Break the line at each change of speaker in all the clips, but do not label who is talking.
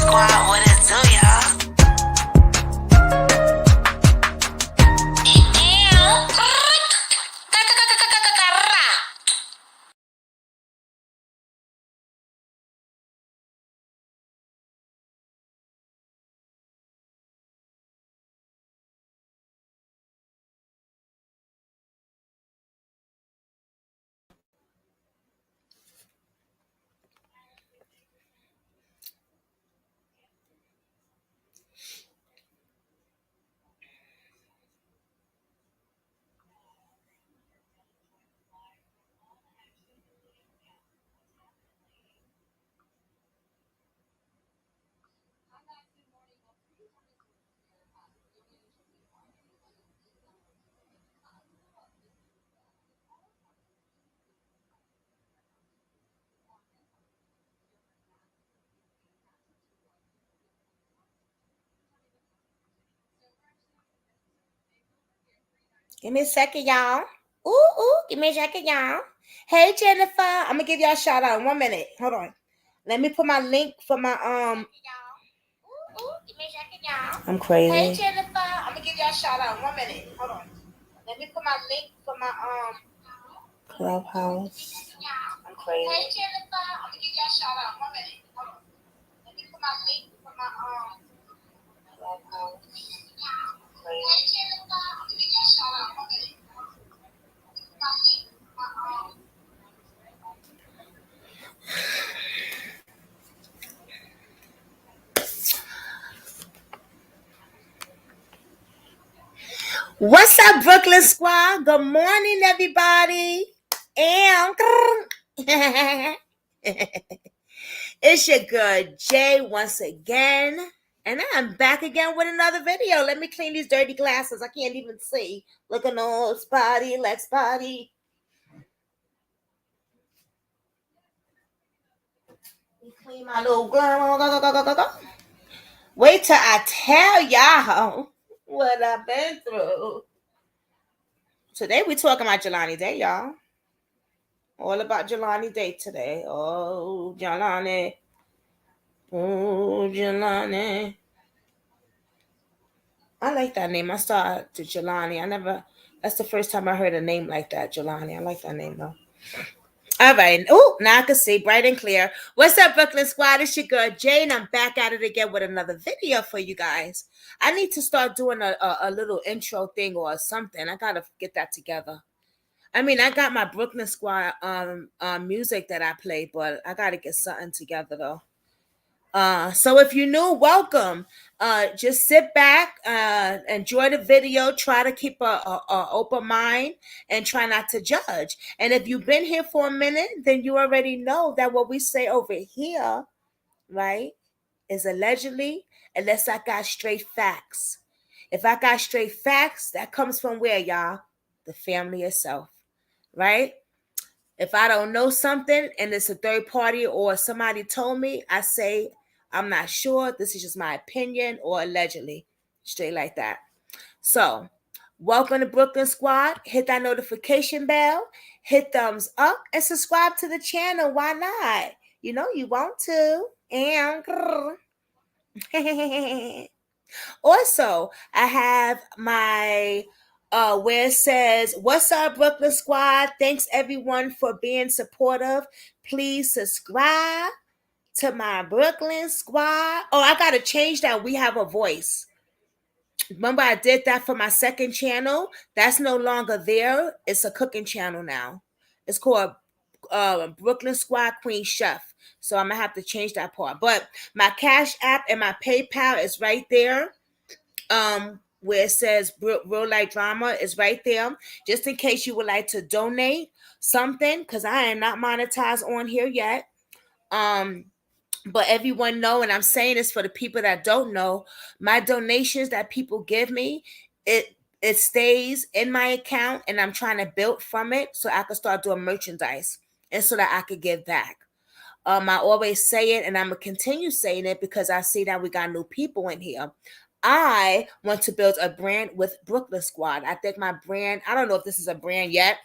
Squad, what it do, y'all? Give me a second, y'all. Give me a second, y'all. Hey, Jennifer. I'm gonna give y'all a shout out in 1 minute. Hold on. Let me put my link for my Give me a second, y'all. I'm crazy. Hey, Jennifer. I'm gonna give y'all a shout out in 1 minute. Hold on. Let me put my link for my Clubhouse. I'm crazy. Hey, Jennifer. I'm gonna give y'all a shout out in 1 minute. Hold on. Let me put my link for my Clubhouse. Hey, Jennifer. I'm gonna give y'all a shout out in 1 minute. What's up, Brooklyn Squad? Good morning, everybody. And it's your girl Jay once again, and I'm back again with another video. Let me clean these dirty glasses. I can't even see. Looking all spotty, like spotty. Clean my little glass. Wait till I tell y'all what I've been through. Today we talking about Jelani Day, y'all. All about Jelani Day today. Oh, Jelani. Oh, Jelani. I like that name. I started to Jelani. That's the first time I heard a name like that, Jelani. I like that name though. All right. Oh, now I can see bright and clear. What's up, Brooklyn Squad? It's your girl Jane. I'm back at it again with another video for you guys. I need to start doing a little intro thing or something. I gotta get that together. I mean, I got my Brooklyn Squad music that I play, but I gotta get something together though. So if you're new, welcome. Just sit back, enjoy the video, try to keep a open mind and try not to judge. And if you've been here for a minute, then you already know that what we say over here, right, is allegedly, unless I got straight facts. If I got straight facts, that comes from where, y'all? The family itself, right? If I don't know something and it's a third party or somebody told me, I say, I'm not sure. This is just my opinion or allegedly. Straight like that. So, welcome to Brooklyn Squad. Hit that notification bell. Hit thumbs up and subscribe to the channel. Why not? You know you want to. And also, I have my where it says, "What's up, Brooklyn Squad? Thanks everyone for being supportive. Please subscribe to my Brooklyn Squad." Oh, I gotta change that. We have a voice. Remember, I did that for my second channel. That's no longer there. It's a cooking channel now. It's called Brooklyn Squad Queen Chef. So I'm gonna have to change that part. But my Cash App and my PayPal is right there. Where it says Real Life Drama is right there. Just in case you would like to donate something, because I am not monetized on here yet. But everyone know, and I'm saying this for the people that don't know, my donations that people give me, it stays in my account, and I'm trying to build from it so I can start doing merchandise and so that I could give back. I always say it, and I'm gonna continue saying it because I see that we got new people in here. I want to build a brand with Brooklyn Squad. I think my brand, I don't know if this is a brand yet,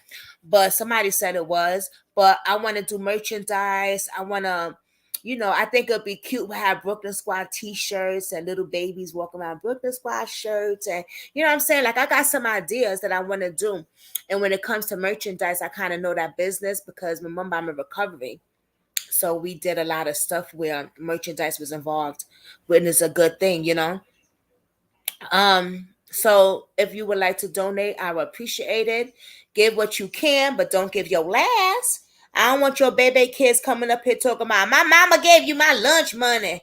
but somebody said it was. But I want to do merchandise. I want to I think it'd be cute to have Brooklyn Squad t-shirts and little babies walking around Brooklyn Squad shirts. And you know what I'm saying? Like, I got some ideas that I want to do. And when it comes to merchandise, I kind of know that business because remember, I'm in recovery. So we did a lot of stuff where merchandise was involved, when it's a good thing. So if you would like to donate, I would appreciate it. Give what you can, but don't give your last. I don't want your baby kids coming up here talking about my mama gave you my lunch money.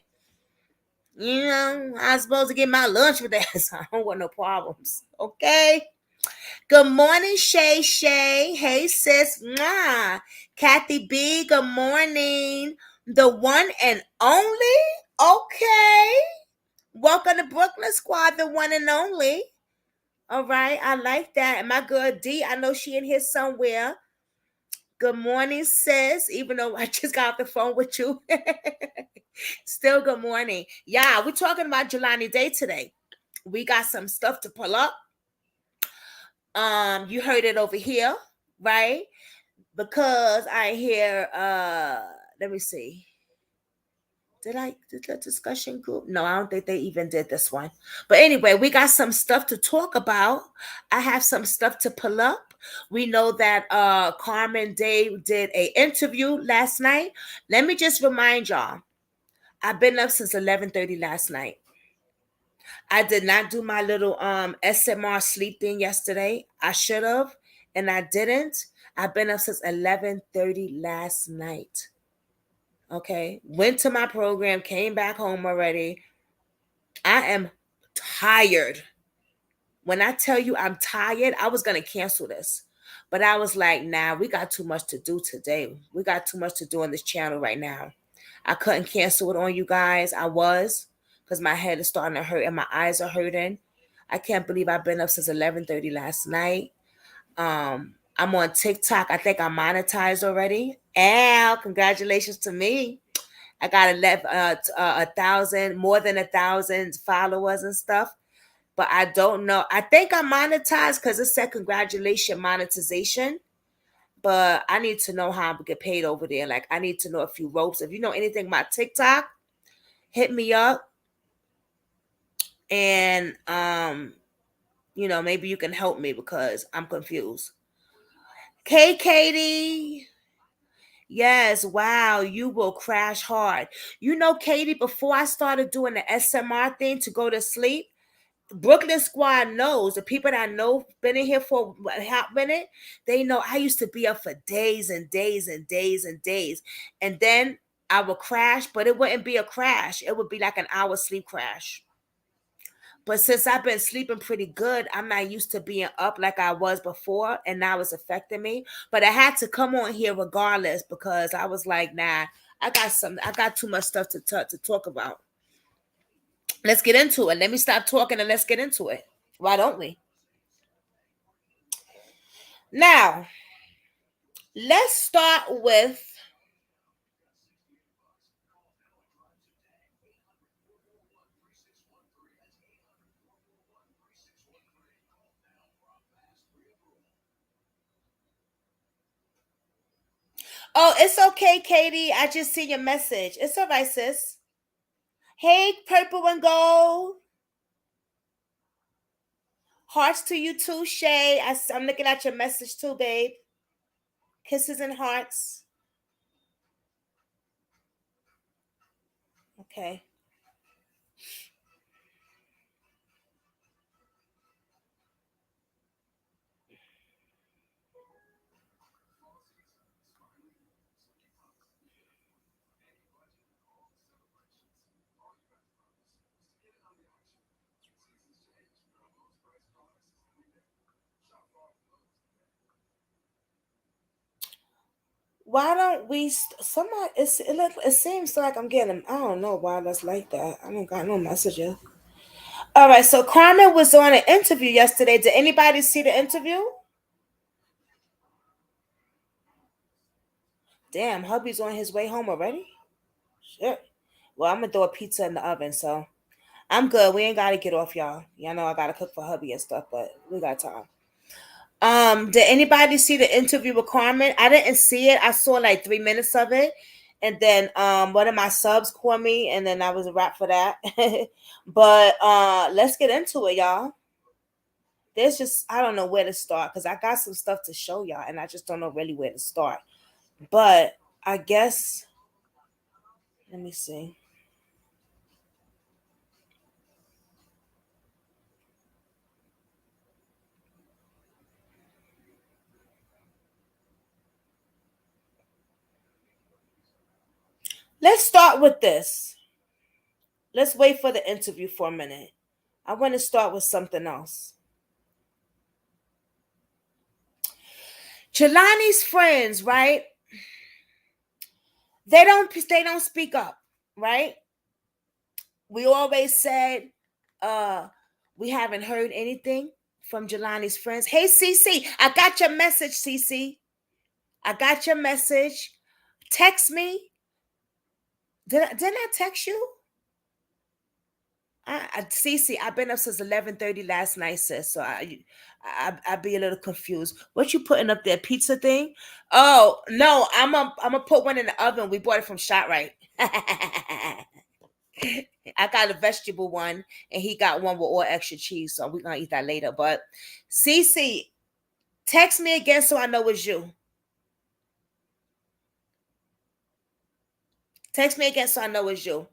I was supposed to get my lunch with that, so I don't want no problems. Okay. Good morning, Shay Shay. Hey, sis. Mwah. Kathy B, good morning. The one and only. Okay. Welcome to Brooklyn Squad, the one and only. All right. I like that. And my girl D, I know she in here somewhere. Good morning, sis. Even though I just got off the phone with you. Still good morning. Yeah, we're talking about Jelani Day today. We got some stuff to pull up. You heard it over here, right? Because I hear let me see. Did the discussion group? No, I don't think they even did this one. But anyway, we got some stuff to talk about. I have some stuff to pull up. We know that Carmen Day did an interview last night. Let me just remind y'all, I've been up since 11:30 last night. I did not do my little SMR sleep thing yesterday. I should have, and I didn't. I've been up since 11:30 last night. Okay. Went to my program, came back home already. I am tired. When I tell you I'm tired, I was going to cancel this. But I was like, nah, we got too much to do today. We got too much to do on this channel right now. I couldn't cancel it on you guys. I was, because my head is starting to hurt and my eyes are hurting. I can't believe I've been up since 11:30 last night. I'm on TikTok. I think I monetized already. Ow, congratulations to me. I got 1,000, more than 1,000 followers and stuff. But I don't know. I think I monetized because it said congratulations monetization. But I need to know how I get paid over there. Like, I need to know a few ropes. If you know anything about TikTok, hit me up. And maybe you can help me because I'm confused. Okay, Katie. Yes, wow, you will crash hard. Katie, before I started doing the SMR thing to go to sleep, Brooklyn Squad knows, the people that I know been in here for a hot minute, they know I used to be up for days and days and days and days. And then I would crash, but it wouldn't be a crash. It would be like an hour sleep crash. But since I've been sleeping pretty good, I'm not used to being up like I was before, and now it's affecting me. But I had to come on here regardless because I was like, nah, I got too much stuff to talk about. Let's get into it. Let me stop talking and let's get into it. Why don't we? Now, let's start with Oh, it's okay, Katie. I just see your message. It's all right, sis. Hey, purple and gold. Hearts to you too, Shay. I'm looking at your message too, babe. Kisses and hearts. Okay. Why don't we? Somebody, it seems like I'm getting. I don't know why that's like that. I don't got no messages. All right, so Carmen was on an interview yesterday. Did anybody see the interview? Damn, hubby's on his way home already. Shit. Well, I'm gonna throw a pizza in the oven, so I'm good. We ain't gotta get off, y'all. Y'all know I gotta cook for hubby and stuff, but we got time. Did anybody see the interview with Carmen? I didn't see it. I saw like 3 minutes of it, And then one of my subs called me, and then that was a wrap for that. But let's get into it, y'all. There's just, I don't know where to start because I got some stuff to show y'all, and I just don't know really where to start. But I guess, let me see. Let's start with this. Let's wait for the interview for a minute. I want to start with something else. Jelani's friends, right? They don't speak up, right? We always said we haven't heard anything from Jelani's friends. Hey CC, I got your message, CC. I got your message. Text me. Didn't I text you? CC, I've been up since 11:30 last night, sis. So I'd be a little confused. What you putting up there? Pizza thing? Oh no, I'm gonna put one in the oven. We bought it from ShopRite. I got a vegetable one, and he got one with all extra cheese. So we're gonna eat that later. But CC, text me again so I know it's you. Text me again so I know it's you.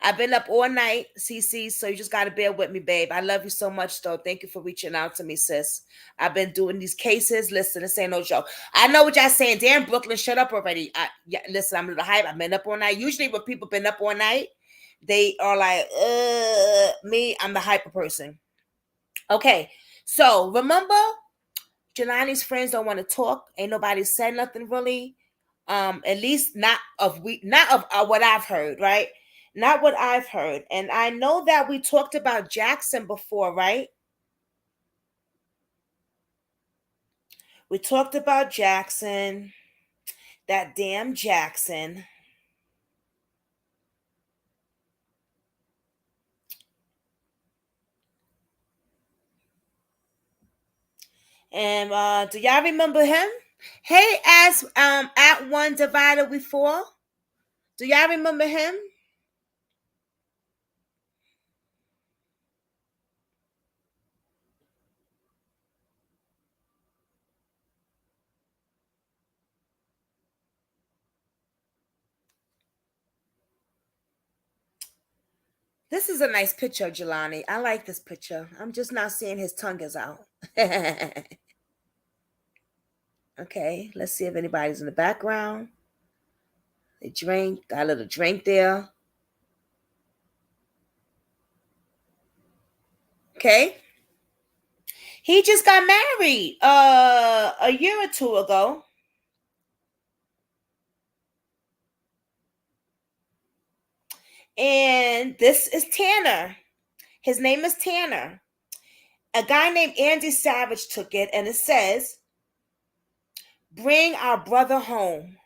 I've been up all night, CC, so you just got to bear with me, babe. I love you so much, though. Thank you for reaching out to me, sis. I've been doing these cases. Listen, this ain't no joke. I know what y'all saying. Damn, Brooklyn, shut up already. Yeah, listen, I'm a little hype. I've been up all night. Usually when people been up all night, they are like, me, I'm the hyper person. Okay, so remember, Jelani's friends don't want to talk. Ain't nobody said nothing really. At least not of what I've heard, right? Not what I've heard. And I know that we talked about Jackson before, right? We talked about Jackson, that damn Jackson. And do y'all remember him? Hey, as at one divided with four. Do y'all remember him? This is a nice picture, Jelani. I like this picture. I'm just not seeing his tongue is out. Okay, let's see if anybody's in the background. They drink, got a little drink there. Okay. He just got married a year or two ago. And this is Tanner. His name is Tanner. A guy named Andy Savage took it, and it says, "Bring our brother home.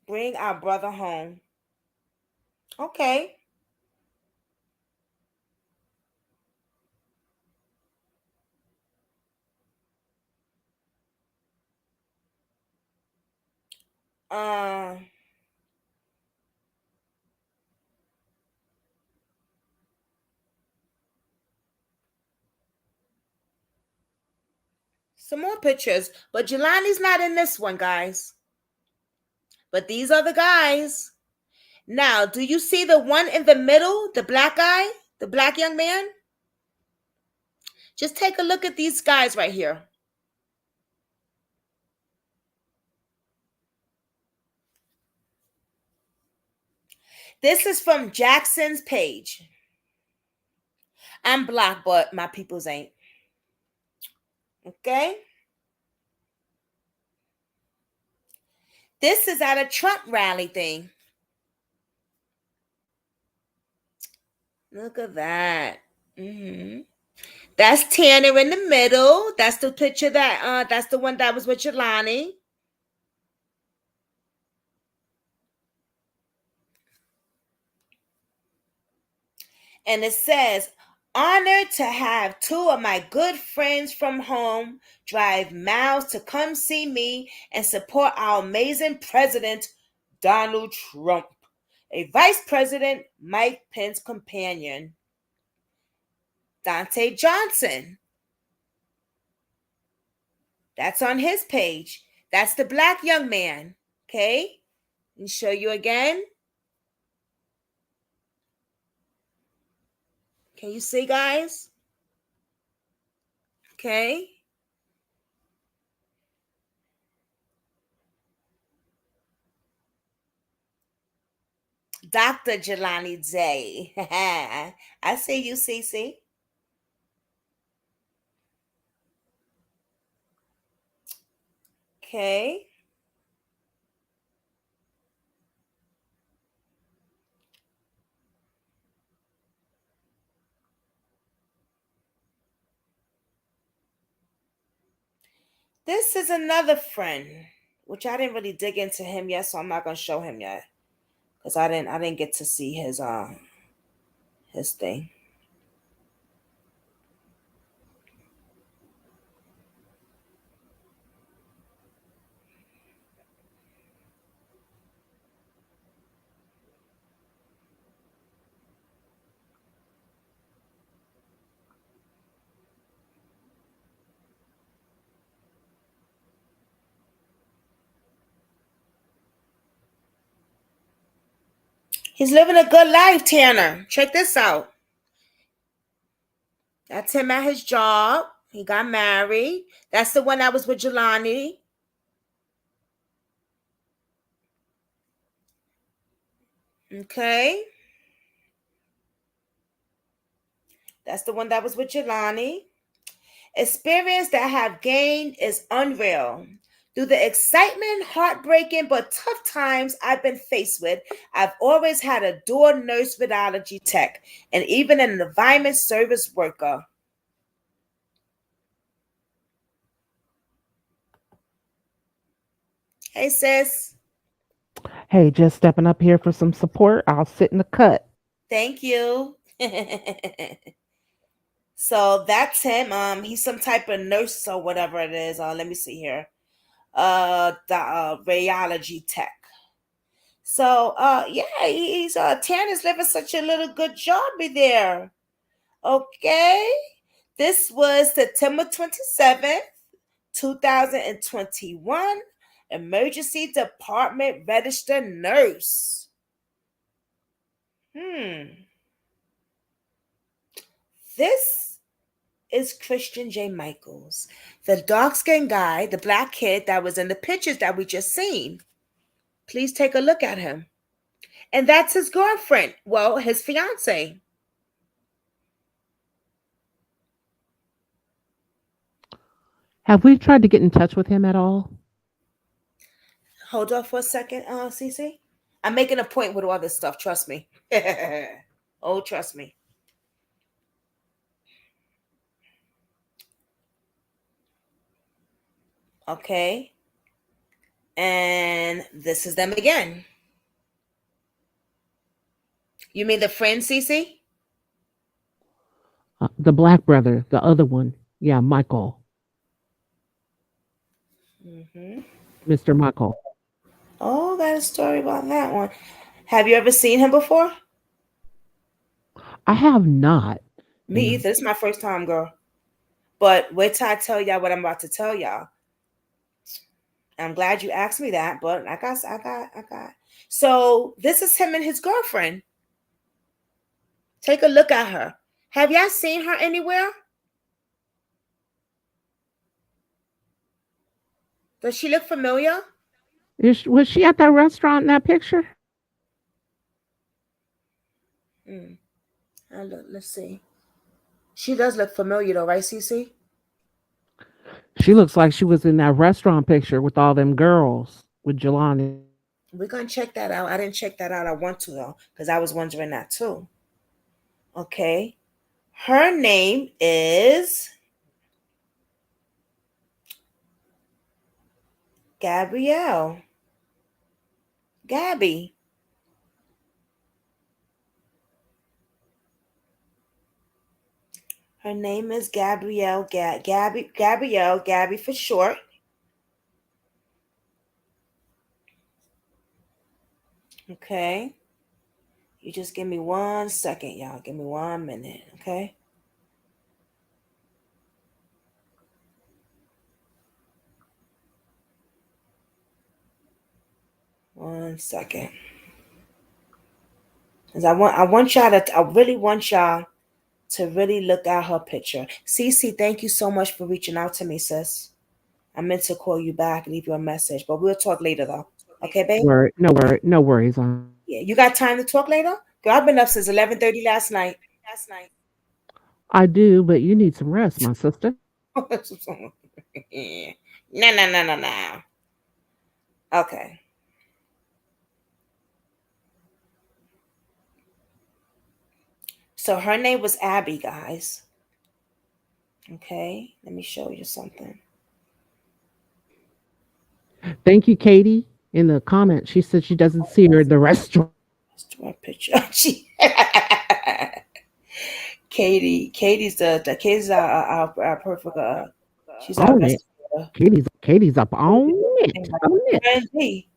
Bring our brother home." Okay. Uh, some more pictures, but Jelani's not in this one, guys. But these are the guys. Now, do you see the one in the middle, the black guy, the black young man? Just take a look at these guys right here. This is from Jackson's page. I'm blocked, but my peoples ain't. Okay. This is at a Trump rally thing. Look at that. That's Tanner in the middle. That's the picture that's the one that was with Jelani. And it says, Honored to have two of my good friends from home drive miles to come see me and support our amazing president, Donald Trump, a vice president, Mike Pence companion, Dante Johnson. That's on his page. That's the black young man. Okay? And show you again. Can you see, guys? Okay. Dr. Jelani J. I see you, Cece. Okay. This is another friend, which I didn't really dig into him yet, so I'm not gonna show him yet. Because I didn't get to see his thing. He's living a good life, Tanner. Check this out. That's him at his job. He got married. That's the one that was with Jelani. Okay. That's the one that was with Jelani. Experience that I have gained is unreal. Through the excitement, heartbreaking, but tough times I've been faced with, I've always had a door nurse radiology tech and even an environment service worker. Hey, sis.
Hey, just stepping up here for some support. I'll sit in the cut.
Thank you. So that's him. He's some type of nurse or whatever it is. Let me see here. The radiology tech. So yeah, he's Tanner's living such a little good job there. Okay. This was September 27th, 2021. Emergency department registered nurse. This is Christian J. Michaels, the dark-skinned guy, the black kid that was in the pictures that we just seen. Please take a look at him. And that's his girlfriend. Well, his fiance.
Have we tried to get in touch with him at all?
Hold on for a second, Cece. I'm making a point with all this stuff. Trust me. Oh, trust me. Okay. And this is them again. You mean the friend, Cece?
The black brother, the other one. Yeah, Michael.
Mm-hmm.
Mr. Michael.
Oh, got a story about that one. Have you ever seen him before?
I have not.
Me
And
either. This is my first time, girl. But wait till I tell y'all what I'm about to tell y'all. I'm glad you asked me that, but I got. So this is him and his girlfriend. Take a look at her. Have y'all seen her anywhere? Does she look familiar?
was she at that restaurant in that picture?
Let's see. She does look familiar though, right, Cece?
She looks like she was in that restaurant picture with all them girls with Jelani.
We're gonna check that out. I didn't check that out. I want to though, because I was wondering that too. Okay. Her name is Gabrielle. Gabby. Her name is Gabrielle. Gabrielle. Gabby for short. Okay. You just give me 1 second, y'all. Give me 1 minute, okay? One second. Cause I really want y'all to really look at her picture. Cece, thank you so much for reaching out to me, sis. I meant to call you back, leave you a message, but we'll talk later though. Okay, babe?
No worries on.
Yeah, you got time to talk later? Girl, I've been up since 11:30 last night.
I do, but you need some rest, my sister.
No, no, no, no, no. Okay. So her name was Abby, guys. Okay, let me show you something.
Thank you, Katie. In the comments, she said she doesn't see her in the restaurant.
Let's do a picture. Katie's our perfect. She's our
On it.
investigator.
Katie's up on it. On
Her
it.
and D,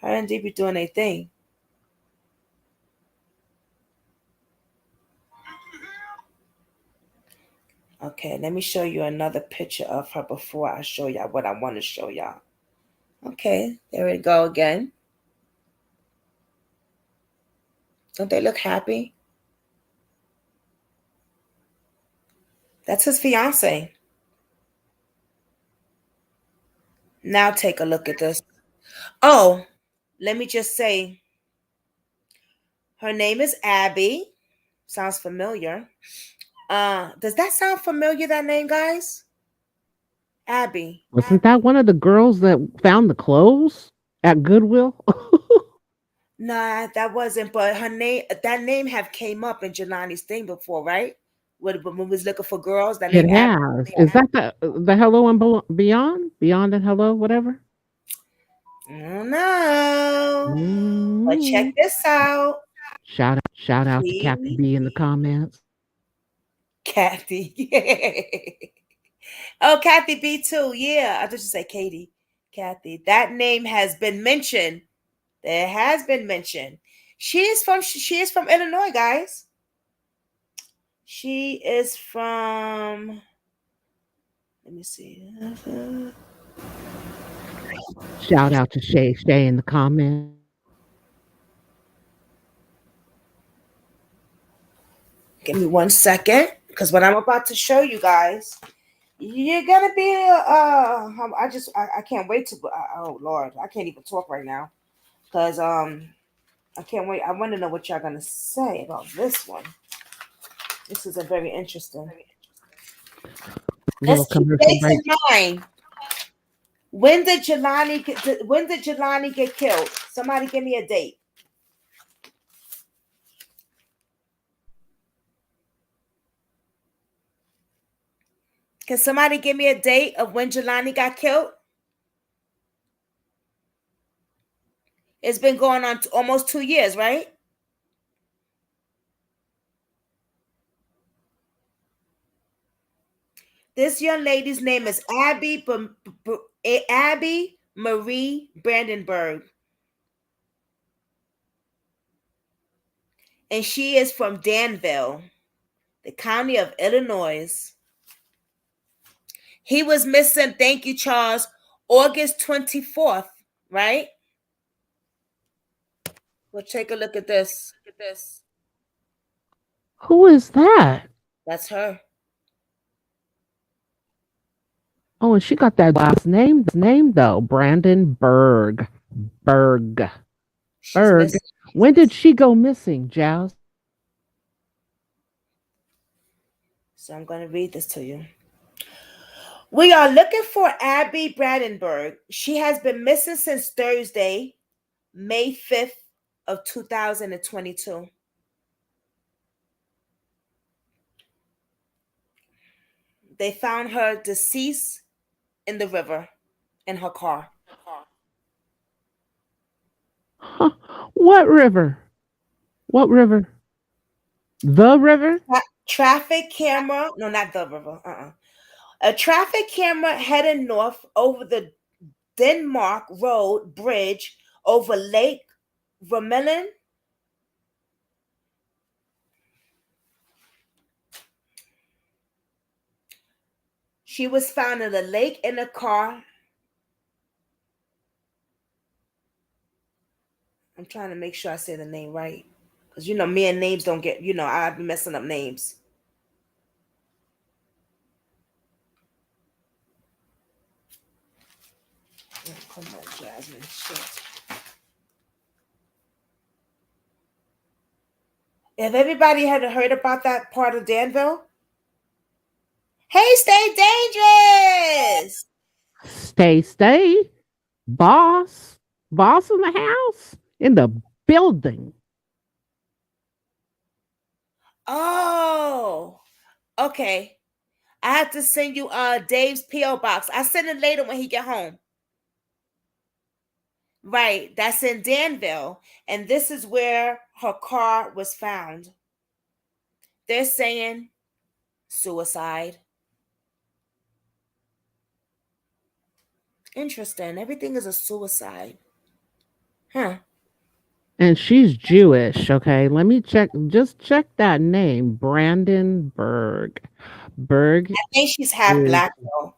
her and D be doing their thing. Okay, let me show you another picture of her before I show y'all what I want to show y'all. Okay, there we go again. Don't they look happy? That's his fiance. Now take a look at this. Oh, let me just say her name is Abby. Sounds familiar. Does that sound familiar, that name, guys? Abby.
Wasn't that one of the girls that found the clothes at Goodwill?
Nah, that wasn't. But that name have came up in Jelani's thing before, right? When we was looking for girls, that
It
name Abby.
has. Is that the Hello and Beyond? Beyond and Hello, whatever?
I don't know. But check
Mm.
this out.
Shout out to Kathy
She,
B in the comments.
Kathy. Oh, Kathy B too. Yeah, I thought you say Katie. Kathy. That name has been mentioned. It has been mentioned. She is from Illinois, guys. She is from. Let me see.
Shout out to Shay in the comments.
Give me 1 second, because what I'm about to show you guys, you're gonna be. I can't wait to. Oh Lord, I can't even talk right now, because I can't wait. I want to know what y'all gonna say about this one. This is a very interesting.
Little
Let's keep
commercial
dates
break.
in mind. When did Jelani get killed? Somebody give me a date. Can somebody give me a date of when Jelani got killed? It's been going on almost 2 years, right? This young lady's name is Abby Marie Brandenburg, and she is from Danville, the county of Illinois. He was missing, thank you, Charles, August 24th, right? Well, take a look at this.
Who is that?
That's her.
Oh, and she got that last name though. Brandon Berg. Berg.
She's
Berg.
missing.
When did she go missing, Jazz?
So I'm going to read this to you. We are looking for Abby Brandenburg. She has been missing since Thursday, May 5th of 2022. They found her deceased in the river in her car.
Huh. What river? What river? The river?
traffic camera. No, not the river. A traffic camera heading north over the Denmark Road Bridge over Lake Vermeulen. She was found in the lake in a car. I'm trying to make sure I say the name right. Because, me and names don't get, I've been messing up names. Oh, come on, Jasmine. Shit. Have everybody had heard about that part of Danville? Hey, stay dangerous.
Stay. Boss. Boss in the house. In the building.
Oh, okay. I have to send you Dave's P.O. box. I'll send it later when he get home. Right, that's in Danville. And this is where her car was found. They're saying suicide. Interesting. Everything is a suicide. Huh.
And she's Jewish, okay? Let me check. Just check that name. Brandon Berg. Berg
I think she's half
is.
black though.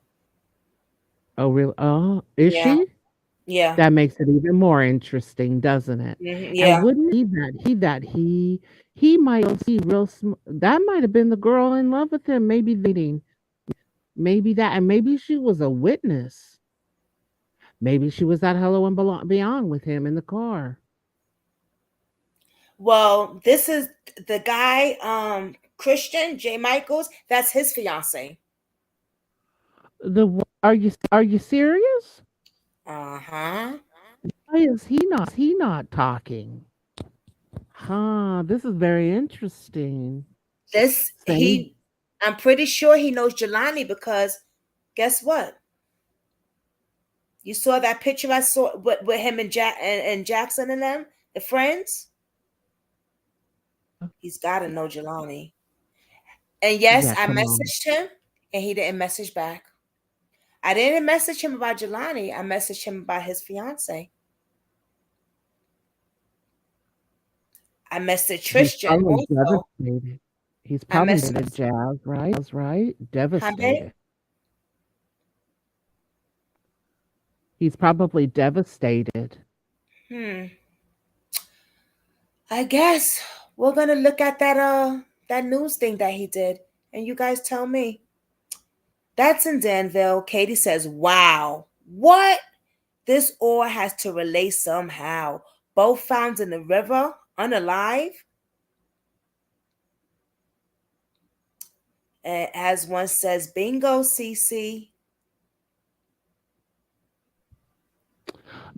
Oh, really? Oh, is
Yeah.
she?
Yeah.
That makes it even more interesting, doesn't it? And
Yeah.
wouldn't it be that he might see real that might have been the girl in love with him, maybe dating. Maybe that, and maybe she was a witness. Maybe she was at Hello and Beyond with him in the car.
Well, this is the guy, Christian J. Michaels. That's his fiance.
Are you serious?
Uh-huh.
Why is he not talking? Huh, this is very interesting.
This
Same.
I'm pretty sure he knows Jelani because guess what? You saw that picture I saw with him and and Jackson and them, the friends. He's got to know Jelani. And yes,
Yeah,
I
come on.
messaged him, and he didn't message back. I didn't message him about Jelani. I messaged him about his fiance. I messaged
He's
Tristan
probably
also.
devastated. He's
I
probably
messaged,
devastated, Jazz, right? Right?
huh, babe?
Devastated. He's probably devastated.
Hmm. I guess we're gonna look at that news thing that he did, and you guys tell me. That's in Danville. Katie says, "Wow, what? This ore has to relate somehow. Both found in the river, unalive." And as one says, "Bingo, Cece."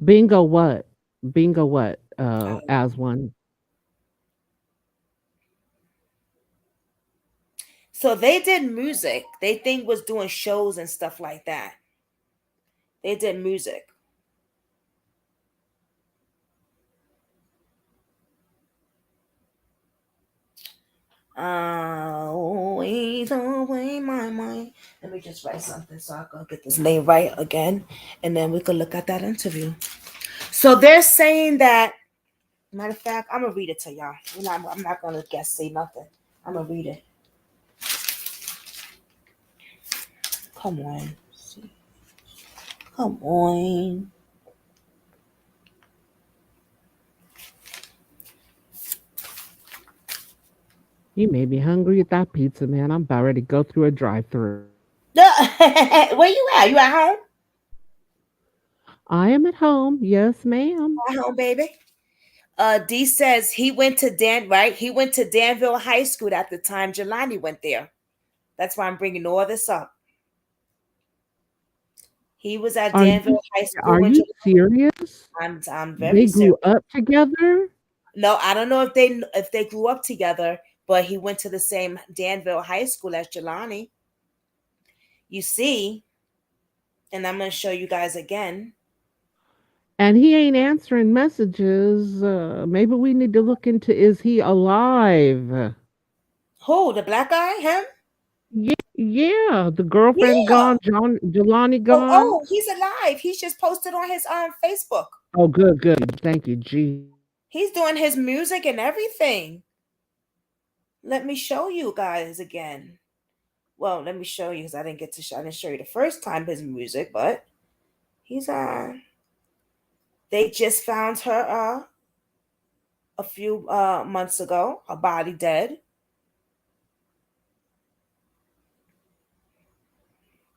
Bingo what? Bingo what? As one.
So they did music. They think was doing shows and stuff like that. They did music. Always away my mind. Let me just write something so I can get this name right again, and then we can look at that interview. So they're saying that. Matter of fact, I'm gonna read it to y'all. I'm not gonna guess say nothing. I'm gonna read it. Come on, come on.
You made me hungry at that pizza, man. I'm about ready to go through a drive-through.
Where you at? You at home?
I am at home. Yes, ma'am.
At home, baby. D says he went to right. He went to Danville High School at the time Jelani went there. That's why I'm bringing all this up. He was at
Are you
Danville High School
are
when
you
Jelani.
serious?
I'm very
They
serious.
grew up together?
No, I don't know if they grew up together, but he went to the same Danville High School as Jelani. You see, and I'm gonna show you guys again.
And he ain't answering messages. Maybe we need to look into, is he alive?
Who? The black guy? Him?
Yeah, the girlfriend
Yeah.
gone, Jelani
Oh,
gone.
oh, he's alive. He's just posted on his Facebook.
Oh, good, good. Thank you, Jesus.
He's doing his music and everything. Let me show you guys again. Well, let me show you because I didn't get to. I didn't show you the first time his music, but he's They just found her a few months ago, her body dead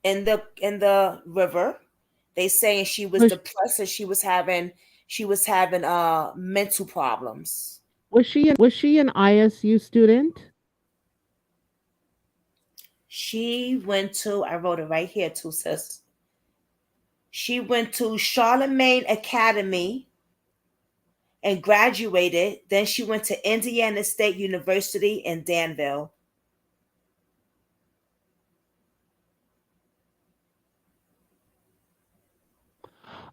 in the river. They saying she was
Was
depressed and she was having mental problems.
was she an ISU student?
She went to, I wrote it right here too, sis. She went to Charlemagne Academy and graduated. Then she went to Indiana State University in Danville.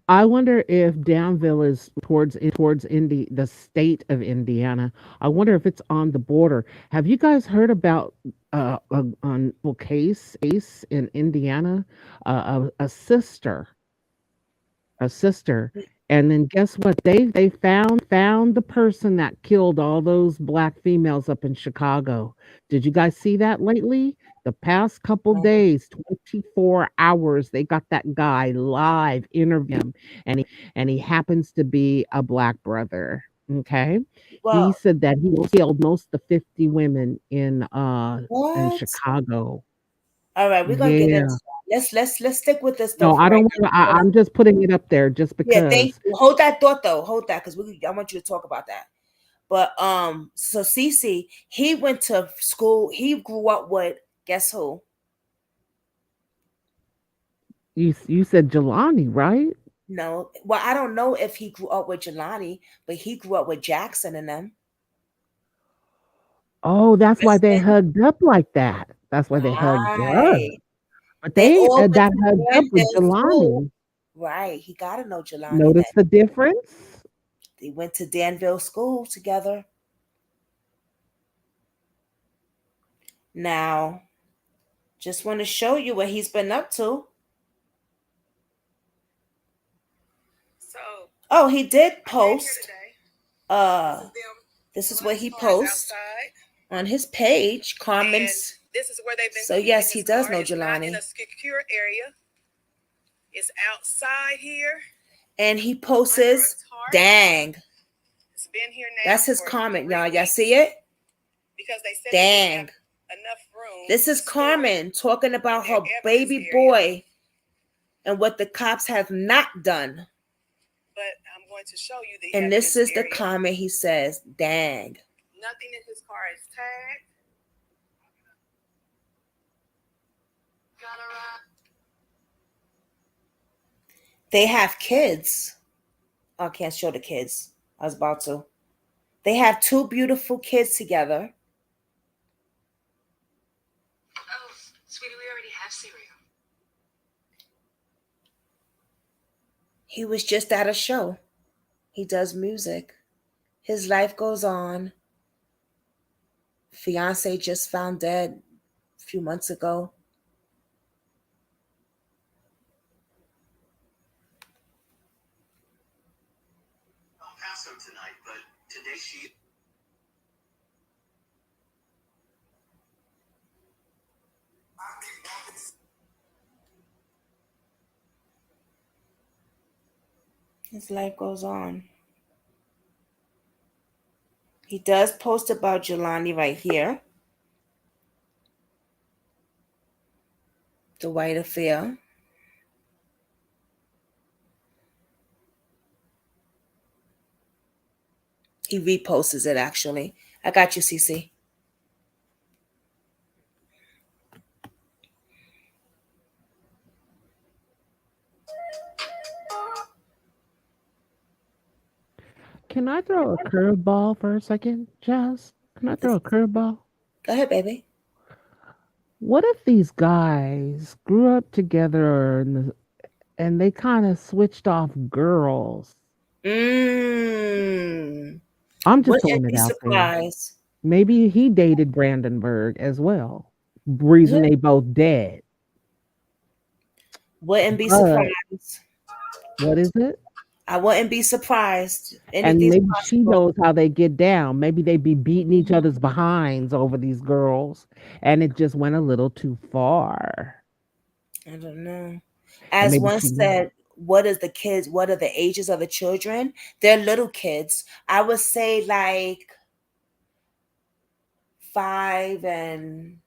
I wonder if Danville is towards the state of Indiana. I wonder if it's on the border. Have you guys heard about a case in Indiana? A sister, and then guess what? They found the person that killed all those black females up in Chicago. Did you guys see that lately? The past couple days, 24 hours, they got that guy live interviewing him, and he happens to be a black brother. Okay. He
Well,
said that he killed most of the 50 women in
what?
Chicago.
All right, we're gonna get into
Yeah.
that. Let's stick with this though
No,
for
I
right
don't
now.
I'm just putting it up there just
Yeah, thank
because.
you. Hold that thought though. Hold that because I want you to talk about that. But so Cece, he went to school. He grew up with guess who?
You said Jelani, right?
No, well, I don't know if he grew up with Jelani, but he grew up with Jackson and them.
Oh, that's why they
Listen,
hugged up like that. That's why they hugged up.
right.
But
They
they
all went
that
to
hugged up with
Danville School.
Jelani.
Right. He got to know Jelani then.
Notice the difference?
They went to Danville School together. Now, just want to show you what he's been up to. So, oh, he did post. This is what he posts on his page. Comments. This is where they've been. So yes, he does know Jelani. In a secure area. It's outside here. And he posts, dang. It's been here now. That's his comment, y'all. Y'all see it? Because they said dang. Enough room. This is Carmen talking about her baby boy and what the cops have not done. But I'm going to show you the. And this is the comment he says, dang. Nothing in his car is tagged. They have kids. Oh, I can't show the kids. I was about to. They have two beautiful kids together. Oh, sweetie, we already have cereal. He was just at a show. He does music. His life goes on. Fiance just found dead a few months ago. Tonight, but today she. His life goes on. He does post about Jelani right here. The White Affair. He reposts it actually. I got you, Cece.
Can I throw a curveball for a second, Jazz? Can I throw a curveball?
Go ahead, baby.
What if these guys grew up together and they kind of switched off girls?
Mm.
I'm just
Wouldn't
throwing it
be
out there.
surprised.
Maybe he dated Brandenburg as well. Reason they both dead.
Wouldn't be
But
surprised.
what is it?
I wouldn't be surprised.
And
Anything's
maybe she
possible.
knows how they get down. Maybe they be beating each other's behinds over these girls, and it just went a little too far.
I don't know.
And
As
maybe
one
she knew.
said, what is the kids? What are the ages of the children? They're little kids. I would say like 5 and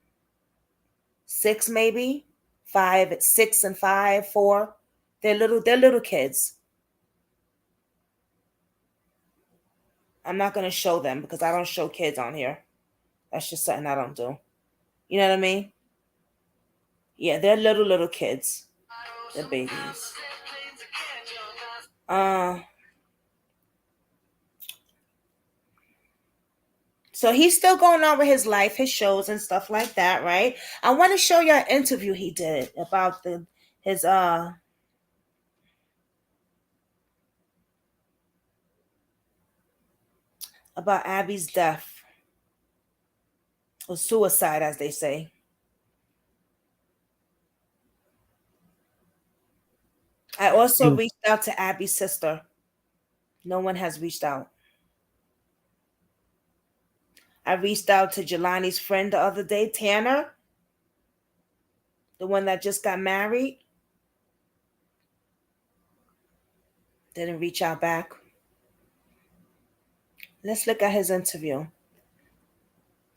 6, maybe 5, 6 and 5, 4. They're little. They're little kids. I'm not gonna show them because I don't show kids on here. That's just something I don't do. You know what I mean? Yeah, they're little kids. They're babies. Uh, so he's still going on with his life, his shows and stuff like that, right? I want to show you an interview he did about his about Abby's death or suicide, as they say. I also
And
reached out to Abby's sister. No one has reached out. I reached out to Jelani's friend the other day, Tanner, the one that just got married. Didn't reach out back. Let's look at his interview.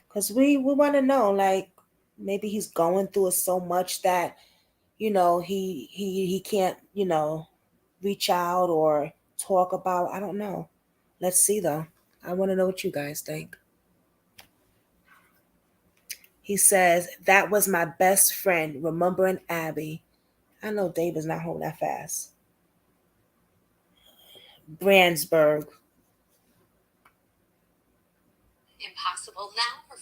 Because we want to know, like, maybe he's going through it so much that, he can't, reach out or talk about. I don't know. Let's see, though. I want to know what you guys think. He says, that was my best friend, remembering Abby. I know David's not home that fast. Brandsburg.
Impossible now.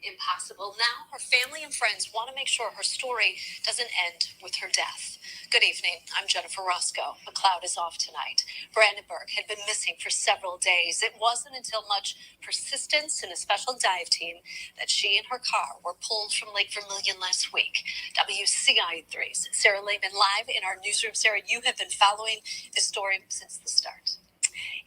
Impossible now. Her family and friends want to make sure her story doesn't end with her death. Good evening. I'm Jennifer Roscoe. The cloud is off tonight. Brandenburg had been missing for several days. It wasn't until much persistence and a special dive team that she and her car were pulled from Lake Vermilion last week. WCI3's Sarah Lehman live in our newsroom. Sarah, you have been following this story since the start.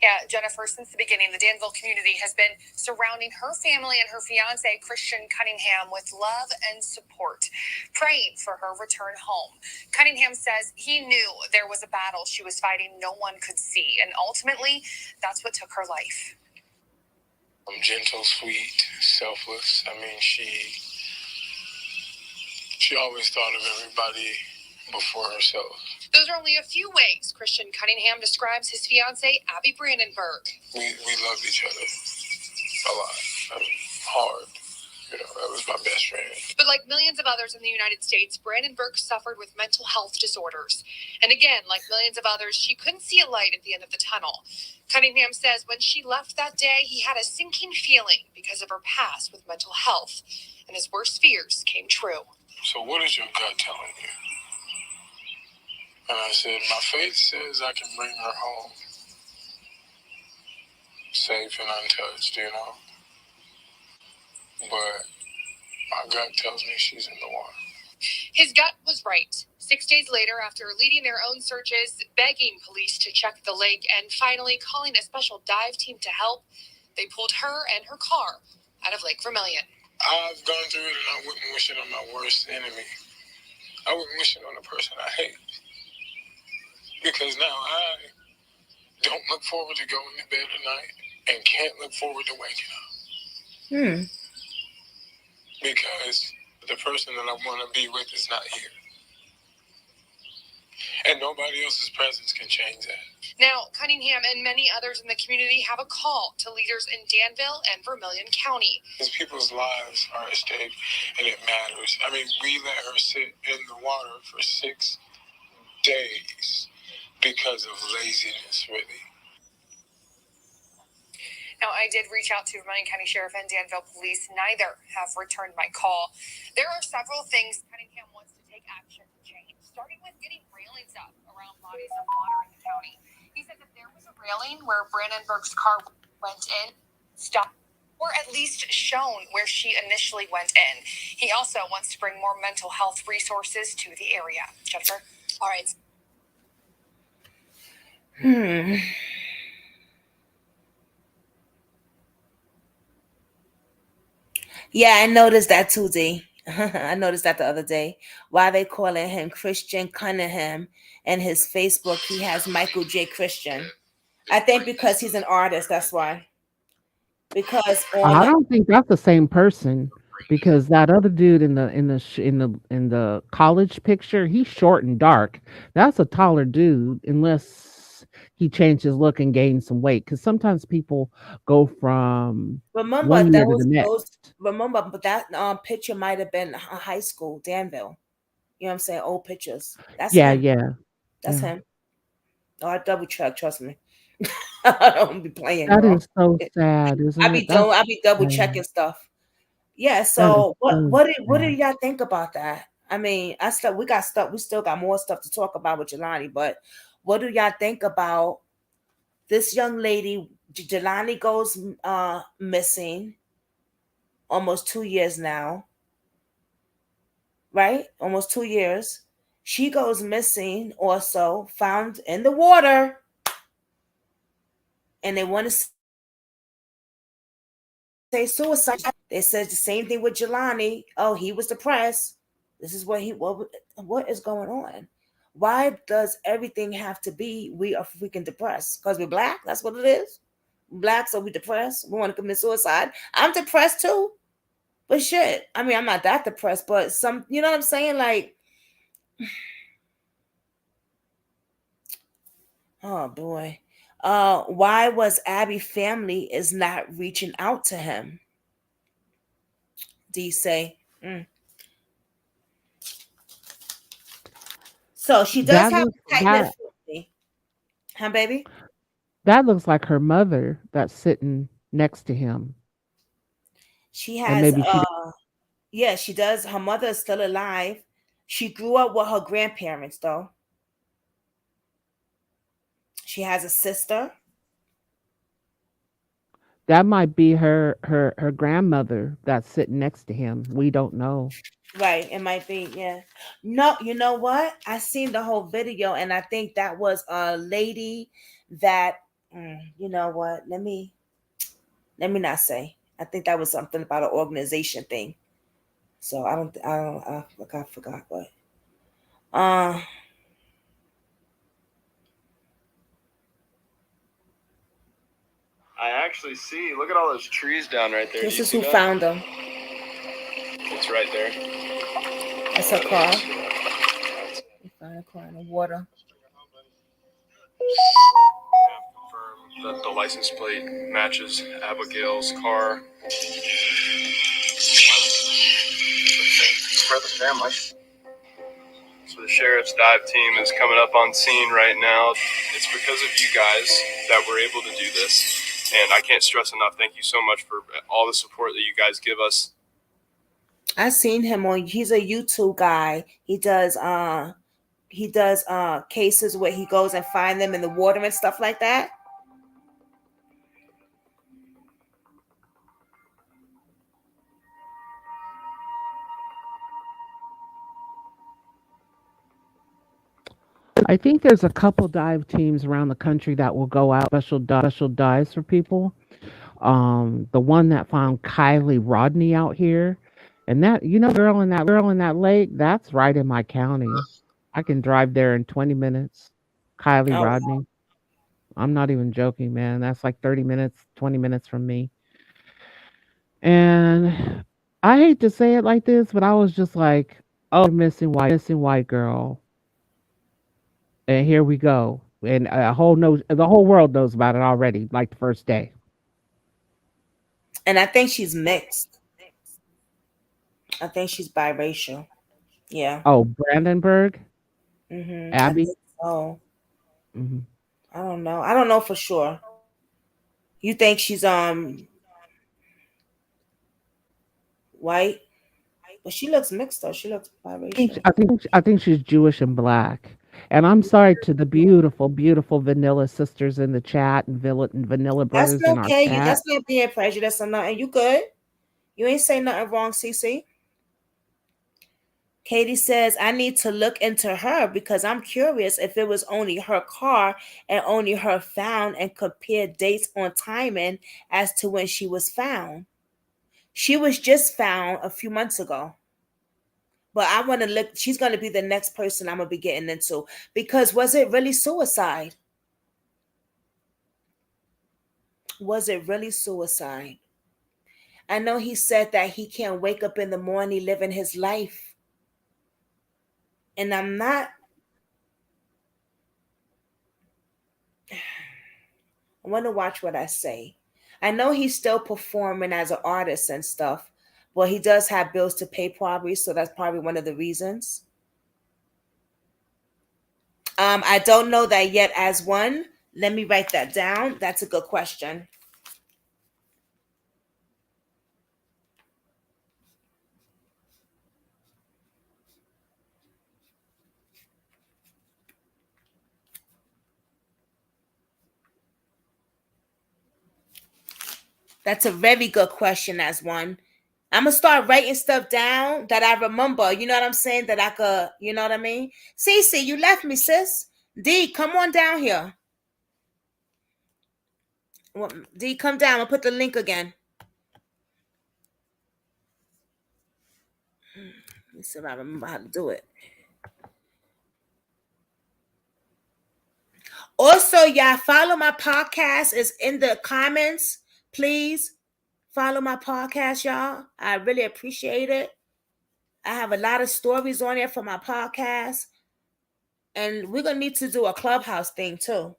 Yeah, Jennifer, since the beginning, the Danville community has been surrounding her family and her fiance, Christian Cunningham, with love and support, praying for her return home. Cunningham says he knew there was a battle she was fighting no one could see, and ultimately, that's what took her life.
Gentle, sweet, selfless. I mean, she always thought of everybody before herself.
Those are only a few ways Christian Cunningham describes his fiancée, Abby Brandenburg.
We loved each other a lot. I mean, hard. That was my best friend.
But like millions of others in the United States, Brandenburg suffered with mental health disorders. And again, like millions of others, she couldn't see a light at the end of the tunnel. Cunningham says when she left that day, he had a sinking feeling because of her past with mental health. And his worst fears came true.
So what is your gut telling you? And I said, my faith says I can bring her home. Safe and untouched, But my gut tells me she's in the water.
His gut was right. 6 days later, after leading their own searches, begging police to check the lake, and finally calling a special dive team to help, they pulled her and her car out of Lake Vermilion.
I've gone through it, and I wouldn't wish it on my worst enemy. I wouldn't wish it on the person I hate. Because now I don't look forward to going to bed at night and can't look forward to waking up. Because the person that I want to be with is not here. And nobody else's presence can change that.
Now, Cunningham and many others in the community have a call to leaders in Danville and Vermilion County.
These people's lives are at stake, and it matters. I mean, we let her sit in the water for 6 days because of laziness, really.
Now, I did reach out to Vermilion County Sheriff and Danville Police. Neither have returned my call. There are several things Cunningham wants to take action to change, starting with getting railings up around bodies of water in the county. He said that there was a railing where Brandenburg's car went in, stopped. or at least shown where she initially went in. He also wants to bring more mental health resources to the area. Jennifer? All right.
Yeah, I noticed that too, D. I noticed that the other day. Why they calling him Christian Cunningham, and his Facebook he has Michael J. Christian. I think because he's an artist, that's why. Because on
I
the
don't think that's the same person because that other dude in the college picture, he's short and dark. That's a taller dude, unless he changed his look and gained some weight. Because sometimes people go from
remember
one year to the
those
next.
remember, but that picture might have been high school, Danville. You know what I'm saying? Old pictures. That's
Yeah,
him.
yeah,
That's
yeah.
him. Oh, I double check. Trust me. I don't be playing,
That
girl.
is so sad, isn't it? That's
I be double checking
sad.
stuff. Yeah.
That is
So
so
what do
sad.
y'all think about that? I mean, I still we got stuff. We still got more stuff to talk about with Jelani, but what do y'all think about this young lady? Jelani goes missing almost 2 years now, right? Almost 2 years. She goes missing, also found in the water, and they want to say suicide. They said the same thing with Jelani. Oh, he was depressed. This is what is going on? Why does everything have to be we are freaking depressed? Because we're black? That's what it is. Black, so we depressed. We want to commit suicide. I'm depressed too. But shit. I mean, I'm not that depressed, but some you know what I'm saying? Like, oh boy. Why was Abby family is not reaching out to him? D say. So she does
That
have
looks
a tight knit
that
family. Huh, baby?
that looks like her mother that's sitting next to him,
She
and
has
maybe she.
yeah, she does. Her mother is still alive. She grew up with her grandparents though. She has a sister.
That might be her grandmother that's sitting next to him. We don't know.
Right, it might be, yeah. No, you know what? I seen the whole video and I think that was a lady that you know what? Let me not say. I think that was something about an organization thing. So I forgot what. Uh
I actually see. Look at all those trees down right there. Do
this
you
is
see
who
that?
found them.
It's right there.
That's her car. They found a car in the water.
Confirm that the license plate matches Abigail's car. For the family. So the sheriff's dive team is coming up on scene right now. It's because of you guys that we're able to do this. And I can't stress enough, thank you so much for all the support that you guys give us.
I seen him on he's a YouTube guy. He does cases where he goes and find them in the water and stuff like that.
I think there's a couple dive teams around the country that will go out special dives for people. The one that found Kylie Rodney out here, and that girl in that lake, that's right in my county. I can drive there in 20 minutes. Kylie
Oh,
Rodney. I'm not even joking, man. That's like 30 minutes, 20 minutes from me. And I hate to say it like this, but I was just like, oh, missing white girl. And here we go. And the whole world knows about it already, like the first day.
and I think she's mixed. I think she's biracial. Yeah.
Oh, Brandenburg,
I
Abby.
think so.
Mhm.
I don't know. I don't know for sure. You think she's white? But she looks mixed though. She looks biracial.
I think she's Jewish and black. And I'm sorry to the beautiful, beautiful vanilla sisters in the chat and vanilla
That's
brothers in our
okay.
chat.
That's not being prejudiced or nothing. You good? You ain't say nothing wrong, Cece. Katie says, I need to look into her because I'm curious if it was only her car and only her found and compare dates on timing as to when she was found. She was just found a few months ago. But I want to look, she's going to be the next person I'm going to be getting into because was it really suicide? Was it really suicide? I know he said that he can't wake up in the morning living his life. And I'm not, I want to watch what I say. I know he's still performing as an artist and stuff, but he does have bills to pay probably, so that's probably one of the reasons. I don't know that yet as one. Let me write that down. That's a good question. That's a very good question as one. I'm gonna start writing stuff down that I remember. You know what I'm saying? That I could, you know what I mean? Cece, you left me, sis. D, come on down here. D, come down. I'll put the link again. Let me see if I remember how to do it. Also, y'all follow my podcast. It's in the comments. Please follow my podcast, y'all. I really appreciate it. I have a lot of stories on there for my podcast. And we're going to need to do a clubhouse thing too.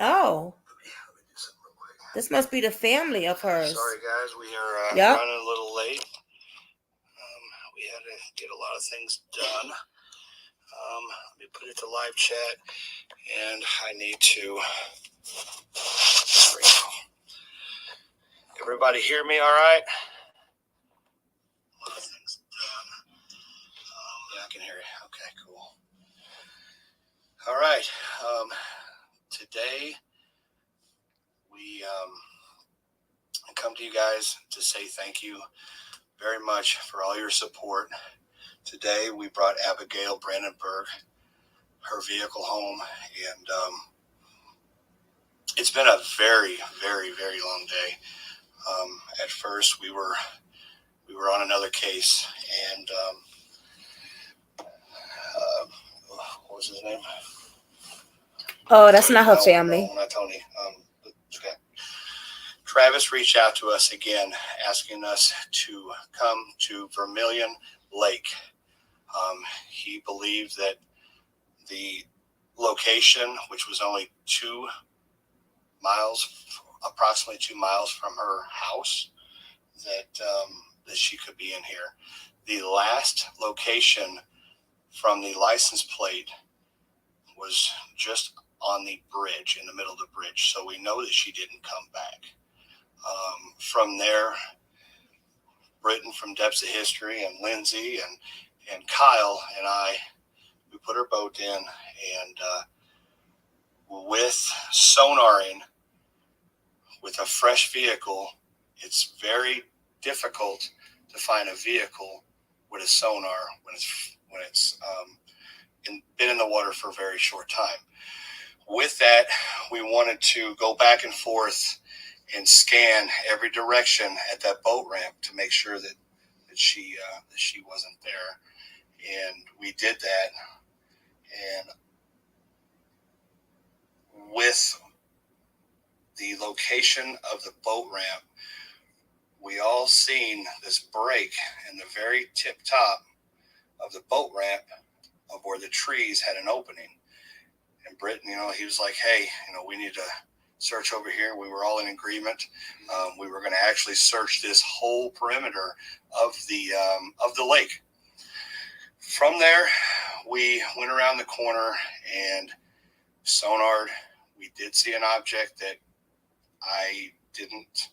Oh. This must be the family of hers.
Sorry, guys. We are running a little late. We had to get a lot of things done. Let me put it to live chat, and I need to. There we go. Everybody hear me all right? A lot of things done. Yeah, I can hear you. Okay, cool. All right. Today, we come to you guys to say thank you very much for all your support. Today, we brought Abigail Brandenburg her vehicle home, and it's been a very, very, very long day. At first, we were on another case, and what was his name?
Oh, that's not her family.
No, not Tony. Okay. Travis reached out to us again, asking us to come to Vermilion Lake. He believed that the location, which was only approximately 2 miles from her house, that she could be in here. The last location from the license plate was just on the bridge, in the middle of the bridge, so we know that she didn't come back. From there, Britton from Depths of History and Lindsay and Kyle and I, we put our boat in, and with sonaring, with a fresh vehicle, it's very difficult to find a vehicle with a sonar when it's been in the water for a very short time. With that, we wanted to go back and forth and scan every direction at that boat ramp to make sure that she wasn't there, and we did that. And with the location of the boat ramp, we all seen this break in the very tip top of the boat ramp of where the trees had an opening. And Britton, he was like, hey, we need to search over here. We were all in agreement. We were going to actually search this whole perimeter of the lake. From there, we went around the corner and sonared. We did see an object that I didn't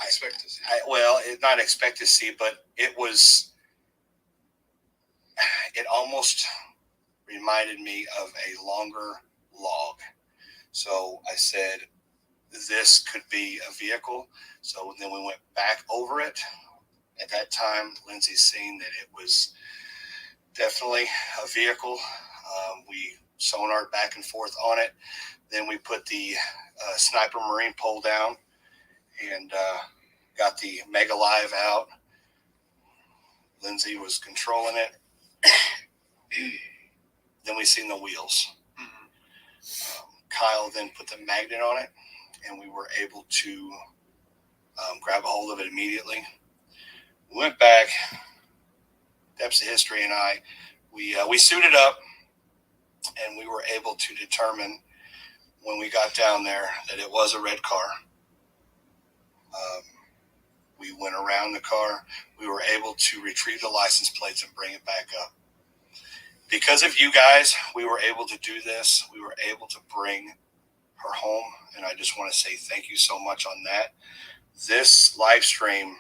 expect to see. Well, not expect to see, but it almost reminded me of a longer log. So I said, this could be a vehicle. So then we went back over it. At that time, Lindsay's seen that it was definitely a vehicle. We sonared back and forth on it. Then we put the sniper marine pole down and got the Mega Live out. Lindsay was controlling it. Then we seen the wheels. Kyle then put the magnet on it, and we were able to grab a hold of it immediately. We went back, Depths of History and I, we suited up, and we were able to determine when we got down there that it was a red car. We went around the car. We were able to retrieve the license plates and bring it back up. Because of you guys, we were able to do this. We were able to bring her home, and I just want to say thank you so much on that. This live stream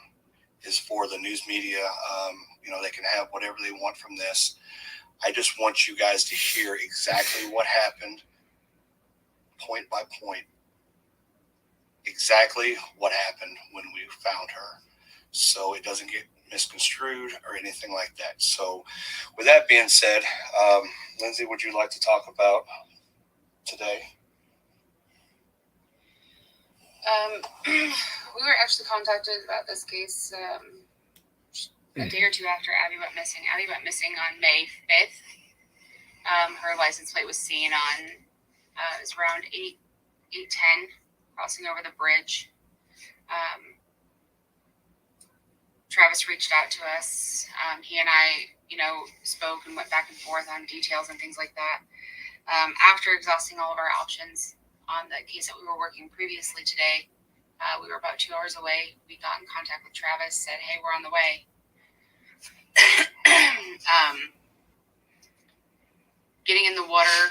is for the news media. They can have whatever they want from this. I just want you guys to hear exactly what happened, point by point, exactly what happened when we found her, so it doesn't get misconstrued or anything like that. So with that being said, Lindsay, would you like to talk about today?
We were actually contacted about this case a day or two after Abby went missing. Abby went missing on May 5th. Her license plate was seen on, it was around 8:10, crossing over the bridge. Travis reached out to us. He and I, spoke and went back and forth on details and things like that. After exhausting all of our options on the case that we were working previously today, we were about 2 hours away. We got in contact with Travis, said, hey, we're on the way. Getting in the water,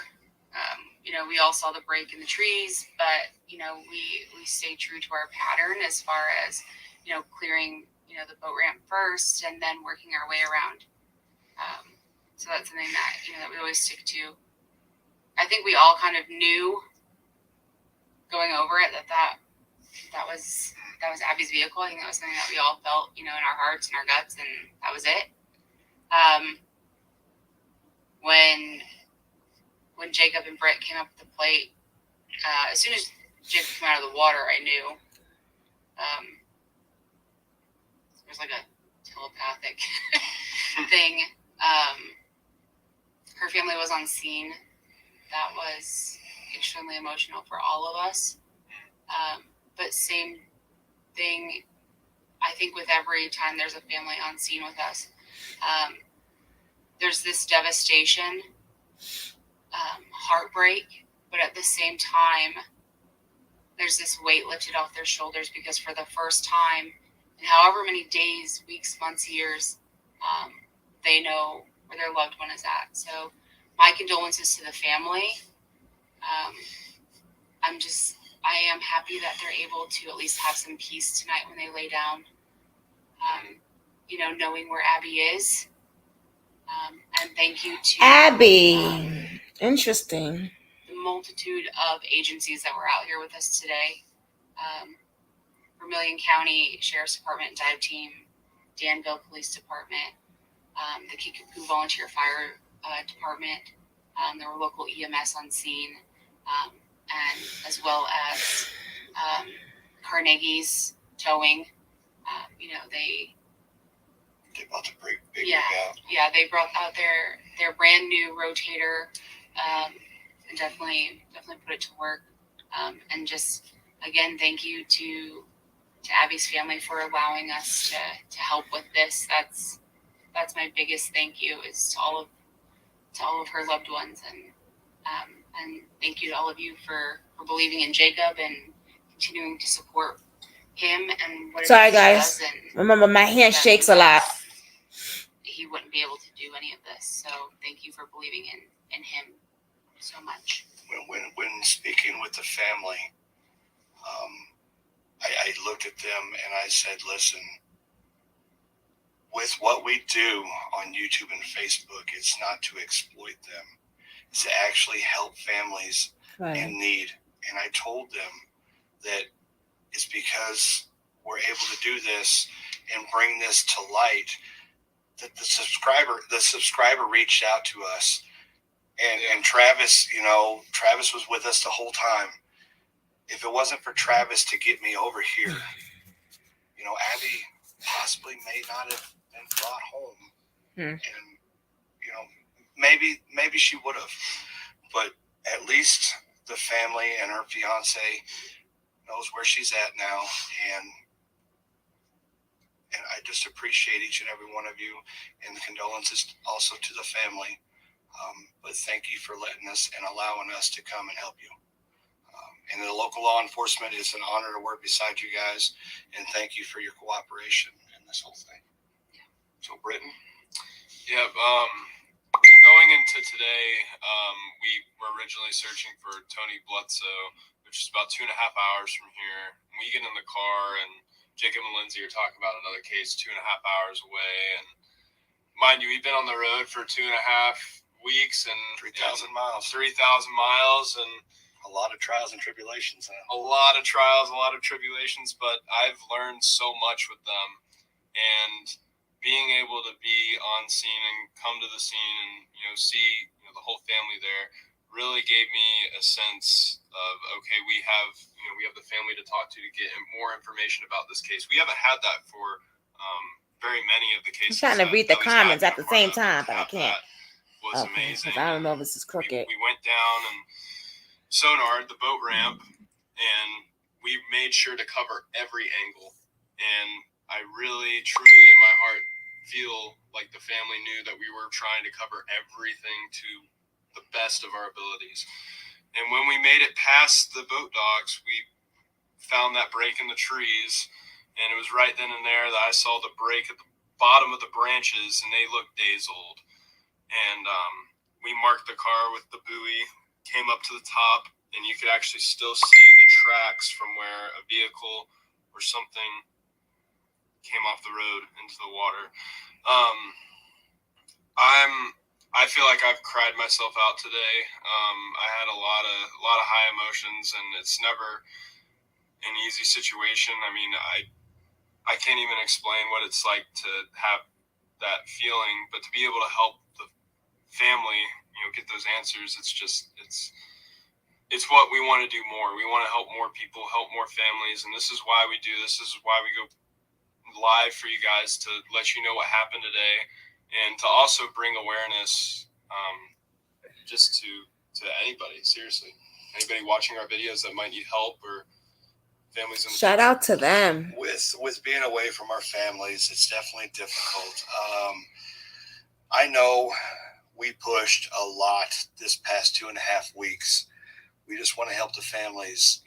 we all saw the break in the trees, but, we stayed true to our pattern as far as, clearing, the boat ramp first and then working our way around. So that's something that, that we always stick to. I think we all kind of knew going over it that was Abby's vehicle. I think that was something that we all felt, in our hearts and our guts, and that was it. When Jacob and Britt came up with the plate, as soon as Jacob came out of the water, I knew. It was like a telepathic thing. Her family was on scene. That was extremely emotional for all of us. But same thing, I think with every time there's a family on scene with us, there's this devastation, heartbreak, but at the same time, there's this weight lifted off their shoulders because for the first time in however many days, weeks, months, years, they know where their loved one is at. So my condolences to the family. I am happy that they're able to at least have some peace tonight when they lay down, knowing where Abby is. And thank you to
Abby. Interesting.
The multitude of agencies that were out here with us today. Vermilion County Sheriff's Department Dive Team, Danville Police Department, the Kickapoo Volunteer Fire Department. There were local EMS on scene, and as well as Carnegie's towing.
They brought the big out.
Yeah, they brought out their brand new rotator, and definitely put it to work. And just again, thank you to Abby's family for allowing us to help with this. That's my biggest thank you is to all of her loved ones, and thank you to all of you for believing in Jacob and continuing to support him and whatever
Sorry,
he
guys.
does. And
remember, my hand shakes a lot.
He wouldn't be able to do any of this. So thank you for believing in him so much.
When speaking with the family, I looked at them and I said, listen, with what we do on YouTube and Facebook, it's not to exploit them. It's to actually help families in need. And I told them that it's because we're able to do this and bring this to light that the subscriber reached out to us. And Travis, Travis was with us the whole time. If it wasn't for Travis to get me over here, Abby possibly may not have been brought home. And, maybe she would have. But at least the family and her fiance knows where she's at now. And I just appreciate each and every one of you, and the condolences also to the family. But thank you for letting us and allowing us to come and help you. And the local law enforcement, it's an honor to work beside you guys, and thank you for your cooperation in this whole thing. So, Britton?
Yeah, well, going into today, we were originally searching for Tony Bledsoe, which is about 2.5 hours from here. We get in the car, and Jacob and Lindsay are talking about another case 2.5 hours away. And mind you, we've been on the road for 2.5 weeks and
3,000 miles.
3,000 miles, and
a lot of trials and tribulations.
A lot of trials, a lot of tribulations, but I've learned so much with them. And being able to be on scene and come to the scene and, see the whole family there really gave me a sense of, okay, we have the family to talk to get more information about this case. We haven't had that for very many of the cases.
I'm trying to read the comments at the same time, but I can't.
Was amazing.
I don't know if this is crooked.
We went down and sonared the boat ramp, and we made sure to cover every angle. And I really, truly, in my heart, feel like the family knew that we were trying to cover everything to the best of our abilities. And when we made it past the boat docks, we found that break in the trees, and it was right then and there that I saw the break at the bottom of the branches, and they looked days old. And we marked the car with the buoy, came up to the top, and you could actually still see the tracks from where a vehicle or something came off the road into the water. I feel like I've cried myself out today. I had a lot of high emotions, and it's never an easy situation. I mean, I can't even explain what it's like to have that feeling, but to be able to help the family, get those answers, it's what we want to do more. We want to help more people, help more families, and this is why we do this. This is why we go live for you guys, to let you know what happened today, and to also bring awareness just to anybody, seriously. Anybody watching our videos that might need help, or families in the
Shout out to them.
With being away from our families, it's definitely difficult. I know we pushed a lot this past 2.5 weeks. We just want to help the families.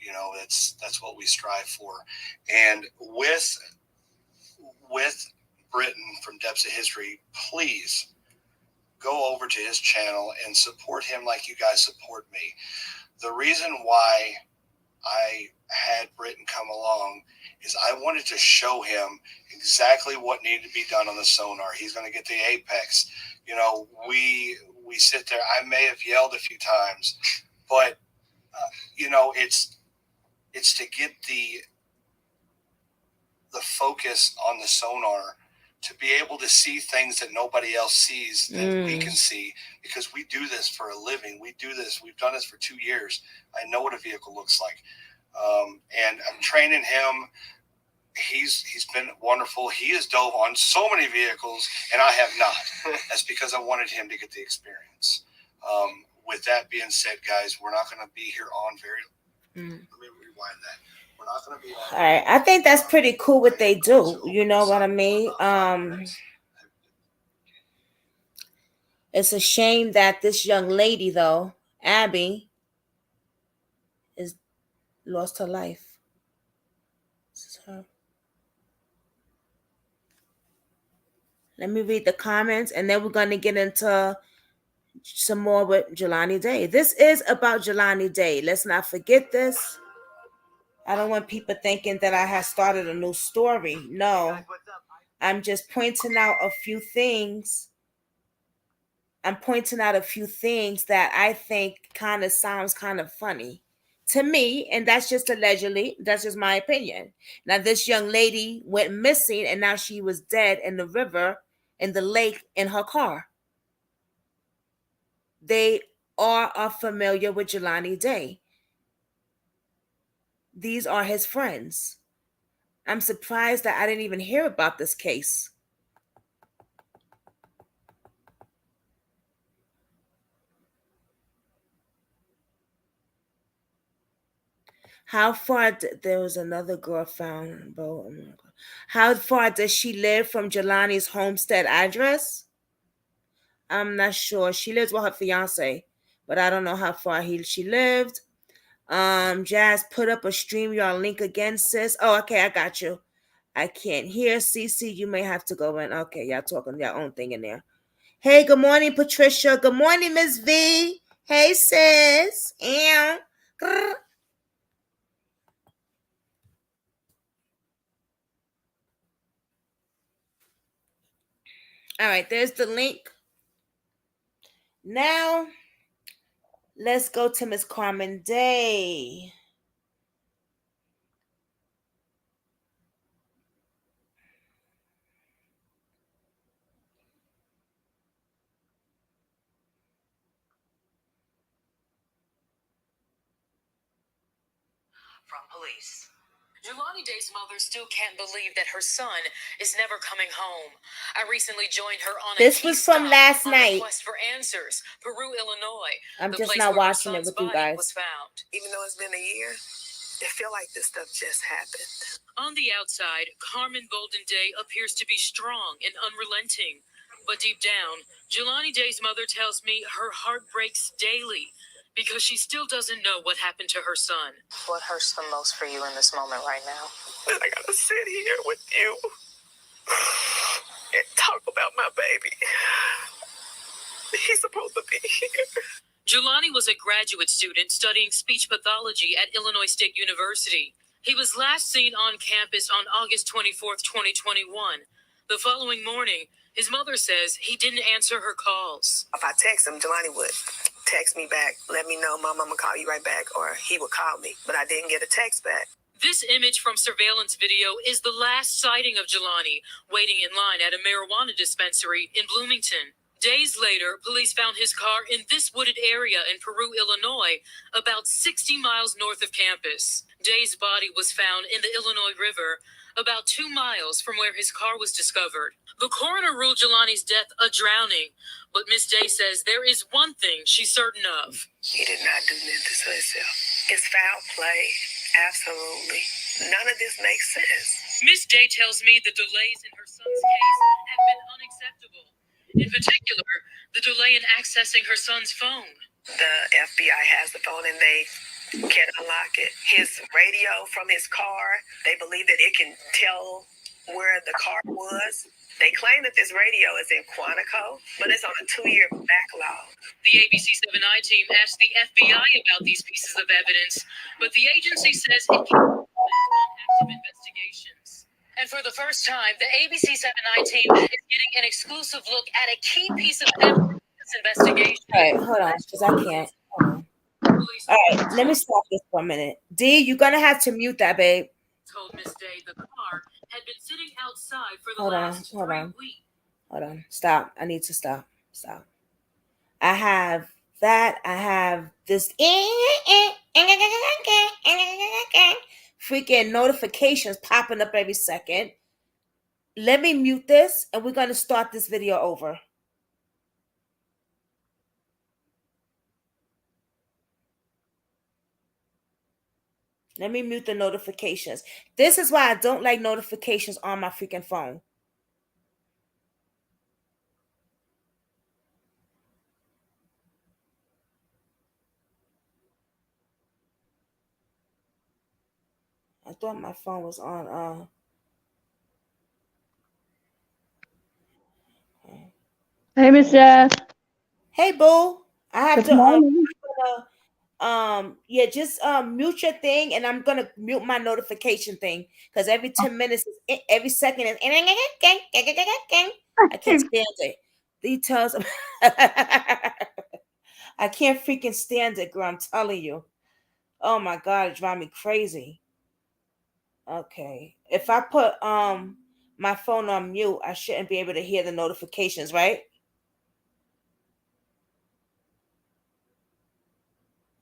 That's what we strive for. And with Britton from Depths of History, please go over to his channel and support him like you guys support me. The reason why I had Britton come along is I wanted to show him exactly what needed to be done on the sonar. He's going to get the apex. We sit there. I may have yelled a few times, but it's to get the focus on the sonar, to be able to see things that nobody else sees that we can see, because we do this for a living. We do this. We've done this for 2 years. I know what a vehicle looks like. And I'm training him. He's been wonderful. He has dove on so many vehicles, and I have not. That's because I wanted him to get the experience. With that being said, guys, we're not going to be here on very. Let me rewind that. We're not going to be on.
All right, I think that's pretty cool what they do. You know what I mean? It's a shame that this young lady, though, Abby, lost her life. This is her. Let me read the comments, and then we're going to get into some more with Jelani Day. This is about Jelani Day. Let's not forget this. I don't want people thinking that I have started a new story. No, I'm just pointing out a few things. I'm pointing out a few things that I think kind of sounds kind of funny to me, and that's just allegedly. That's just my opinion. Now, this young lady went missing, and now she was dead in the river, in the lake, in her car. They are familiar with Jelani Day. These are his friends. I'm surprised that I didn't even hear about this case. How far there was another girl found, bro. How far does she live from Jelani's homestead address? I'm not sure. She lives with her fiance, but I don't know how far she lived. Jazz, put up a StreamYard link again, sis. Oh, okay, I got you. I can't hear. CC, you may have to go in. Okay, y'all talking your own thing in there. Hey, good morning, Patricia. Good morning, Miss V. Hey, sis. And all right, there's the link. Now, let's go to Miss Carmen Day.
From police. Jelani Day's mother still can't believe that her son is never coming home. I recently joined her on
this was from last night.
Quest for Answers, Peru, Illinois.
I'm just not watching it with you guys.
Was found.
Even though it's been a year, it feel like this stuff just happened.
On the outside, Carmen Bolden Day appears to be strong and unrelenting. But deep down, Jelani Day's mother tells me her heart breaks daily because she still doesn't know what happened to her son.
What hurts the most for you in this moment right now? That I gotta sit here with you and talk about my baby. He's supposed to be here.
Jelani was a graduate student studying speech pathology at Illinois State University. He was last seen on campus on August 24th, 2021. The following morning, his mother says he didn't answer her calls.
If I text him, Jelani would text me back, let me know, Mom, I'm gonna call you right back, or he would call me, but I didn't get a text back.
This image from surveillance video is the last sighting of Jelani, waiting in line at a marijuana dispensary in Bloomington. Days later, police found his car in this wooded area in Peru, Illinois, about 60 miles north of campus. Day's body was found in the Illinois River, about 2 miles from where his car was discovered. The coroner ruled Jelani's death a drowning, but Miss Day says there is one thing she's certain of.
He did not do nothing to himself. It's foul play, absolutely. None of this makes sense.
Miss Day tells me the delays in her son's case have been unacceptable. In particular, the delay in accessing her son's phone.
The FBI has the phone and they can unlock it. His radio from his car, they believe that it can tell where the car was. They claim that this radio is in Quantico, but it's on a 2-year backlog.
The ABC 7i team asked the FBI about these pieces of evidence, but the agency says it can't comment on active investigations. And for the first time, the ABC 7i team is getting an exclusive look at a key piece of evidence in this investigation.
All right, hold on, because I can't. Hold on. All right, let me stop this for a minute. D, you're going to have to mute that, babe.
Told Miss Day the car had been sitting outside for the last 3 weeks.
Hold on. Stop. I need to stop. I have that. I have this freaking notifications popping up every second. Let me mute this and we're going to start this video over. Let me mute the notifications. This is why I don't like notifications on my freaking phone. I thought my phone was on.
Hey, Miss Jazz.
Hey, boo. I have
Good morning.
Yeah, just mute your thing, and I'm gonna mute my notification thing because every 10 minutes, every second is. I can't stand it. Details. I can't freaking stand it, girl. I'm telling you. Oh my god, it drives me crazy. Okay, if I put my phone on mute, I shouldn't be able to hear the notifications, right?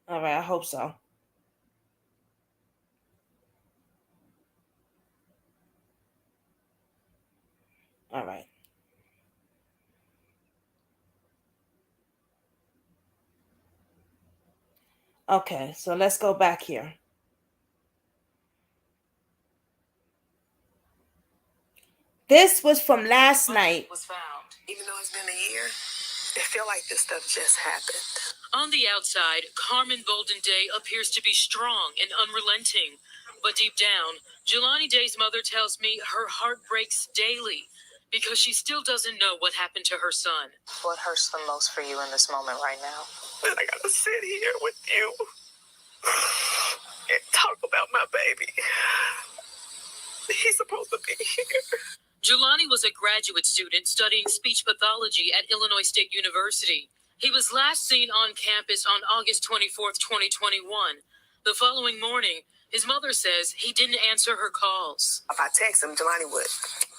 All right, I hope so. All right. Okay, so let's go back here. This was from last night.
Was found. Even though it's been a year, it feel like this stuff just happened.
On the outside, Carmen Bolden Day appears to be strong and unrelenting. But deep down, Jelani Day's mother tells me her heart breaks daily because she still doesn't know what happened to her son.
What hurts the most for you in this moment right now? That I gotta sit here with you and talk about my baby. He's supposed to be here.
Jelani was a graduate student studying speech pathology at Illinois State University. He was last seen on campus on August 24th, 2021. The following morning, his mother says he didn't answer her calls.
If I text him, Jelani would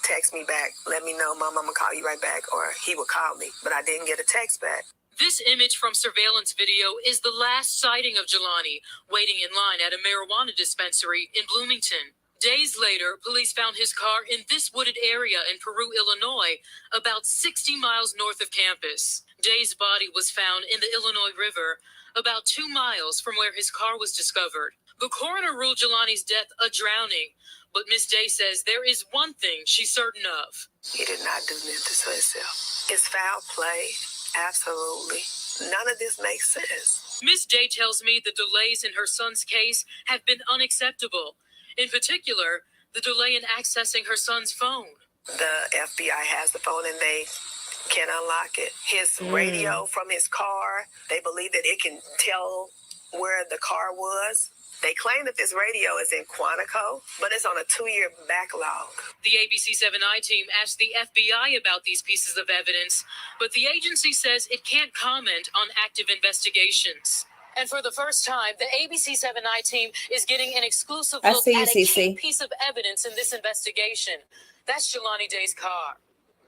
text me back, let me know, Mom, I'm gonna call you right back, or he would call me, but I didn't get a text back.
This image from surveillance video is the last sighting of Jelani, waiting in line at a marijuana dispensary in Bloomington. Days later, police found his car in this wooded area in Peru, Illinois, about 60 miles north of campus. Day's body was found in the Illinois River, about 2 miles from where his car was discovered. The coroner ruled Jelani's death a drowning, but Miss Day says there is one thing she's certain of.
He did not do this to himself. It's foul play. Absolutely. None of this makes sense.
Miss Day tells me the delays in her son's case have been unacceptable. In particular, the delay in accessing her son's phone.
The FBI has the phone and they can unlock it. His radio from his car, they believe that it can tell where the car was. They claim that this radio is in Quantico, but it's on a 2-year backlog.
The ABC 7i team asked the FBI about these pieces of evidence, but the agency says it can't comment on active investigations. And for the first time, the ABC 7i team is getting an exclusive look at a key piece of evidence in this investigation. That's Jelani Day's car.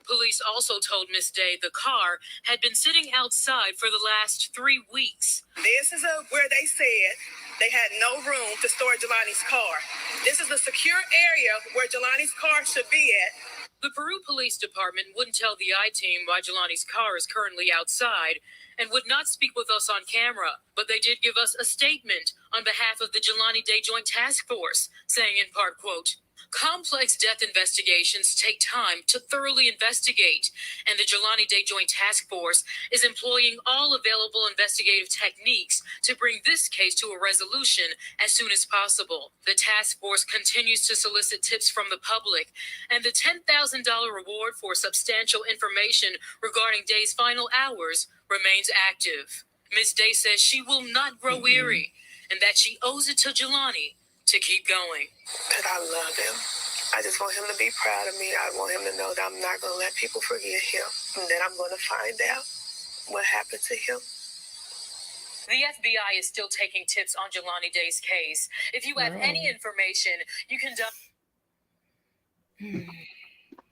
Police also told Miss Day the car had been sitting outside for the last 3 weeks.
This is where they said they had no room to store Jelani's car. This is a secure area where Jelani's car should be at.
The Peru Police Department wouldn't tell the I-Team why Jelani's car is currently outside and would not speak with us on camera, but they did give us a statement on behalf of the Jelani Day Joint Task Force, saying in part, quote, "Complex death investigations take time to thoroughly investigate, and the Jelani Day Joint Task Force is employing all available investigative techniques to bring this case to a resolution as soon as possible. The task force continues to solicit tips from the public, and the $10,000 reward for substantial information regarding Day's final hours remains active." Ms. Day says she will not grow weary, and that she owes it to Jelani to keep going.
That I love him. I just want him to be proud of me. I want him to know that I'm not going to let people forget him, and that I'm going to find out what happened to him.
The FBI is still taking tips on Jelani Day's case. If you have any information, you can...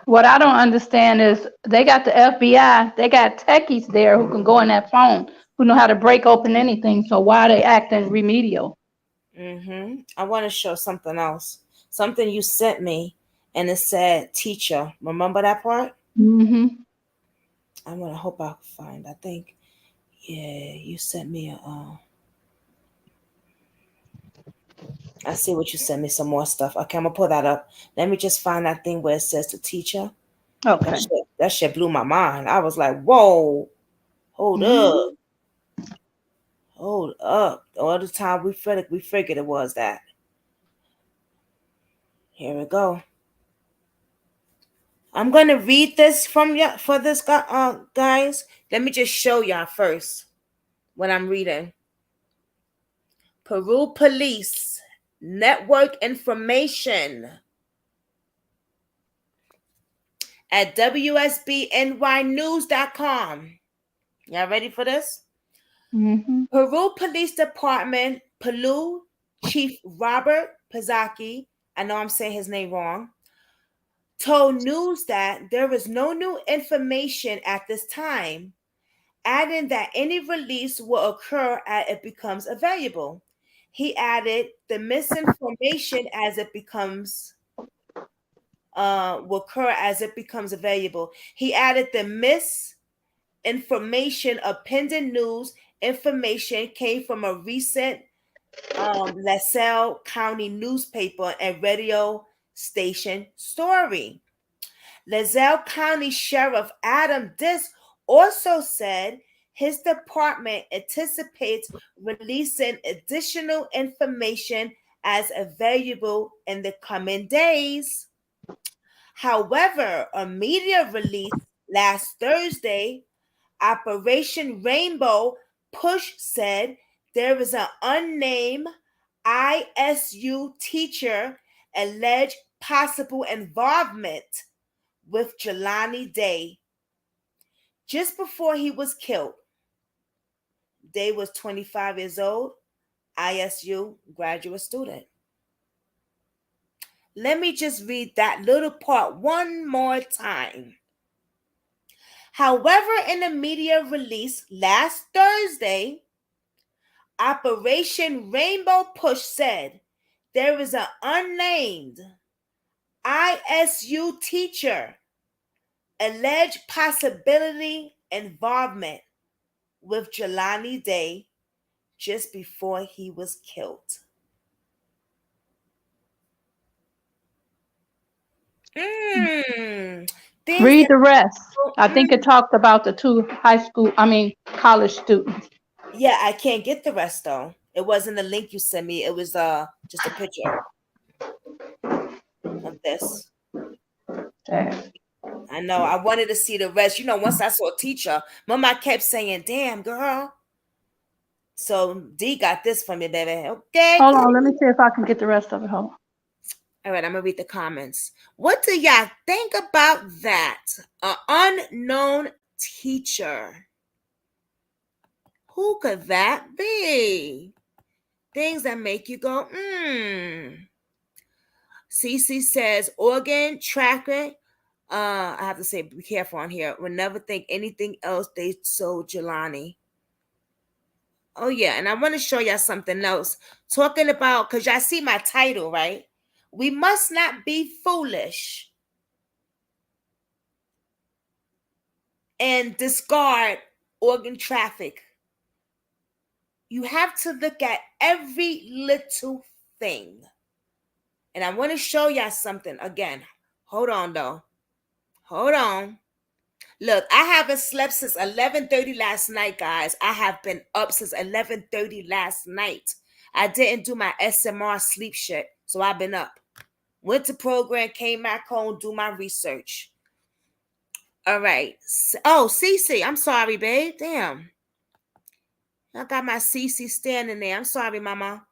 What I don't understand is they got the FBI, they got techies there who can go in that phone, who know how to break open anything. So why are they acting remedial?
I want to show something else. Something you sent me, and it said teacher. Remember that part? I hope I can find. I think, yeah, you sent me a. I see what you sent me. Some more stuff. Okay, I'm gonna pull that up. Let me just find that thing where it says the teacher.
Okay.
That shit blew my mind. I was like, whoa, hold up. Hold up. All the time we figured it was that. Here we go. I'm gonna read this from you for this guys. Let me just show y'all first what I'm reading. Peru Police Network information at WSBNYnews.com. Y'all ready for this?
Mm-hmm.
Peru Police Department, Peru Chief Robert Pizzacchi, I know I'm saying his name wrong, told news that there is no new information at this time, adding that any release will occur as it becomes available. He added the misinformation as it becomes will occur as it becomes available. He added the misinformation of pending news information came from a recent LaSalle County newspaper and radio station story. LaSalle County Sheriff Adam Diss also said his department anticipates releasing additional information as available in the coming days. However, a media release last Thursday, Operation Rainbow Push said there is an unnamed ISU teacher alleged possible involvement with Jelani Day just before he was killed. Day was 25 years old, ISU graduate student. Let me just read that little part one more time. However, in a media release last Thursday, Operation Rainbow Push said there is an unnamed ISU teacher alleged possibility involvement with Jelani Day just before he was killed.
Read
Things
the rest. I
that,
think it talked about the two college students.
yeah, I can't get the rest though. It wasn't a link you sent me. It was just a picture of this.
Okay.
I know. I wanted to see the rest. You know, once I saw teacher, Mama kept saying, "Damn, girl." So D got this for me, baby. Okay.
Hold on, let me see if I can get the rest of it. Hold on.
All right, I'm gonna read the comments. What do y'all think about that? An unknown teacher. Who could that be? Things that make you go, Cece says, organ tracking. I have to say, be careful on here. We'll never think anything else they sold Jelani. Oh, yeah. And I want to show y'all something else. Talking about, because y'all see my title, right? We must not be foolish and discard organ traffic. You have to look at every little thing. And I want to show y'all something again. Hold on, though. Hold on. Look, I haven't slept since 11:30 last night, guys. I have been up since 11:30 last night. I didn't do my SMR sleep shit, so I've been up. Went to program, came back home, do my research. All right. Oh, Cece, I'm sorry, babe. Damn. I got my Cece standing there. I'm sorry, Mama.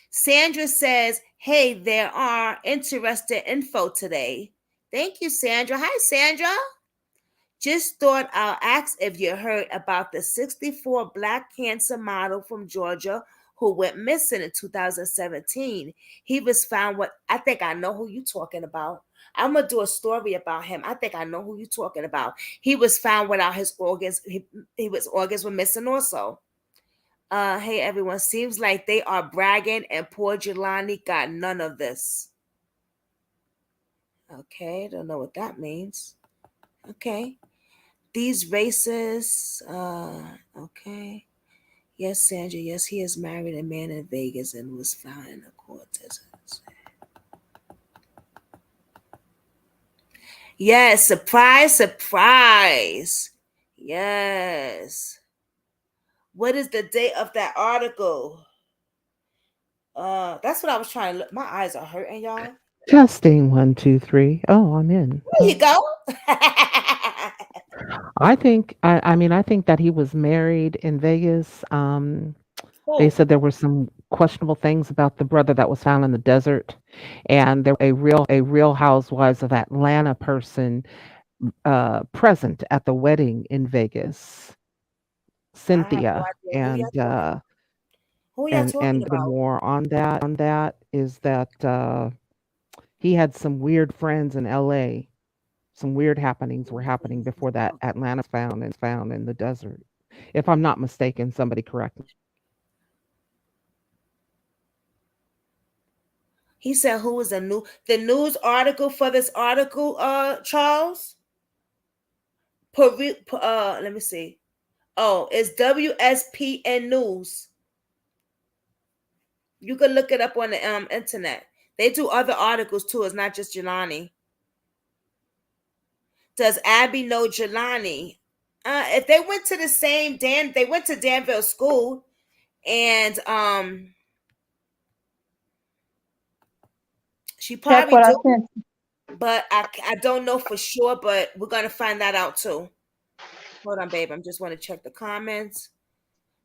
Sandra says, hey, there are interesting info today. Thank you, Sandra. Hi, Sandra. Just thought I'll ask if you heard about the 64 Black cancer model from Georgia who went missing in 2017. He was found I think I know who you're talking about. I'm going to do a story about him. I think I know who you're talking about. He was found without his organs. His organs were missing also. Hey, everyone. Seems like they are bragging and poor Jelani got none of this. Okay, don't know what that means. Okay. These races, okay. Yes, Sandra, yes, he is married a man in Vegas and was found in a court. Yes, surprise, surprise. Yes. What is the date of that article? That's what I was trying to look. My eyes are hurting, y'all.
Testing 1, 2, 3. Oh, I'm in.
There you go.
I think I think that he was married in Vegas.
Hold
They
Who?
said there were some questionable things about the brother that was found in the desert, and there was a Real Housewives of Atlanta person present at the wedding in Vegas,
I have no
Cynthia,
idea who y'all talking
and the
about.
more on that is that he had some weird friends in LA. Some weird happenings were happening before that Atlanta found in the desert. If I'm not mistaken, somebody correct me.
He said who was the news article for this article, Charles? Let me see. Oh, it's WSPN News. You can look it up on the internet. They do other articles too. It's not just Jelani. Does Abby know Jelani? If they went to the same they went to Danville School, and she
Check
probably
what I
do,
sent.
but I don't know for sure. But we're gonna find that out too. Hold on, babe. I'm just want to check the comments.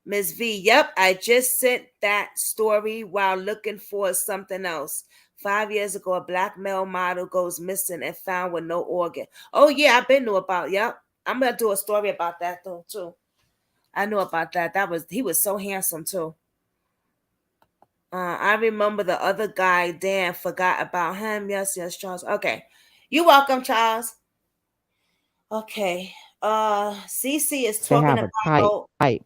Miss V, yep, I just sent that story while looking for something else. 5 years ago, a black male model goes missing and found with no organ. Oh yeah, I've been knew about. Yep, I'm gonna do a story about that though too. I knew about that. He was so handsome too. I remember the other guy. Dan forgot about him. Yes, Charles. Okay, you're welcome, Charles. Okay. CC is
They
talking
have a
about.
type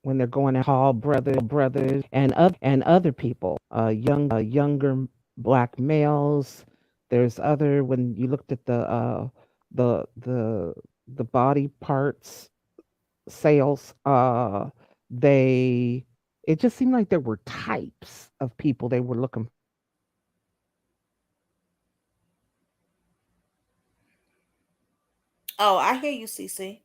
when they're going to call brothers and other people, younger black males. There's other when you looked at the the the body parts sales, they it just seemed like there were types of people they were looking.
Oh, I hear you, CC.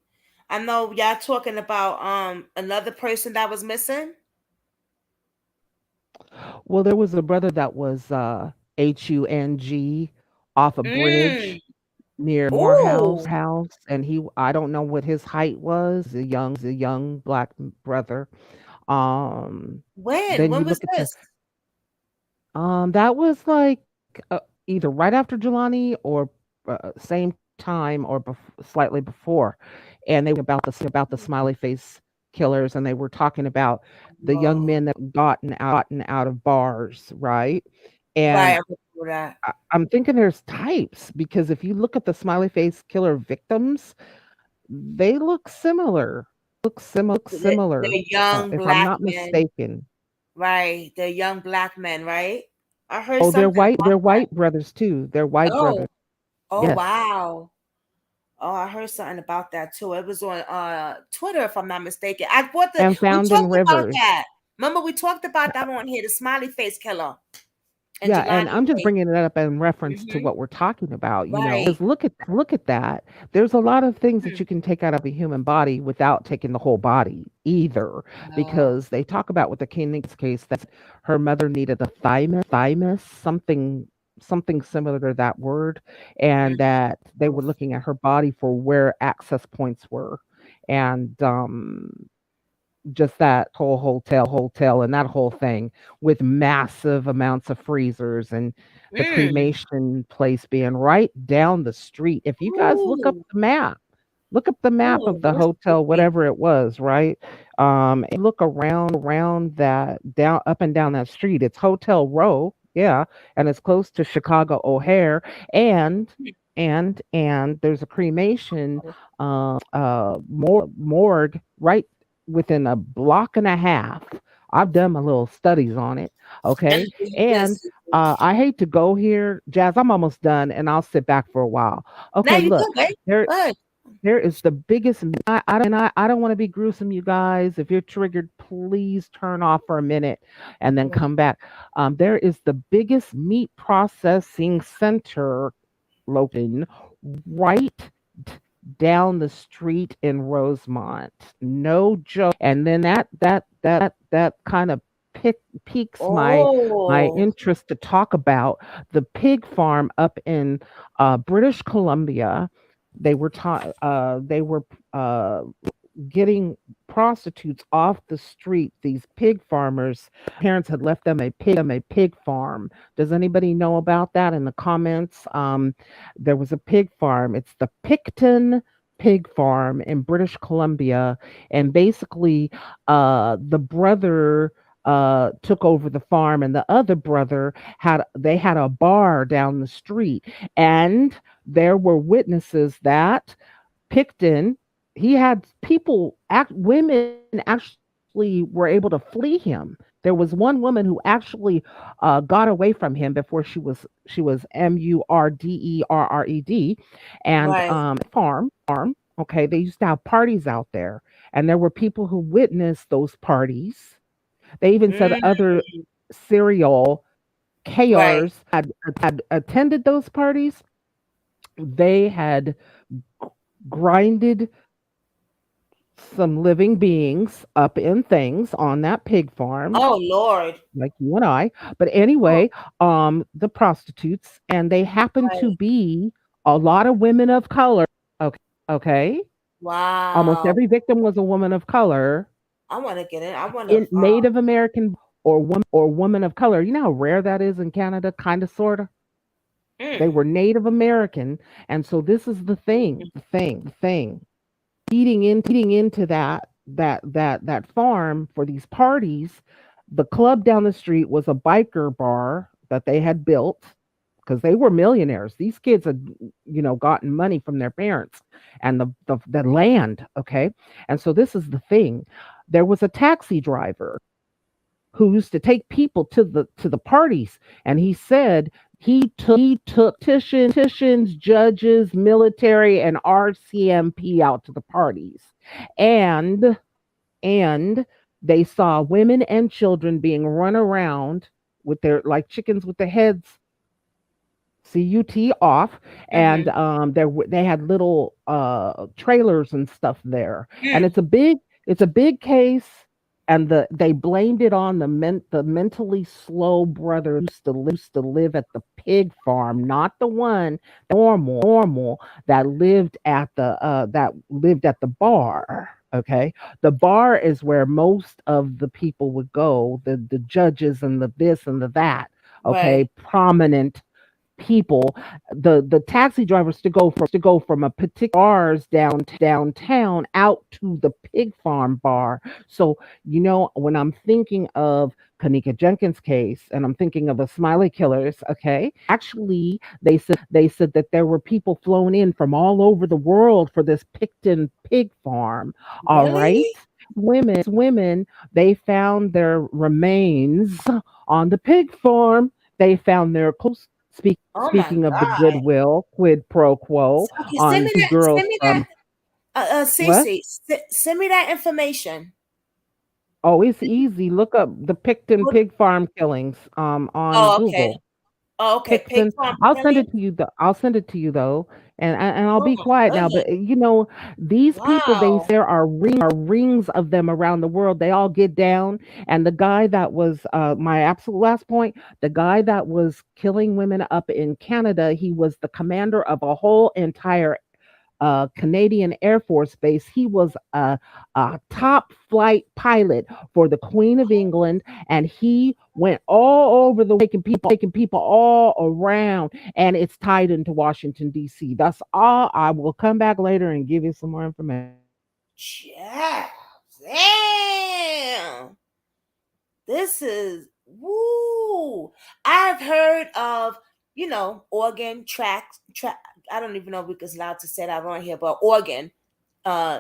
I know y'all talking about another person that was missing.
Well, there was a brother that was HUNG off a
Mm.
bridge near
Ooh.
Morehouse, and he I don't know what his height was. A young black brother.
When?
Then
When
you
was
look at the
this?
that was like either right after Jelani or same time or slightly before, and they were about the smiley face killers, and they were talking about the young
Oh,
men that gotten out of bars, right?
right.
And
I remember that.
I'm thinking there's types because if you look at the smiley face killer victims, they look similar. Similar,
The young
if I'm
black
not
men,
mistaken.
right? The young black men, right? I heard
Oh,
something about
they're
that.
white brothers too. They're white brothers.
Oh, oh
Yes.
wow. Oh, I heard something about that too. It was on Twitter, if I'm not mistaken. I bought the
And
we
found in
talked about
rivers.
that. Remember, we talked about that on here, the smiley face killer and
Yeah,
Jelani
and I'm just
case.
bringing it up in reference to
Mm-hmm.
what we're talking about,
Right.
because look at that. There's a lot of things that
Hmm.
you can take out of a human body without taking the whole body either,
Oh.
because they talk about with the King's case that her mother needed a thymus, something similar to that word, and that they were
Mm.
looking at her body for where access points were, and just that whole hotel and that whole thing with massive amounts of freezers and the
Mm.
cremation place being right down the street. If you guys
Ooh.
look up the map
Ooh,
of the
that's
hotel,
spooky.
whatever it was, right? And look around that down up and down that street. It's Hotel Row, yeah, and it's close to Chicago O'Hare, and and there's a cremation morgue right within a block and a half. I've done my little studies on it. Okay. And
Yes.
I hate to go here, Jazz. I'm almost done and I'll sit back for a while.
Now
Okay,
you
look,
good, babe.
there
Good.
there is the biggest I don't want to be gruesome, you guys. If you're triggered, please turn off for a minute and then come back. There is the biggest meat processing center located right down the street in Rosemont. No joke. And then that kind of piques my
Oh.
interest to talk about the pig farm up in British Columbia. They were taught. They were getting prostitutes off the street, these pig farmers. Parents had left them a pig farm. Does anybody know about that in the comments? There was a pig farm. It's the Picton Pig Farm in British Columbia, and basically, the brother took over the farm, and the other brother had a bar down the street, and there were witnesses that Picton, he had women actually were able to flee him. There was one woman who actually got away from him before she was Murderred, and
Right.
farm. Okay, they used to have parties out there, and there were people who witnessed those parties. They even said
Mm,
other serial
right.
killers had attended those parties. They had grinded some living beings up in things on that pig farm,
Oh Lord.
like you and I. But
Oh,
anyway, the prostitutes, and they happened to
right.
be a lot of women of color. Okay, okay. Almost
Wow.
every victim was a woman of color,
I want to get in. I want to.
in Native American or woman of color. You know how rare that is in Canada, kind of, sort of. They
Mm,
were Native American, and so this is the thing. Feeding into that farm for these parties. The club down the street was a biker bar that they had built because they were millionaires. These kids had, gotten money from their parents and the land. Okay, and so this is the thing. There was a taxi driver who used to take people to the parties, and he said he took politicians, judges, military, and RCMP out to the parties, and and they saw women and children being run around with their like chickens with their heads CUT off, and
mm-hmm.
they had little trailers and stuff there, and
Mm,
it's a big case, and they blamed it on the mentally slow brother used to live at the pig farm, not the one normal that lived at the bar. Okay, the bar is where most of the people would go, the judges and the this and the that. Okay,
right.
prominent people. The taxi drivers to go from a particular bars downtown out to the pig farm bar. So when I'm thinking of Kanika Jenkins case, and I'm thinking of the Smiley killers, okay, actually they said that there were people flown in from all over the world for this Picton pig farm. All right,
Really?
women, they found their remains on the pig farm. They found their clothes.
Oh my
Speaking of the
God.
goodwill, quid pro quo
Okay, send
on
me
two
that.
girls
Send me that.
from what?
Cece, send me that information.
Oh, it's easy. Look up the Picton
What-
pig farm killings on
Oh, okay.
Google.
Oh, okay. Pig
Picton.
farm
I'll send
killing.
it to you. I'll send it to you though, and I'll
Oh
be
my
quiet now.
goodness.
But these people, they
Wow.
say there are rings of them around the world. They all get down. And the guy that was my absolute last point, the guy that was killing women up in Canada, he was the commander of a whole entire Canadian Air Force Base. He was a top flight pilot for the Queen of England, and he went all over the taking people all around, and it's tied into Washington D.C. That's all. I will come back later and give you some more information.
Yeah. Damn. This is woo. I've heard of, organ track. I don't even know if we're allowed to say that on here, but organ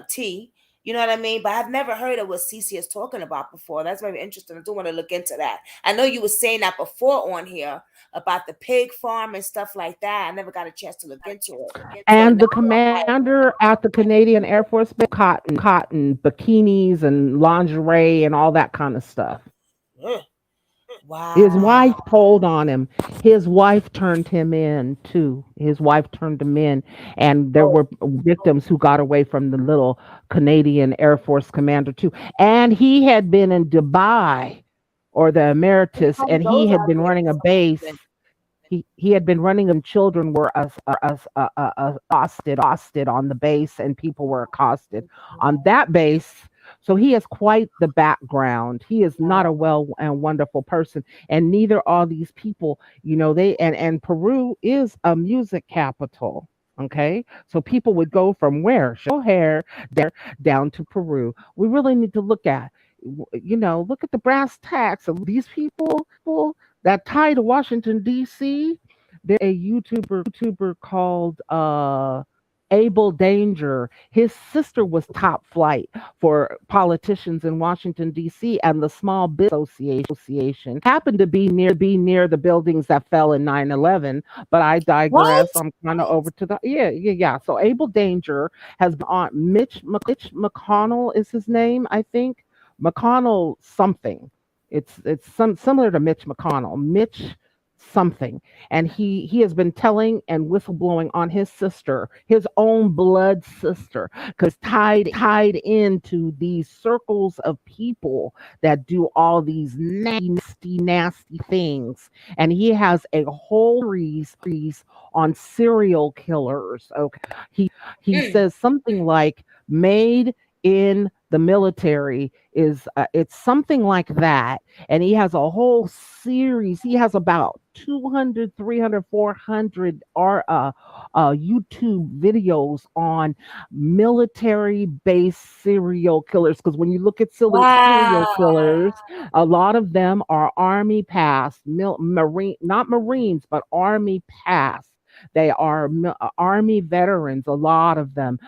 tea. You know what I mean? But I've never heard of what Cece is talking about before. That's very interesting. I do want to look into that. I know you were saying that before on here about the pig farm and stuff like that. I never got a chance to look into it. So
And
now
the
I'm like,
commander at the Canadian Air Force Base, cotton bikinis and lingerie and all that kind of stuff.
ugh,
His wife
wow.
told on him. His wife turned him in too. His wife turned him in, and there
Oh,
were victims who got away from the little Canadian Air Force commander too. And he had been in Dubai or the
you
Emeritus,
know,
and he
those
had
are
been
very
running a base.
expensive.
he had been running, and children were accosted on the base, and people were accosted on that base. So he has quite the background. He is not a well and wonderful person, and neither are these people. You know, they and Peru is a music capital. Okay, so people would go from where hair there down to Peru. We really need to look at, look at the brass tacks of these people that tie to Washington D.C. There's a YouTuber called Abel Danger. His sister was top flight for politicians in Washington D.C. and the Small Business Association happened to be near the buildings that fell in 9/11. But I
What?
digress. I'm kind of over to the yeah. So Abel Danger has been on. Mitch McConnell is his name, I think. McConnell something. It's some similar to Mitch McConnell. Mitch something, and he has been telling and whistleblowing on his sister, his own blood sister, because tied into these circles of people that do all these nasty things, and he has a whole series on serial killers. Okay, he
Mm.
says something like made in the military is it's something like that, and he has a whole series. He has about 200, 300, 400 YouTube videos on military based serial killers, because when you look at serial
Wow.
killers, a lot of them are army past, marine, not marines, but army past. They are army veterans, a lot of them.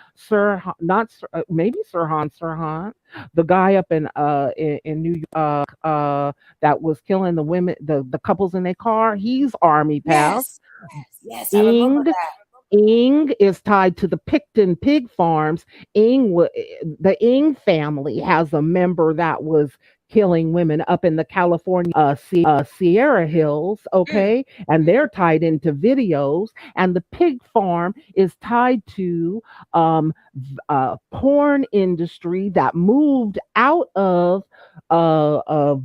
Not Sir, maybe Sirhan, the guy up in New York, that was killing the women, the couples in their car. He's army past.
Yes. Yes, I remember
Ing Ing is tied to the Picton pig farms. The Ing family has a member that was killing women up in the California Sierra Hills,
that.
okay? And they're tied into videos. And the pig farm is tied to porn industry that moved out of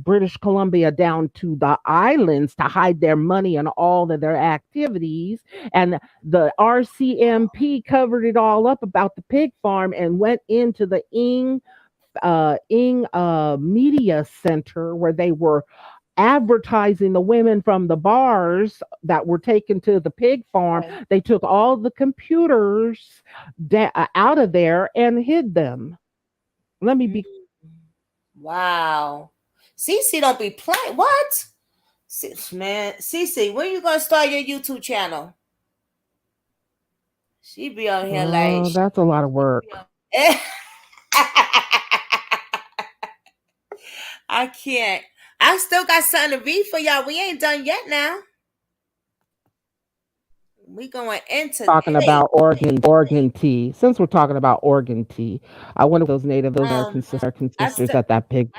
British Columbia down to the islands to hide their money and all of their activities. And the RCMP covered it all up about the pig farm and went into the Ing Media Center, where they were advertising the women from the bars that were taken to the pig farm.
Right.
They took all the computers out of there and hid them. Let me be.
Wow. Cece don't be playing. What? Man, Cece, when you gonna start your YouTube channel? She be on here like
Oh, that's a lot of work.
I can't. I still got something to read for y'all. We ain't done yet now. We going into
Talking about organ tea. Since we're talking about organ tea, I wonder if those Native American sisters at that pig.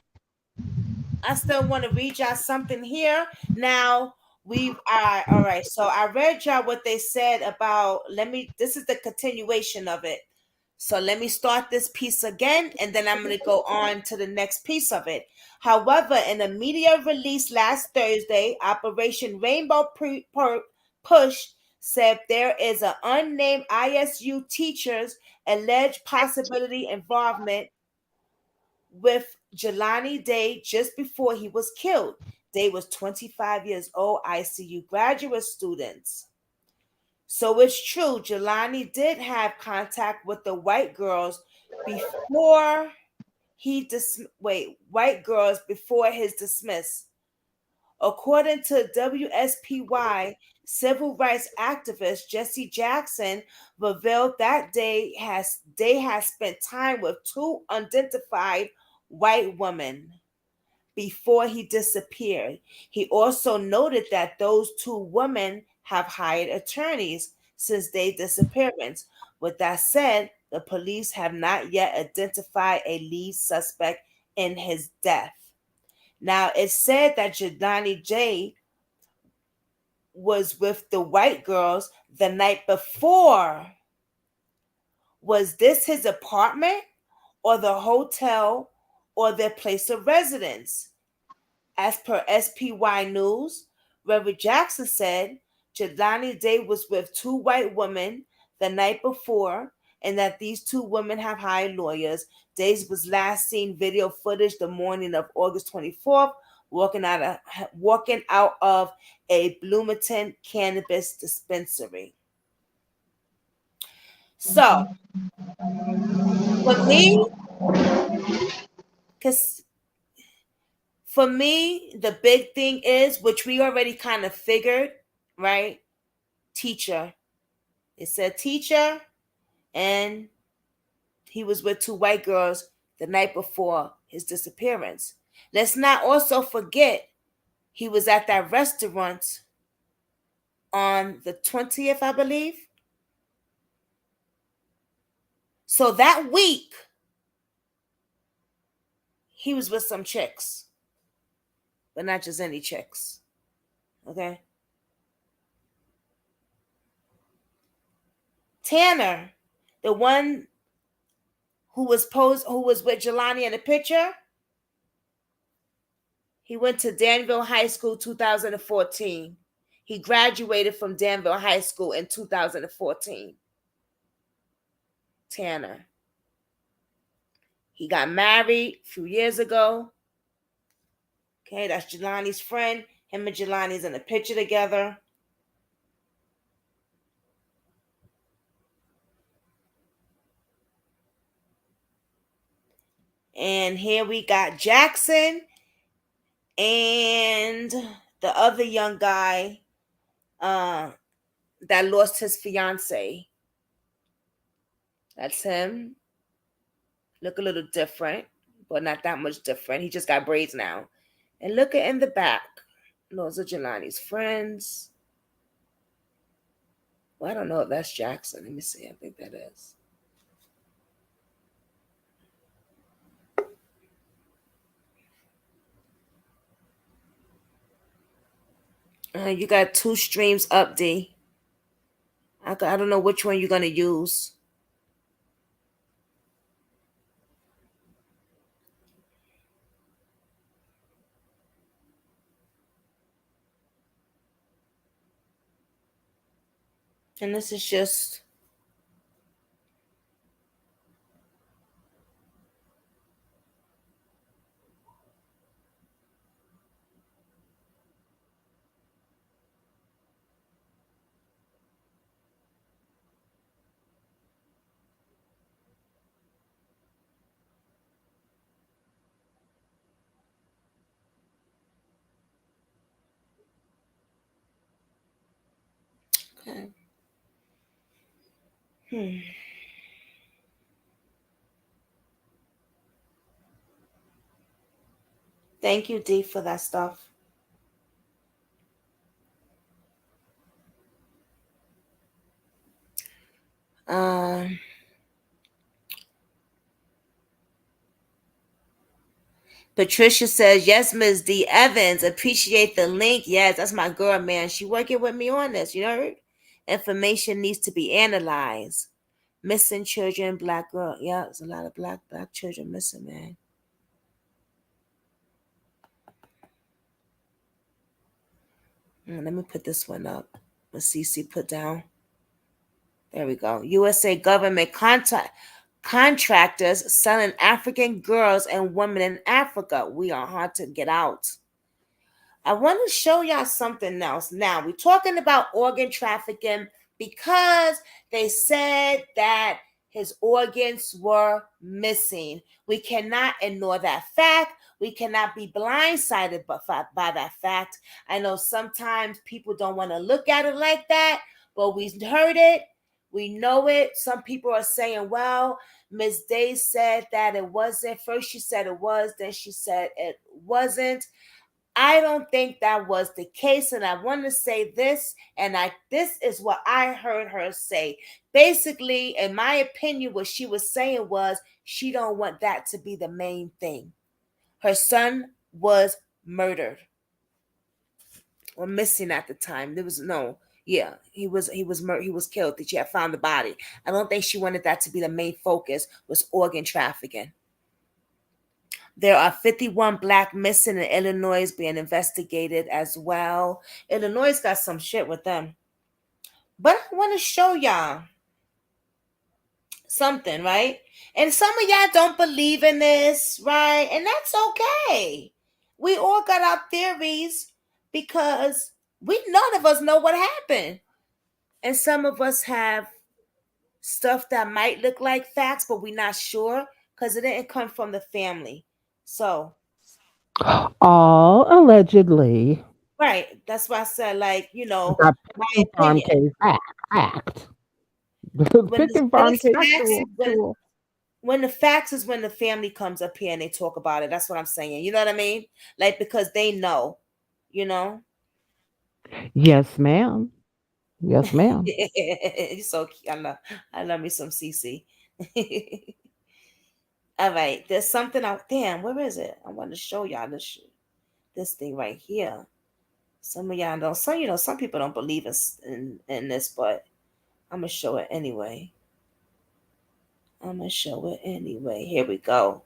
I still want to read y'all something here. Now we are all right. So I read y'all what they said about. This is the continuation of it. So let me start this piece again, and then I'm going to go on to the next piece of it. However, in a media release last Thursday, Operation Rainbow Push said there is an unnamed ISU teacher's alleged possibility involvement with Jelani Day just before he was killed. Day was 25 years old, ICU graduate students. So it's true, Jelani did have contact with the white girls before white girls before his dismiss. According to WSPY, civil rights activist Jesse Jackson revealed that they has spent time with two unidentified white women before he disappeared. He also noted that those two women have hired attorneys since their disappearance. With that said, the police have not yet identified a lead suspect in his death. Now, it's said that Jelani J was with the white girls the night before. Was this his apartment or the hotel or their place of residence? As per SPY News, Reverend Jackson said Jelani Day was with 2 white women the night before, and that these 2 women have hired lawyers. Days was last seen video footage the morning of August 24th, walking out of a Bloomington cannabis dispensary. So, for me, the big thing is, which we already kind of figured, right? Teacher. It said teacher, and he was with 2 white girls the night before his disappearance. Let's not also forget he was at that restaurant on the 20th, I believe. So that week, he was with some chicks, but not just any chicks. Okay? Tanner, the one who was with Jelani in the picture, he went to Danville High School 2014. He graduated from Danville High School in 2014. Tanner. He got married a few years ago. Okay, that's Jelani's friend. Him and Jelani's in a picture together. And here we got Jackson and the other young guy that lost his fiance. That's him. Look a little different, but not that much different. He just got braids now. And look at in the back. Those are Jelani's friends. Well, I don't know if that's Jackson. Let me see. I think that is. You got 2 streams up, D. I don't know which one you're going to use. And this is just... Okay. Thank you, D, for that stuff. Patricia says, yes, Ms. D. Evans, appreciate the link. Yes, that's my girl, man. She working with me on this, you know? Information needs to be analyzed. Missing children, black girl. Yeah, there's a lot of black children missing, man. Let me put this one up. What CC put down. There we go. USA government contractors selling African girls and women in Africa. We are hard to get out. I want to show y'all something else. Now, we're talking about organ trafficking because they said that his organs were missing. We cannot ignore that fact. We cannot be blindsided by that fact. I know sometimes people don't want to look at it like that, but we heard it. We know it. Some people are saying, well, Ms. Day said that it wasn't. First she said it was, then she said it wasn't. I don't think that was the case, and I want to say this, and this is what I heard her say. Basically, in my opinion, what she was saying was she don't want that to be the main thing. Her son was murdered or missing at the time. There was no, yeah, he was murdered. He was killed. She had found the body. I don't think she wanted that to be the main focus, was organ trafficking. There are 51 black missing in Illinois being investigated as well. Illinois got some shit with them. But I want to show y'all something, right? And some of y'all don't believe in this, right? And that's okay. We all got our theories because none of us know what happened. And some of us have stuff that might look like facts, but we're not sure because it didn't come from the family. So,
All allegedly.
right. That's why I said, like,
That
my
picking farm
opinion.
case act.
When
Picking farm case
facts,
tool.
when the facts is when the family comes up here and they talk about it. That's what I'm saying. You know what I mean? Like, because they know, you know.
Yes, ma'am. Yes, ma'am.
So I love me some CC. All right, there's something out. Damn, where is it? I want to show y'all this thing right here. Some of y'all don't. Some people don't believe in this, but I'm gonna show it anyway. Here we go.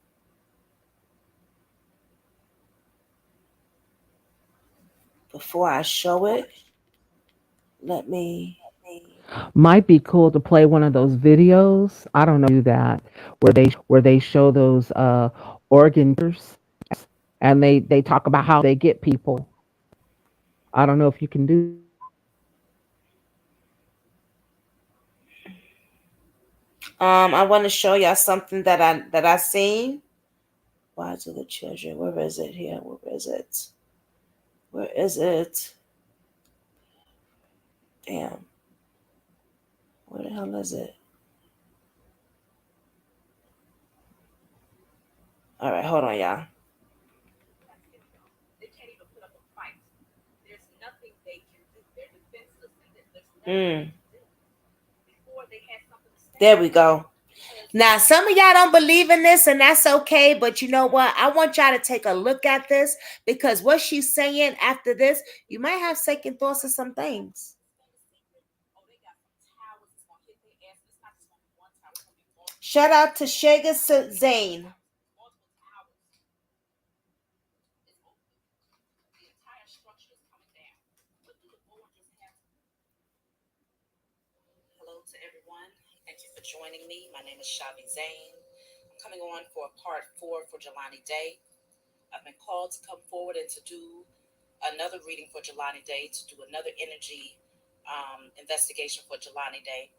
Before I show it, let me.
Might be cool to play one of those videos. I don't know do that where they show those organ and they talk about how they get people. I don't know if you can do.
I want to show y'all something that I seen. Why do the children? Where is it here? Where is it? Where is it? Damn. Where the hell is it? All right, hold on, y'all. Mm. There we go. Now, some of y'all don't believe in this, and that's okay. But you know what? I want y'all to take a look at this because what she's saying after this, you might have second thoughts of some things. Shout out to Shaga Zane.
Hello to everyone. Thank you for joining me. My name is Shavi Zane. I'm coming on for part 4 for Jelani Day. I've been called to come forward and to do another reading for Jelani Day, to do another energy investigation for Jelani Day.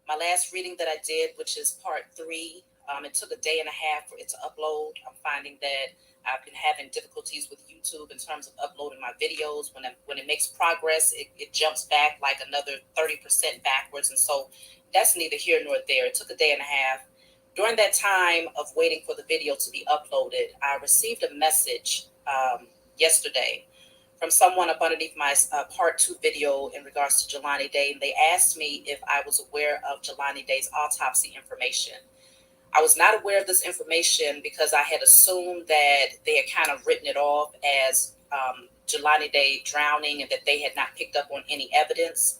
My last reading that I did, which is part 3, it took a day and a half for it to upload. I'm finding that I've been having difficulties with YouTube in terms of uploading my videos. When it makes progress, it jumps back like another 30% backwards. And so that's neither here nor there. It took a day and a half. During that time of waiting for the video to be uploaded, I received a message yesterday from someone up underneath my part 2 video in regards to Jelani Day. And they asked me if I was aware of Jelani Day's autopsy information. I was not aware of this information because I had assumed that they had kind of written it off as Jelani Day drowning and that they had not picked up on any evidence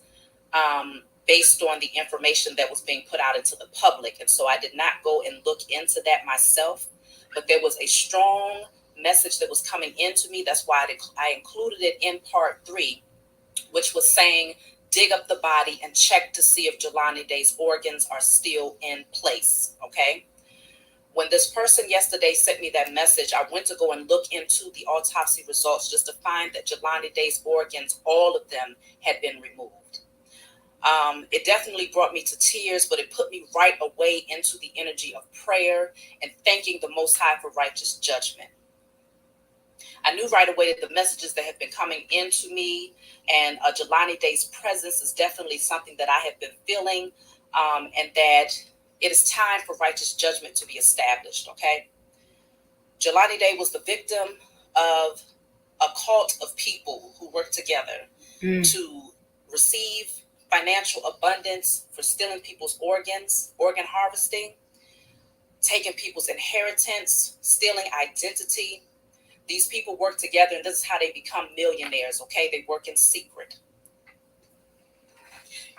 based on the information that was being put out into the public. And so I did not go and look into that myself, but there was a strong message that was coming into me. That's why I included it in part 3, which was saying, dig up the body and check to see if Jelani Day's organs are still in place. Okay. When this person yesterday sent me that message, I went to go and look into the autopsy results just to find that Jelani Day's organs, all of them, had been removed. It definitely brought me to tears, but it put me right away into the energy of prayer and thanking the Most High for righteous judgment. I knew right away that the messages that have been coming into me and Jelani Day's presence is definitely something that I have been feeling, and that it is time for righteous judgment to be established, okay? Jelani Day was the victim of a cult of people who work together to receive financial abundance for stealing people's organs, organ harvesting, taking people's inheritance, stealing identity. These people work together, and this is how they become millionaires, okay? They work in secret.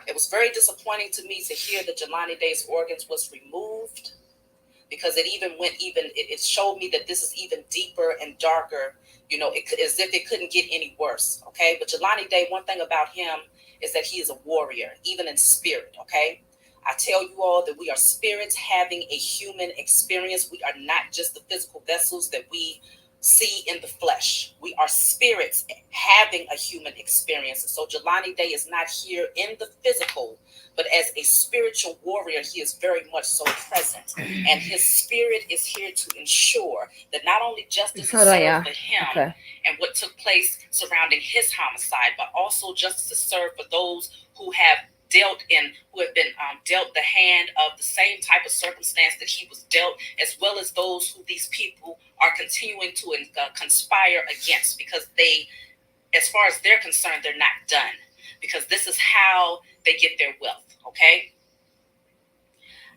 It was very disappointing to me to hear that Jelani Day's organs was removed. because it showed me that this is even deeper and darker, as if it couldn't get any worse. Okay. But Jelani Day, one thing about him is that he is a warrior, even in spirit. Okay. I tell you all that we are spirits having a human experience. We are not just the physical vessels that we see in the flesh. We are spirits having a human experience. So Jelani Day is not here in the physical, but as a spiritual warrior, he is very much so present. And his spirit is here to ensure that not only justice is served for him and what took place surrounding his homicide, but also justice is served for those who have been dealt the hand of the same type of circumstance that he was dealt, as well as those who these people are continuing to conspire against, because they, as far as they're concerned, they're not done, because this is how they get their wealth. Okay.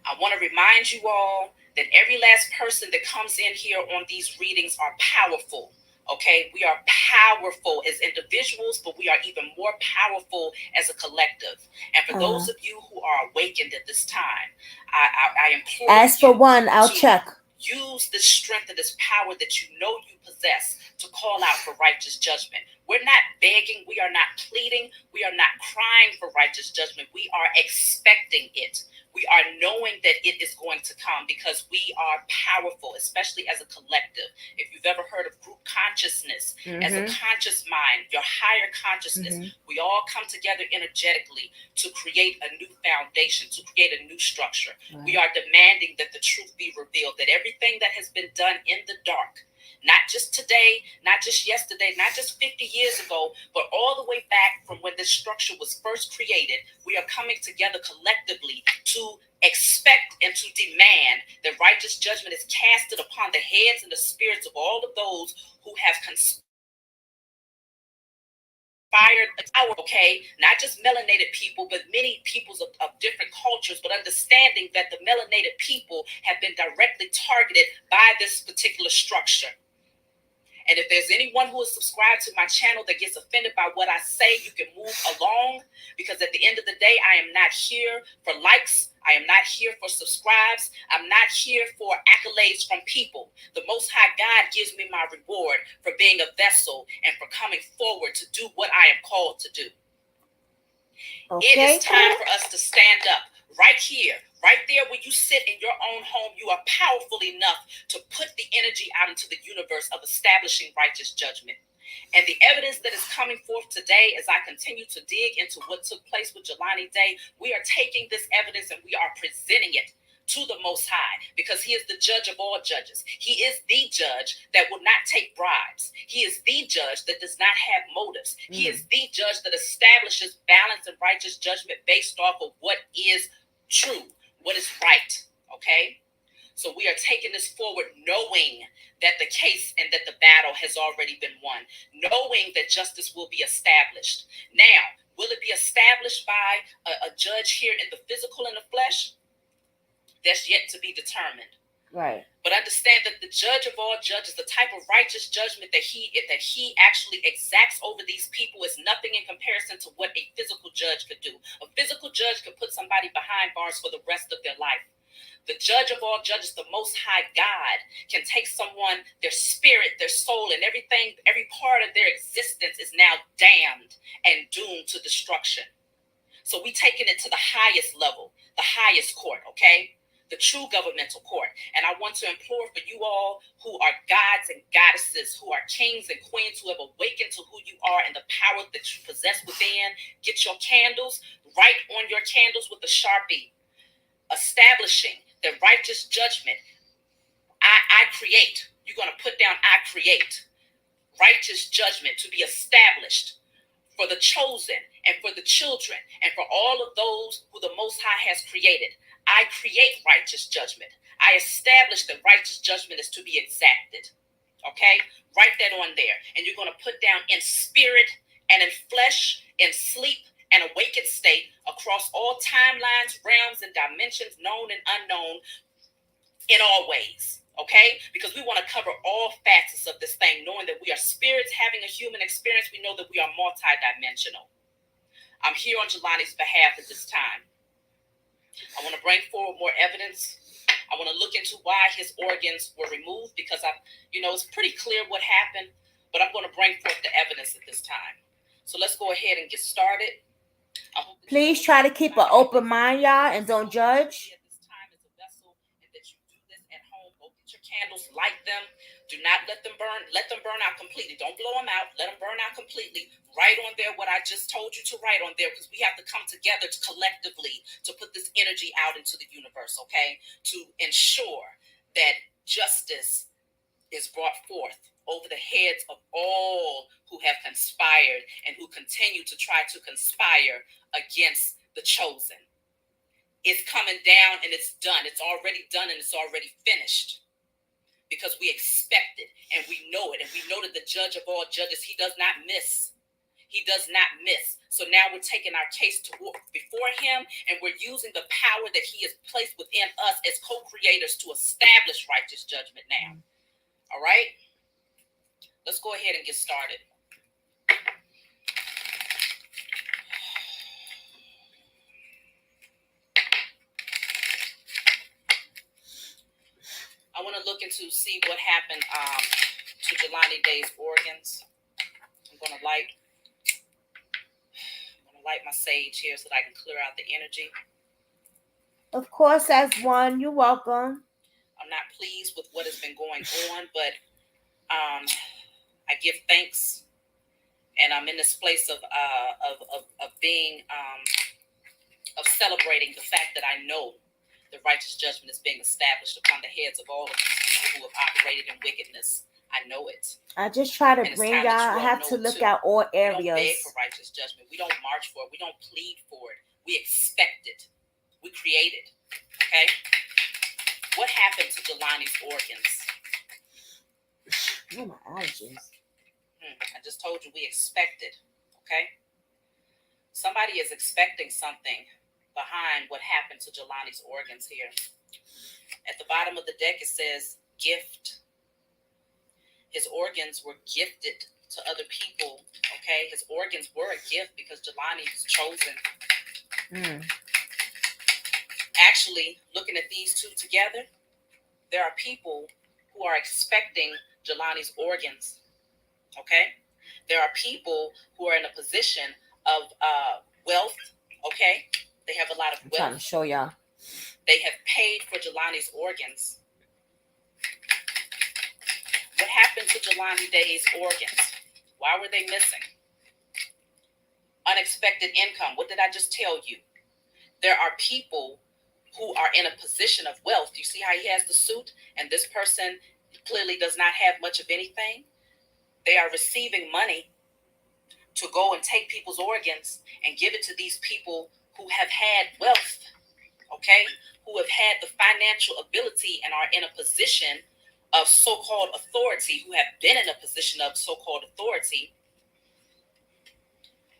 I want to remind you all that every last person that comes in here on these readings are powerful. Okay, we are powerful as individuals, but we are even more powerful as a collective. And for those of you who are awakened at this time, I implore you.
As for one, I'll check.
Use the strength and this power that you know you possess to call out for righteous judgment. We're not begging. We are not pleading. We are not crying for righteous judgment. We are expecting it. We are knowing that it is going to come because we are powerful, especially as a collective. If you've ever heard of group consciousness, as a conscious mind, your higher consciousness, we all come together energetically to create a new foundation, to create a new structure. We are demanding that the truth be revealed, that everything that has been done in the dark, not just today, not just yesterday, not just 50 years ago, but all the way back from when this structure was first created, we are coming together collectively to expect and to demand that righteous judgment is casted upon the heads and the spirits of all of those who have conspired. Okay, not just melanated people, but many peoples of different cultures, but understanding that the melanated people have been directly targeted by this particular structure. And if there's anyone who is subscribed to my channel that gets offended by what I say, you can move along, because at the end of the day, I am not here for likes. I am not here for subscribes. I'm not here for accolades from people. The Most High God gives me my reward for being a vessel and for coming forward to do what I am called to do. Okay. It is time for us to stand up right here, right there where you sit in your own home. You are powerful enough to put the energy out into the universe of establishing righteous judgment. And the evidence that is coming forth today, as I continue to dig into what took place with Jelani Day, we are taking this evidence and we are presenting it to the Most High, because he is the judge of all judges. He is the judge that will not take bribes. He is the judge that does not have motives. He is the judge that establishes balance and righteous judgment based off of what is true, what is right. Okay? So we are taking this forward knowing that the case and that the battle has already been won, knowing that justice will be established. Now, will it be established by a judge here in the physical, in the flesh? That's yet to be determined.
Right.
But understand that the judge of all judges, the type of righteous judgment that he actually exacts over these people, is nothing in comparison to what a physical judge could do. A physical judge could put somebody behind bars for the rest of their life. The judge of all judges, the Most High God, can take someone, their spirit, their soul, and everything, every part of their existence is now damned and doomed to destruction. So we taking it to the highest level, the highest court, okay? The true governmental court. And I want to implore for you all who are gods and goddesses, who are kings and queens, who have awakened to who you are and the power that you possess within, get your candles, write on your candles with a Sharpie, establishing the righteous judgment. I create. You're going to put down, I create. Righteous judgment to be established for the chosen and for the children and for all of those who the Most High has created. I create righteous judgment. I establish that righteous judgment is to be exacted. Okay? Write that on there. And you're going to put down in spirit and in flesh, in sleep and awakened state, across all timelines, realms, and dimensions, known and unknown, in all ways. Okay? Because we want to cover all facets of this thing, knowing that we are spirits having a human experience. We know that we are multidimensional. I'm here on Jelani's behalf at this time. I want to bring forward more evidence I want to look into why his organs were removed, because it's pretty clear what happened, but I'm going to bring forth the evidence at this time. So let's go ahead and get started.
Please try to keep an open mind, y'all, and don't judge.
At this time as a vessel, and that you do this at home. Go get your candles, light them. Do not let them burn. Let them burn out completely. Don't blow them out. Let them burn out completely. Write on there what I just told you to write on there, because we have to come together collectively to put this energy out into the universe, okay? To ensure that justice is brought forth over the heads of all who have conspired and who continue to try to conspire against the chosen. It's coming down and it's done. It's already done and it's already finished, because we expect it and we know it. And we know that the judge of all judges, he does not miss. He does not miss. So now we're taking our case to before him, and we're using the power that he has placed within us as co-creators to establish righteous judgment now. All right? Let's go ahead and get started. I want to look into see what happened to Jelani Day's organs. I'm going to light my sage here so that I can clear out the energy.
Of course, as one, you're welcome.
I'm not pleased with what has been going on, but I give thanks, and I'm in this place of being of celebrating the fact that I know the righteous judgment is being established upon the heads of all of these people who have operated in wickedness. I know it.
I just try to bring y'all. I have to look at all areas.
We don't beg for righteous judgment. We don't march for it. We don't plead for it. We expect it. We create it. Okay? What happened to Jelani's organs?
Oh, my allergies.
I just told you we expect it. Okay? Somebody is expecting something behind what happened to Jelani's organs here. At the bottom of the deck, it says gift. His organs were gifted to other people. Okay? His organs were a gift because Jelani was chosen. Actually, looking at these two together, there are people who are expecting Jelani's organs. Okay? There are people who are in a position of wealth. Okay? They have a lot of wealth.
I'm trying to show y'all.
They have paid for Jelani's organs. What happened to Jelani Day's organs? Why were they missing? Unexpected income. What did I just tell you? There are people who are in a position of wealth. You see how he has the suit, and this person clearly does not have much of anything? They are receiving money to go and take people's organs and give it to these people who have had wealth, okay? Who have had the financial ability and are in a position of so-called authority, who have been in a position of so-called authority,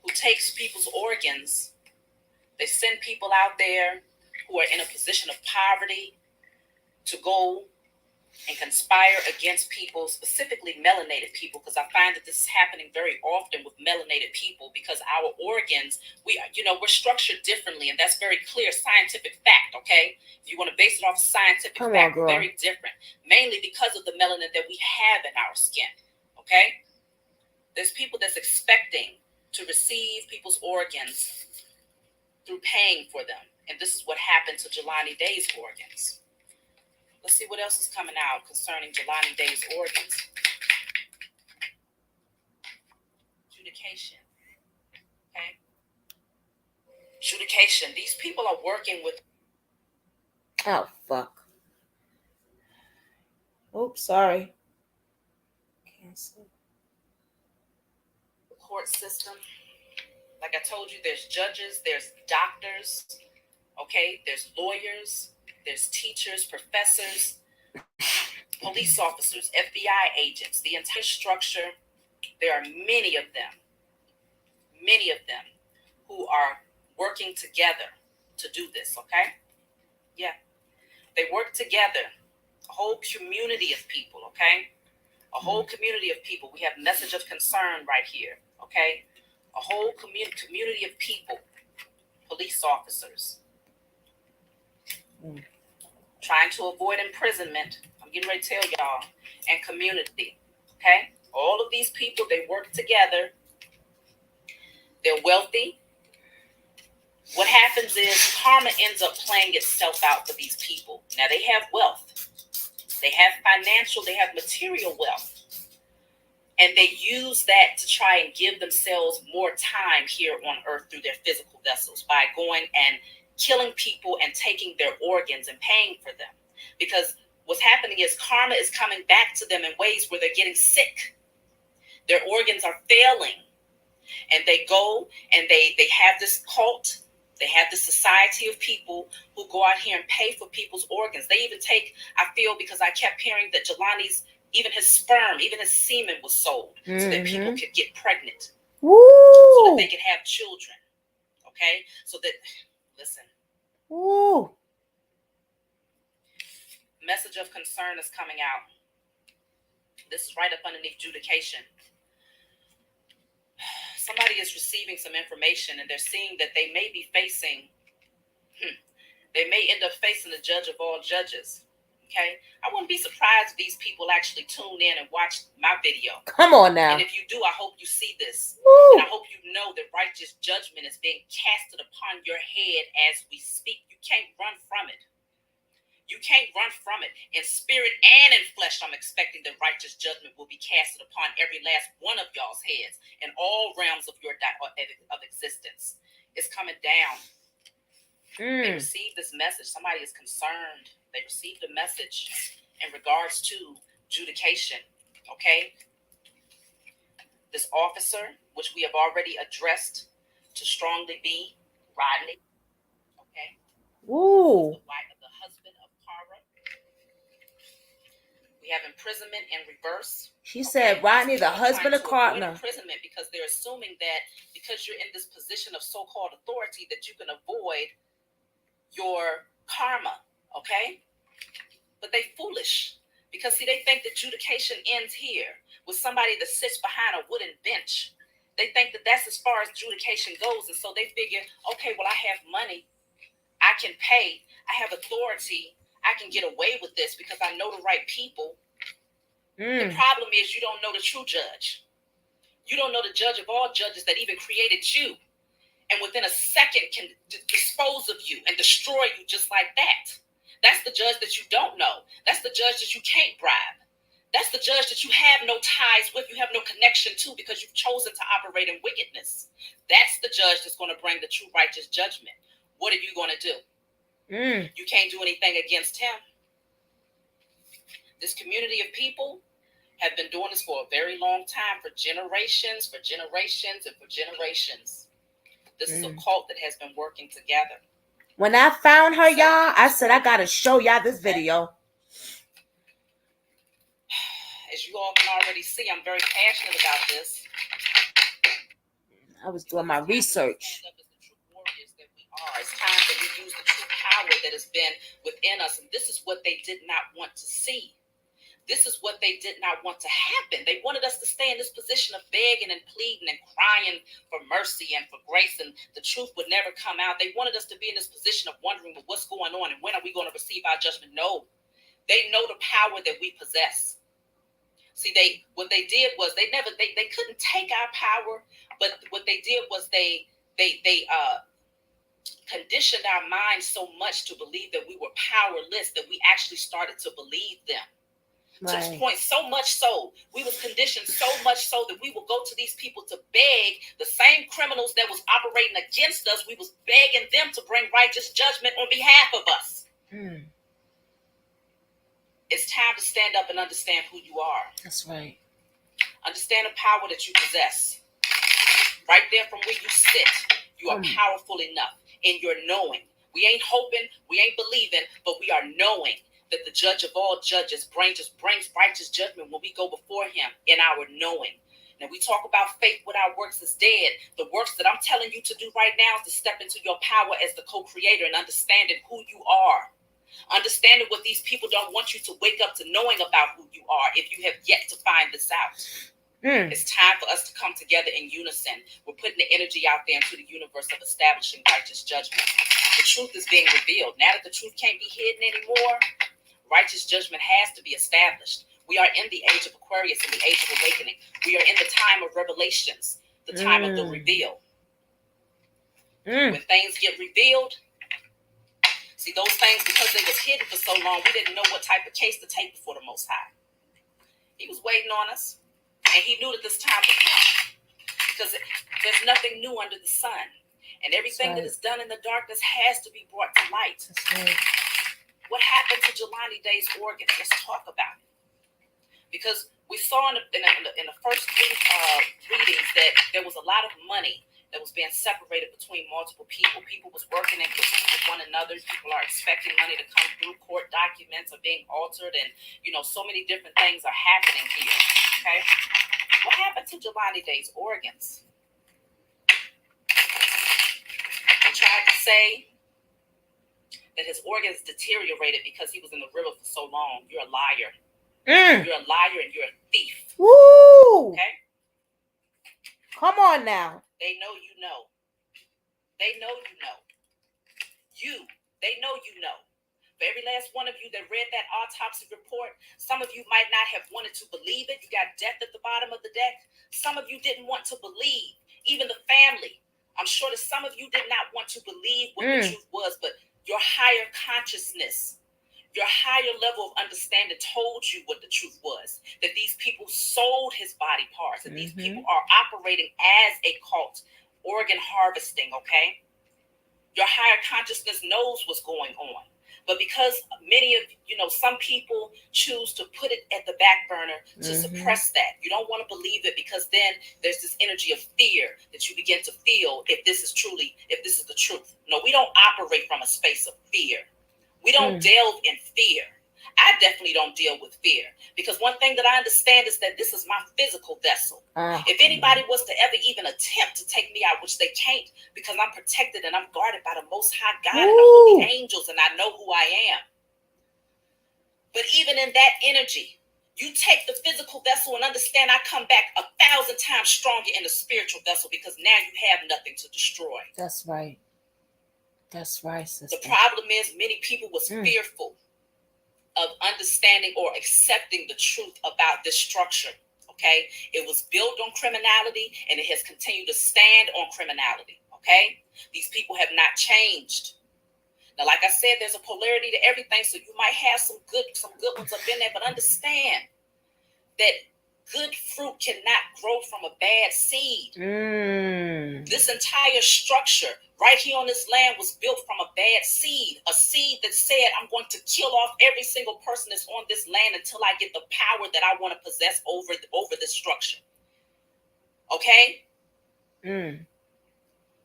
who takes people's organs. They send people out there who are in a position of poverty to go and conspire against people, specifically melanated people, because I find that this is happening very often with melanated people, because our organs, we're structured differently, and that's very clear scientific fact, okay? If you want to base it off scientific fact, we're very different, mainly because of the melanin that we have in our skin, okay? There's people that's expecting to receive people's organs through paying for them, and this is what happened to Jelani Day's organs. Let's see what else is coming out concerning Jelani Day's organs. Adjudication. Okay. Adjudication. These people are working with.
Oh, fuck. Oops, sorry. Cancel.
The court system. Like I told you, there's judges, there's doctors, okay? There's lawyers. There's teachers, professors, police officers, FBI agents, the entire structure. There are many of them who are working together to do this, okay? Yeah. They work together. A whole community of people, okay? A whole community of people. We have message of concern right here, okay? A whole community of people, police officers. trying to avoid imprisonment. I'm getting ready to tell y'all. And community. Okay? All of these people, they work together. They're wealthy. What happens is karma ends up playing itself out for these people. Now, they have wealth. They have financial, they have material wealth. And they use that to try and give themselves more time here on earth through their physical vessels by going and killing people and taking their organs and paying for them. Because what's happening is karma is coming back to them in ways where they're getting sick. Their organs are failing. And they go and they have this cult. They have this society of people who go out here and pay for people's organs. They even take, I feel, because I kept hearing that Jelani's, even his sperm, even his semen was sold so that people could get pregnant.
Woo!
So that they could have children. Okay? So that, listen.
Woo!
Message of concern is coming out. This is right up underneath adjudication. Somebody is receiving some information and they're seeing that they may be facing, they may end up facing the judge of all judges. Okay? I wouldn't be surprised if these people actually tune in and watch my video.
Come on now.
And if you do, I hope you see this.
Woo.
And I hope you know that righteous judgment is being casted upon your head as we speak. You can't run from it. You can't run from it. In spirit and in flesh, I'm expecting that righteous judgment will be casted upon every last one of y'all's heads in all realms of your of existence. It's coming down. They received this message. Somebody is concerned. They received a message in regards to adjudication. Okay? This officer, which we have already addressed to strongly be Rodney. Okay?
Woo!
The husband of Cara. We have imprisonment in reverse.
She said, Rodney, the husband of Cartner.
Imprisonment because they're assuming that because you're in this position of so-called authority that you can avoid your karma, okay? But they foolish because, see, they think that adjudication ends here with somebody that sits behind a wooden bench. They think that that's as far as adjudication goes, and so they figure, okay, well, I have money. I can pay. I have authority. I can get away with this because I know the right people. The problem is you don't know the true judge. You don't know the judge of all judges that even created you. And within a second can dispose of you and destroy you just like that. That's the judge that you don't know. That's the judge that you can't bribe. That's the judge that you have no ties with. You have no connection to because you've chosen to operate in wickedness. That's the judge that's going to bring the true righteous judgment. What are you going to do? You can't do anything against him. This community of people have been doing this for a very long time, for generations, and for generations. This is a cult that has been working together.
When I found her, y'all, I said, I got to show y'all this video.
As you all can already see, I'm very passionate about this.
I was doing my research.
It's time that we use the true power that has been within us. And this is what they did not want to see. This is what they did not want to happen. They wanted us to stay in this position of begging and pleading and crying for mercy and for grace, and the truth would never come out. They wanted us to be in this position of wondering, well, what's going on and when are we going to receive our judgment? No, they know the power that we possess. See, what they did was they couldn't take our power, but what they did was they conditioned our minds so much to believe that we were powerless that we actually started to believe them. Right. To this point, so much so, we was conditioned so much so that we will go to these people to beg the same criminals that was operating against us. We was begging them to bring righteous judgment on behalf of us. It's time to stand up and understand who you are.
That's right.
Understand the power that you possess. Right there from where you sit, you are powerful enough in your knowing. We ain't hoping, we ain't believing, but we are knowing that the judge of all judges brings righteous judgment when we go before him in our knowing. Now, we talk about faith without works is dead. The works that I'm telling you to do right now is to step into your power as the co-creator and understanding who you are. Understanding what these people don't want you to wake up to knowing about who you are if you have yet to find this out. It's time for us to come together in unison. We're putting the energy out there into the universe of establishing righteous judgment. The truth is being revealed. Now that the truth can't be hidden anymore, righteous judgment has to be established. We are in the age of Aquarius and the age of awakening. We are in the time of revelations, the time of the reveal. When things get revealed, see, those things, because they was hidden for so long, we didn't know what type of case to take before the Most High. He was waiting on us, and he knew that this time would come, because there's nothing new under the sun, and everything that is done in the darkness has to be brought to light. What happened to Jelani Day's organ? Let's talk about it, because we saw in the first readings that there was a lot of money that was being separated between multiple people. People was working and with one another. People are expecting money to come through. Court documents are being altered, and so many different things are happening here. Okay, what happened to Jelani Day's organs? They tried to say that his organs deteriorated because he was in the river for so long. You're a liar. You're a liar and you're a thief.
Woo!
Okay?
Come on now.
They know you know. They know you know. They know you know. For every last one of you that read that autopsy report, some of you might not have wanted to believe it. You got death at the bottom of the deck. Some of you didn't want to believe. Even the family. I'm sure that some of you did not want to believe what the truth was, but your higher consciousness, your higher level of understanding told you what the truth was, that these people sold his body parts, and these people are operating as a cult, organ harvesting, okay? Your higher consciousness knows what's going on. But because many of, some people choose to put it at the back burner to suppress that. You don't want to believe it, because then there's this energy of fear that you begin to feel if this is the truth. No, we don't operate from a space of fear. We don't delve in fear. I definitely don't deal with fear, because one thing that I understand is that this is my physical vessel. If anybody was to ever even attempt to take me out, which they can't, because I'm protected and I'm guarded by the Most High God and all the angels, and I know who I am. But even in that energy, you take the physical vessel and understand I come back 1,000 times stronger in the spiritual vessel, because now you have nothing to destroy.
That's right. That's right, sister.
The problem is many people was fearful of understanding or accepting the truth about this structure. Okay, it was built on criminality, and it has continued to stand on criminality. Okay, these people have not changed. Now, like I said, there's a polarity to everything, so you might have some good ones up in there, but understand that good fruit cannot grow from a bad seed. This entire structure right here on this land was built from a bad seed, a seed that said, I'm going to kill off every single person that's on this land until I get the power that I want to possess over this structure. Okay?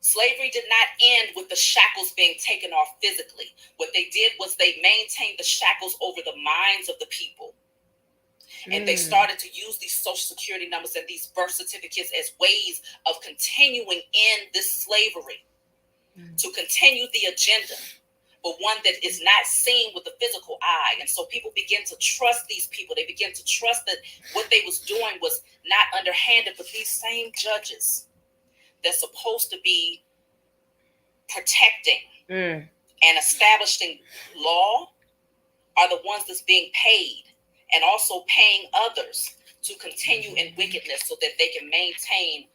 Slavery did not end with the shackles being taken off physically. What they did was they maintained the shackles over the minds of the people. And they started to use these social security numbers and these birth certificates as ways of continuing in this slavery, to continue the agenda, but one that is not seen with the physical eye. And so people begin to trust these people. They begin to trust that what they was doing was not underhanded, but these same judges that's supposed to be protecting and establishing law are the ones that's being paid, and also paying others to continue in wickedness so that they can maintain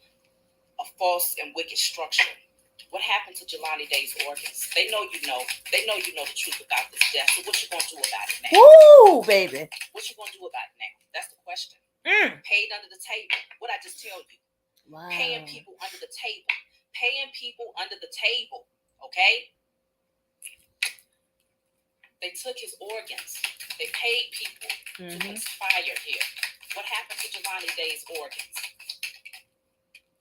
a false and wicked structure. What happened to Jelani Day's organs? They know you know. They know you know the truth about this death. So what you gonna do about it now?
Woo, baby.
What you gonna do about it now? That's the question. Paid under the table. What I just tell you.
Wow.
Paying people under the table. Paying people under the table. Okay? They took his organs. They paid people to conspire here. What happened to Jelani Day's organs?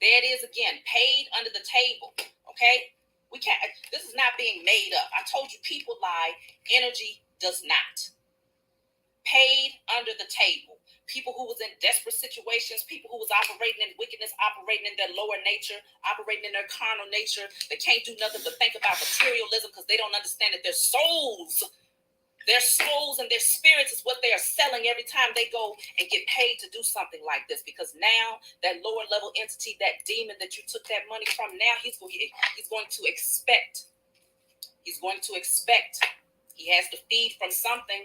There it is again. Paid under the table. Okay? We can't. This is not being made up. I told you people lie. Energy does not. Paid under the table. People who was in desperate situations, people who was operating in wickedness, operating in their lower nature, operating in their carnal nature. They can't do nothing but think about materialism because they don't understand that their souls Their souls and their spirits is what they are selling every time they go and get paid to do something like this. Because now that lower level entity, that demon that you took that money from, now he's going to expect. He's going to expect. He has to feed from something.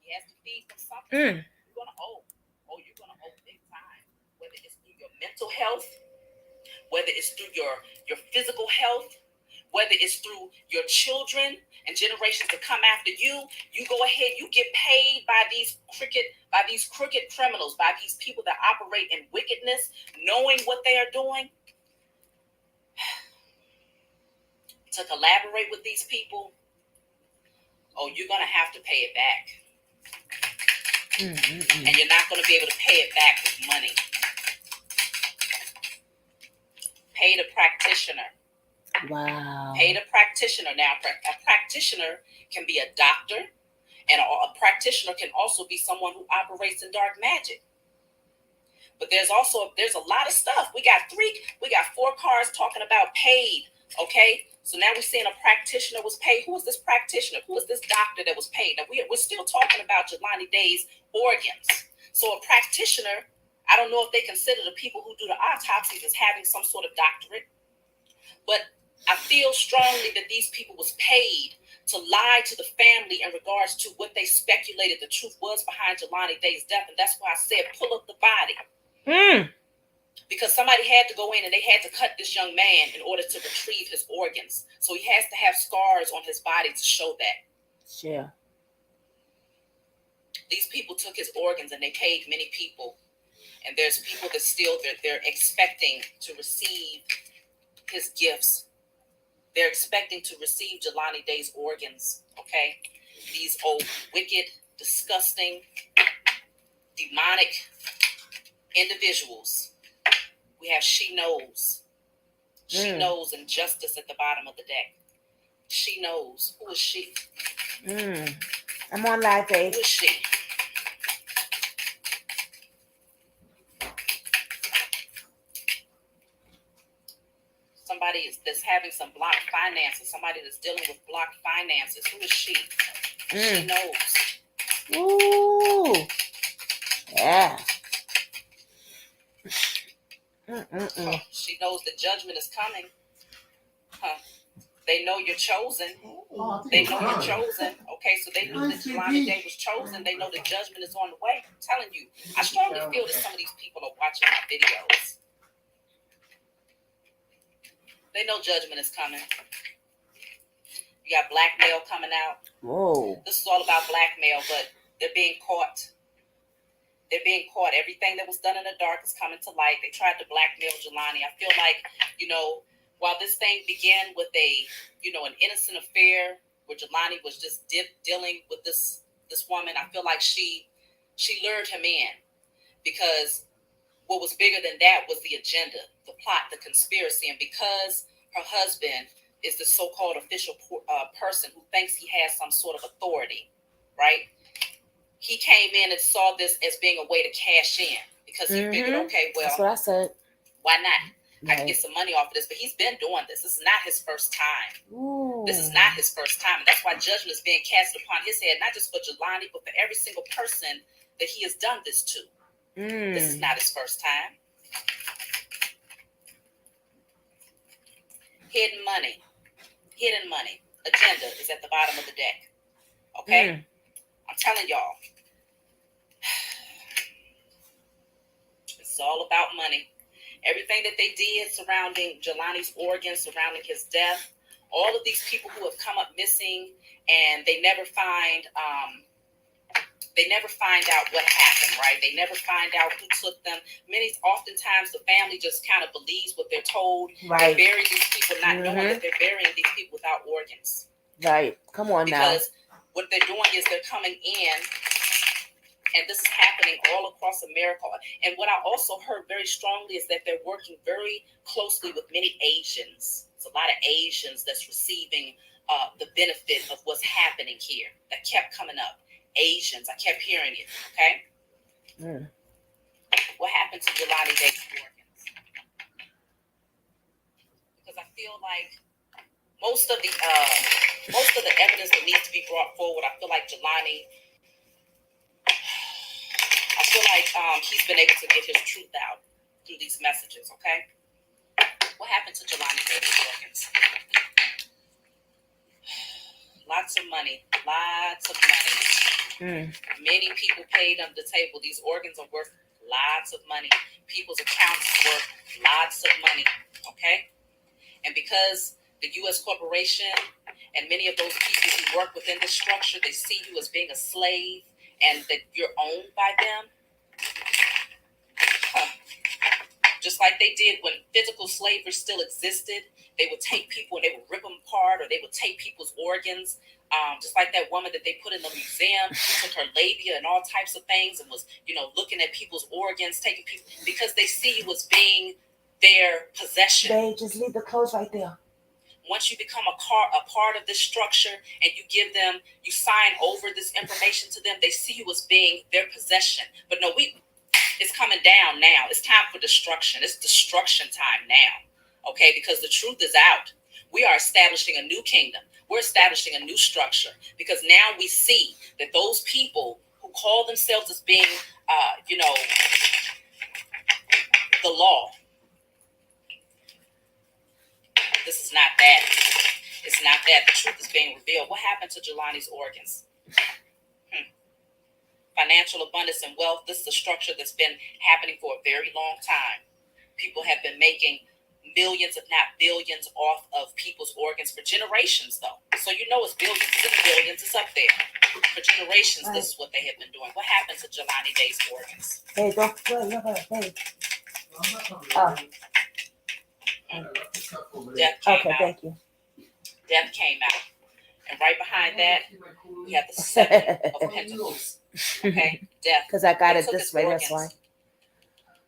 He has to feed from something. You're going to owe. Oh, you're going to owe big time. Whether it's through your mental health, whether it's through your physical health, whether it's through your children and generations to come after you, you go ahead, you get paid by these crooked criminals, by these people that operate in wickedness, knowing what they are doing. To collaborate with these people, oh, you're going to have to pay it back. And you're not going to be able to pay it back with money. Pay the practitioner.
Wow.
Pay the practitioner. Now, a practitioner can be a doctor, and a practitioner can also be someone who operates in dark magic. But there's a lot of stuff. We got 4 cards talking about paid. Okay, so now we're seeing a practitioner was paid. Who is this practitioner? Who is this doctor that was paid? Now we're still talking about Jelani Day's organs. So a practitioner, I don't know if they consider the people who do the autopsies as having some sort of doctorate, but I feel strongly that these people was paid to lie to the family in regards to what they speculated the truth was behind Jelani Day's death. And that's why I said, pull up the body. Because somebody had to go in and they had to cut this young man in order to retrieve his organs. So he has to have scars on his body to show that.
Yeah.
These people took his organs and they paid many people. And there's people that still, they're expecting to receive his gifts. They're expecting to receive Jelani Day's organs, okay? These old, wicked, disgusting, demonic individuals. We have She Knows. She knows injustice at the bottom of the deck. She knows. Who is she?
I'm on live, babe.
Who is she? Somebody that's having some blocked finances. Somebody that's dealing with blocked finances. Who is she? She knows.
Ooh. Yeah.
She knows the judgment is coming. They know you're chosen. They know you're chosen. Okay, so they knew that Jelani Day was chosen. They know the judgment is on the way. I'm telling you, I strongly feel that some of these people are watching my videos. They know judgment is coming. You got blackmail coming out.
Whoa.
This is all about blackmail, but they're being caught. They're being caught. Everything that was done in the dark is coming to light. They tried to blackmail Jelani. I feel like, while this thing began with an innocent affair where Jelani was just dealing with this woman, I feel like she lured him in, because what was bigger than that was the agenda, the plot, the conspiracy. And because her husband is the so-called official person who thinks he has some sort of authority, right? He came in and saw this as being a way to cash in, because he figured, okay, well,
that's what I said.
Why not?
Right.
I can get some money off of this. But he's been doing this. This is not his first time.
Ooh.
This is not his first time. And that's why judgment is being cast upon his head, not just for Jelani, but for every single person that he has done this to. This is not his first time. Hidden money. Agenda is at the bottom of the deck. Okay? I'm telling y'all. It's all about money. Everything that they did surrounding Jelani's organs, surrounding his death, all of these people who have come up missing, and they never find out what happened, right? They never find out who took them. Oftentimes the family just kind of believes what they're told.
Right.
They bury these people not knowing that they're burying these people without organs.
Right. Come on now.
Because what they're doing is they're coming in, and this is happening all across America. And what I also heard very strongly is that they're working very closely with many Asians. It's a lot of Asians that's receiving the benefit of what's happening here. That kept coming up. Asians, I kept hearing it. Okay. What happened to Jelani Day's organs? Because I feel like most of the evidence that needs to be brought forward, I feel like Jelani, he's been able to get his truth out through these messages, okay? What happened to Jelani Davis Organs? Lots of money. Many people paid under the table. These organs are worth lots of money. People's accounts are worth lots of money, okay? And because the U.S. corporation and many of those people who work within the structure, they see you as being a slave and that you're owned by them. Just like they did when physical slavery still existed, they would take people and they would rip them apart, or they would take people's organs. Just like that woman that they put in the museum, who took her labia and all types of things and was, looking at people's organs, taking people, because they see you as being their possession.
They just leave the clothes right there.
Once you become a part of this structure and you sign over this information to them, they see you as being their possession. But no, it's coming down now. It's time for destruction. It's destruction time now, okay? Because the truth is out. We are establishing a new kingdom. We're establishing a new structure because now we see that those people who call themselves as being, the law, this is not that. It's not that. The truth is being revealed. What happened to Jelani's organs? Financial abundance and wealth. This is a structure that's been happening for a very long time. People have been making millions, if not billions, off of people's organs for generations, though. So it's billions. It's in the billions. It's up there. For generations, This is what they have been doing. What happened to Jelani Day's organs?
Hey, hey.
Death came out.
Thank you.
Death came out. And right behind that, we have the 7 of Pentacles. Okay? Death.
Because I got it this way, that's why.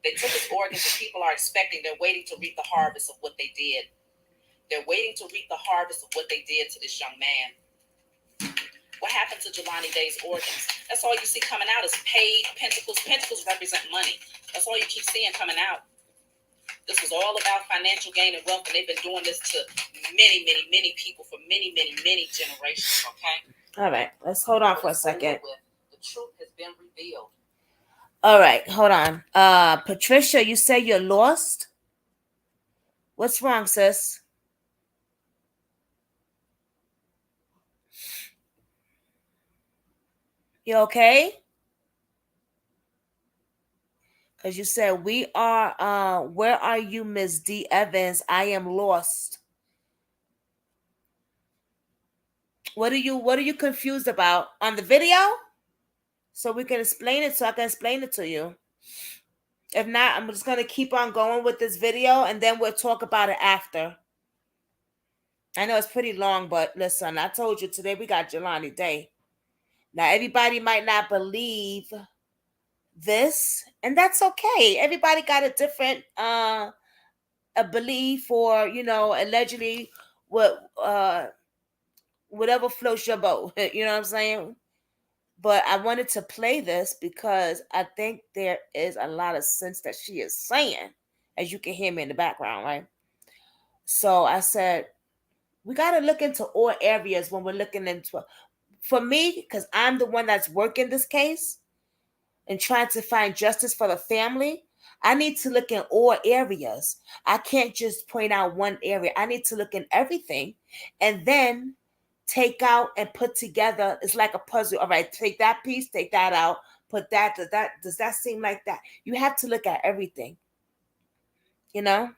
They took his organs, and people are expecting, they're waiting to reap the harvest of what they did. They're waiting to reap the harvest of what they did to this young man. What happened to Jelani Day's organs? That's all you see coming out is paid Pentacles. Pentacles represent money. That's all you keep seeing coming out. This was all about financial gain and wealth, and they've been doing this to many, many, many people for many, many, many generations, okay?
All right, let's hold on for a second.
The truth has been revealed.
All right, hold on. Patricia, you say you're lost? What's wrong, sis? You okay? Because you said we are, where are you, Miss D. Evans? I am lost. What are you confused about? On the video? So we can explain it, so I can explain it to you. If not, I'm just going to keep on going with this video, and then we'll talk about it after. I know it's pretty long, but listen, I told you today we got Jelani Day. Now, everybody might not believe this, and that's okay. Everybody got a different a belief, or allegedly whatever floats your boat. You know what I'm saying? But I wanted to play this because I think there is a lot of sense that she is saying, as you can hear me in the background, right? So I said, we got to look into all areas when we're looking into it. For me, because I'm the one that's working this case and trying to find justice for the family, I need to look in all areas. I can't just point out one area. I need to look in everything and then take out and put together. It's like a puzzle. All right, take that piece, take that out, put that. Does that seem like that? You have to look at everything. All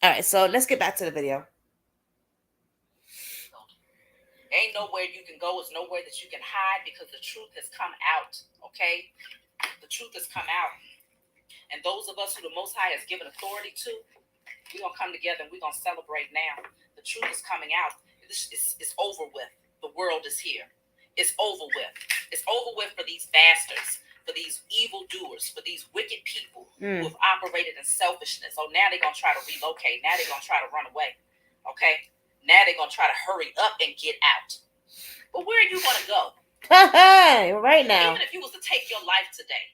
right, so let's get back to the video.
Ain't nowhere you can go. It's nowhere that you can hide because the truth has come out, okay? The truth has come out. And those of us who the Most High has given authority to, we're going to come together and we're going to celebrate now. The truth is coming out. It's over with. The world is here. It's over with. It's over with for these bastards, for these evildoers, for these wicked people who have operated in selfishness. Oh, now they're going to try to relocate. Now they're going to try to run away, okay? Now they're going to try to hurry up and get out. But where are you going to go?
Right now.
Even if you was to take your life today,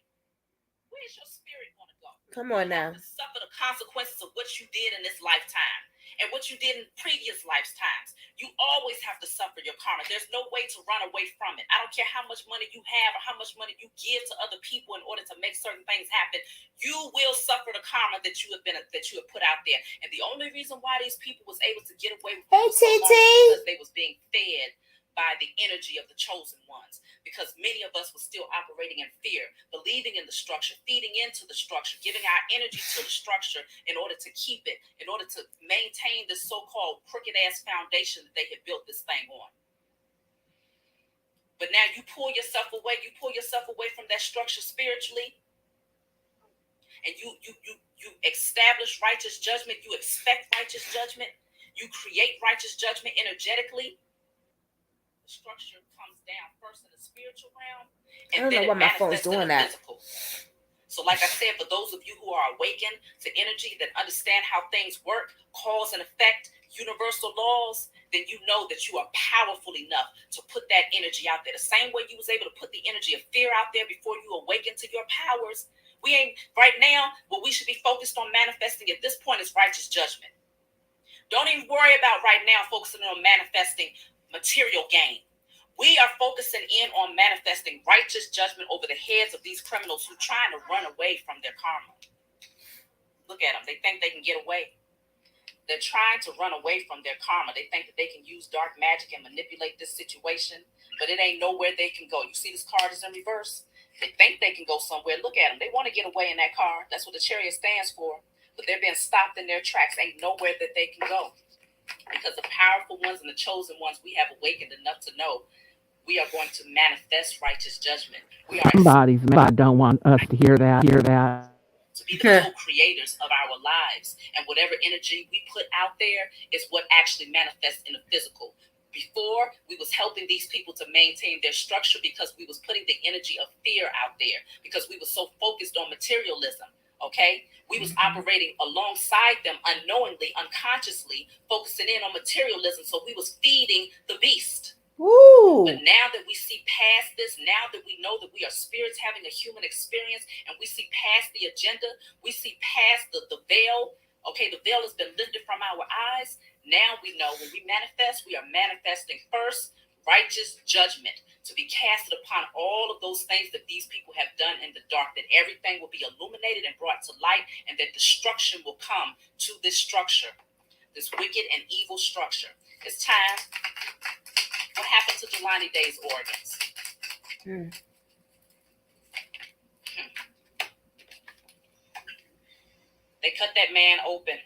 where's your spirit going to go?
Come on now.
Suffer the consequences of what you did in this lifetime and what you did in previous lifetimes. You always have to suffer your karma. There's no way to run away from it. I don't care how much money you have or how much money you give to other people in order to make certain things happen. You will suffer the karma that you have put out there. And the only reason why these people was able to get away with it so long is because they was being fed by the energy of the chosen ones, because many of us were still operating in fear, believing in the structure, feeding into the structure, giving our energy to the structure in order to keep it, in order to maintain this so-called crooked ass foundation that they had built this thing on. But now you pull yourself away from that structure spiritually, and you establish righteous judgment, you expect righteous judgment, you create righteous judgment energetically. Structure comes down first in the spiritual realm, and then it manifests in the physical. So like I said, for those of you who are awakened to energy, that understand how things work, cause and effect, universal laws, then you know that you are powerful enough to put that energy out there. The same way you was able to put the energy of fear out there before you awaken to your powers. We ain't right now, what we should be focused on manifesting at this point is righteous judgment. Don't even worry about right now focusing on manifesting material gain. We are focusing in on manifesting righteous judgment over the heads of these criminals who are trying to run away from their karma. Look at them. They think they can get away. They're trying to run away from their karma. They think that they can use dark magic and manipulate this situation, but it ain't nowhere they can go. You see this card is in reverse? They think they can go somewhere. Look at them. They want to get away in that car. That's what the Chariot stands for. But they're being stopped in their tracks. Ain't nowhere that they can go. Because the powerful ones and the chosen ones, we have awakened enough to know we are going to manifest righteous judgment. We are
Somebody's mad. I don't want us to hear that.
To be the co-creators of our lives. And whatever energy we put out there is what actually manifests in the physical. Before, we was helping these people to maintain their structure because we was putting the energy of fear out there, because we were so focused on materialism. Okay, we was operating alongside them unknowingly, unconsciously, focusing in on materialism. So we was feeding the beast.
Ooh.
But now that we see past this, now that we know that we are spirits having a human experience, and we see past the agenda, we see past the veil. Okay, the veil has been lifted from our eyes. Now we know when we manifest, we are manifesting first righteous judgment to be casted upon all of those things that these people have done in the dark, that everything will be illuminated and brought to light, and that destruction will come to this structure, this wicked and evil structure. It's time. What happened to Jelani Day's organs? They cut that man open,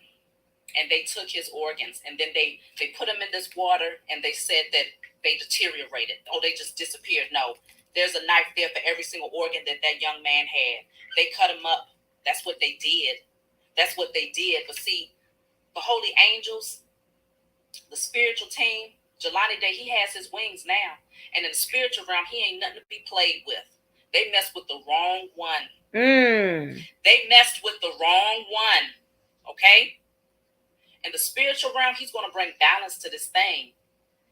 and they took his organs, and then they put him in this water, and they said that they deteriorated. Oh, they just disappeared. No, there's a knife there for every single organ that young man had. They cut him up. That's what they did. But see, the holy angels, the spiritual team, Jelani Day, he has his wings now. And in the spiritual realm, he ain't nothing to be played with. They messed with the wrong one. They messed with the wrong one. Okay? In the spiritual realm, he's going to bring balance to this thing.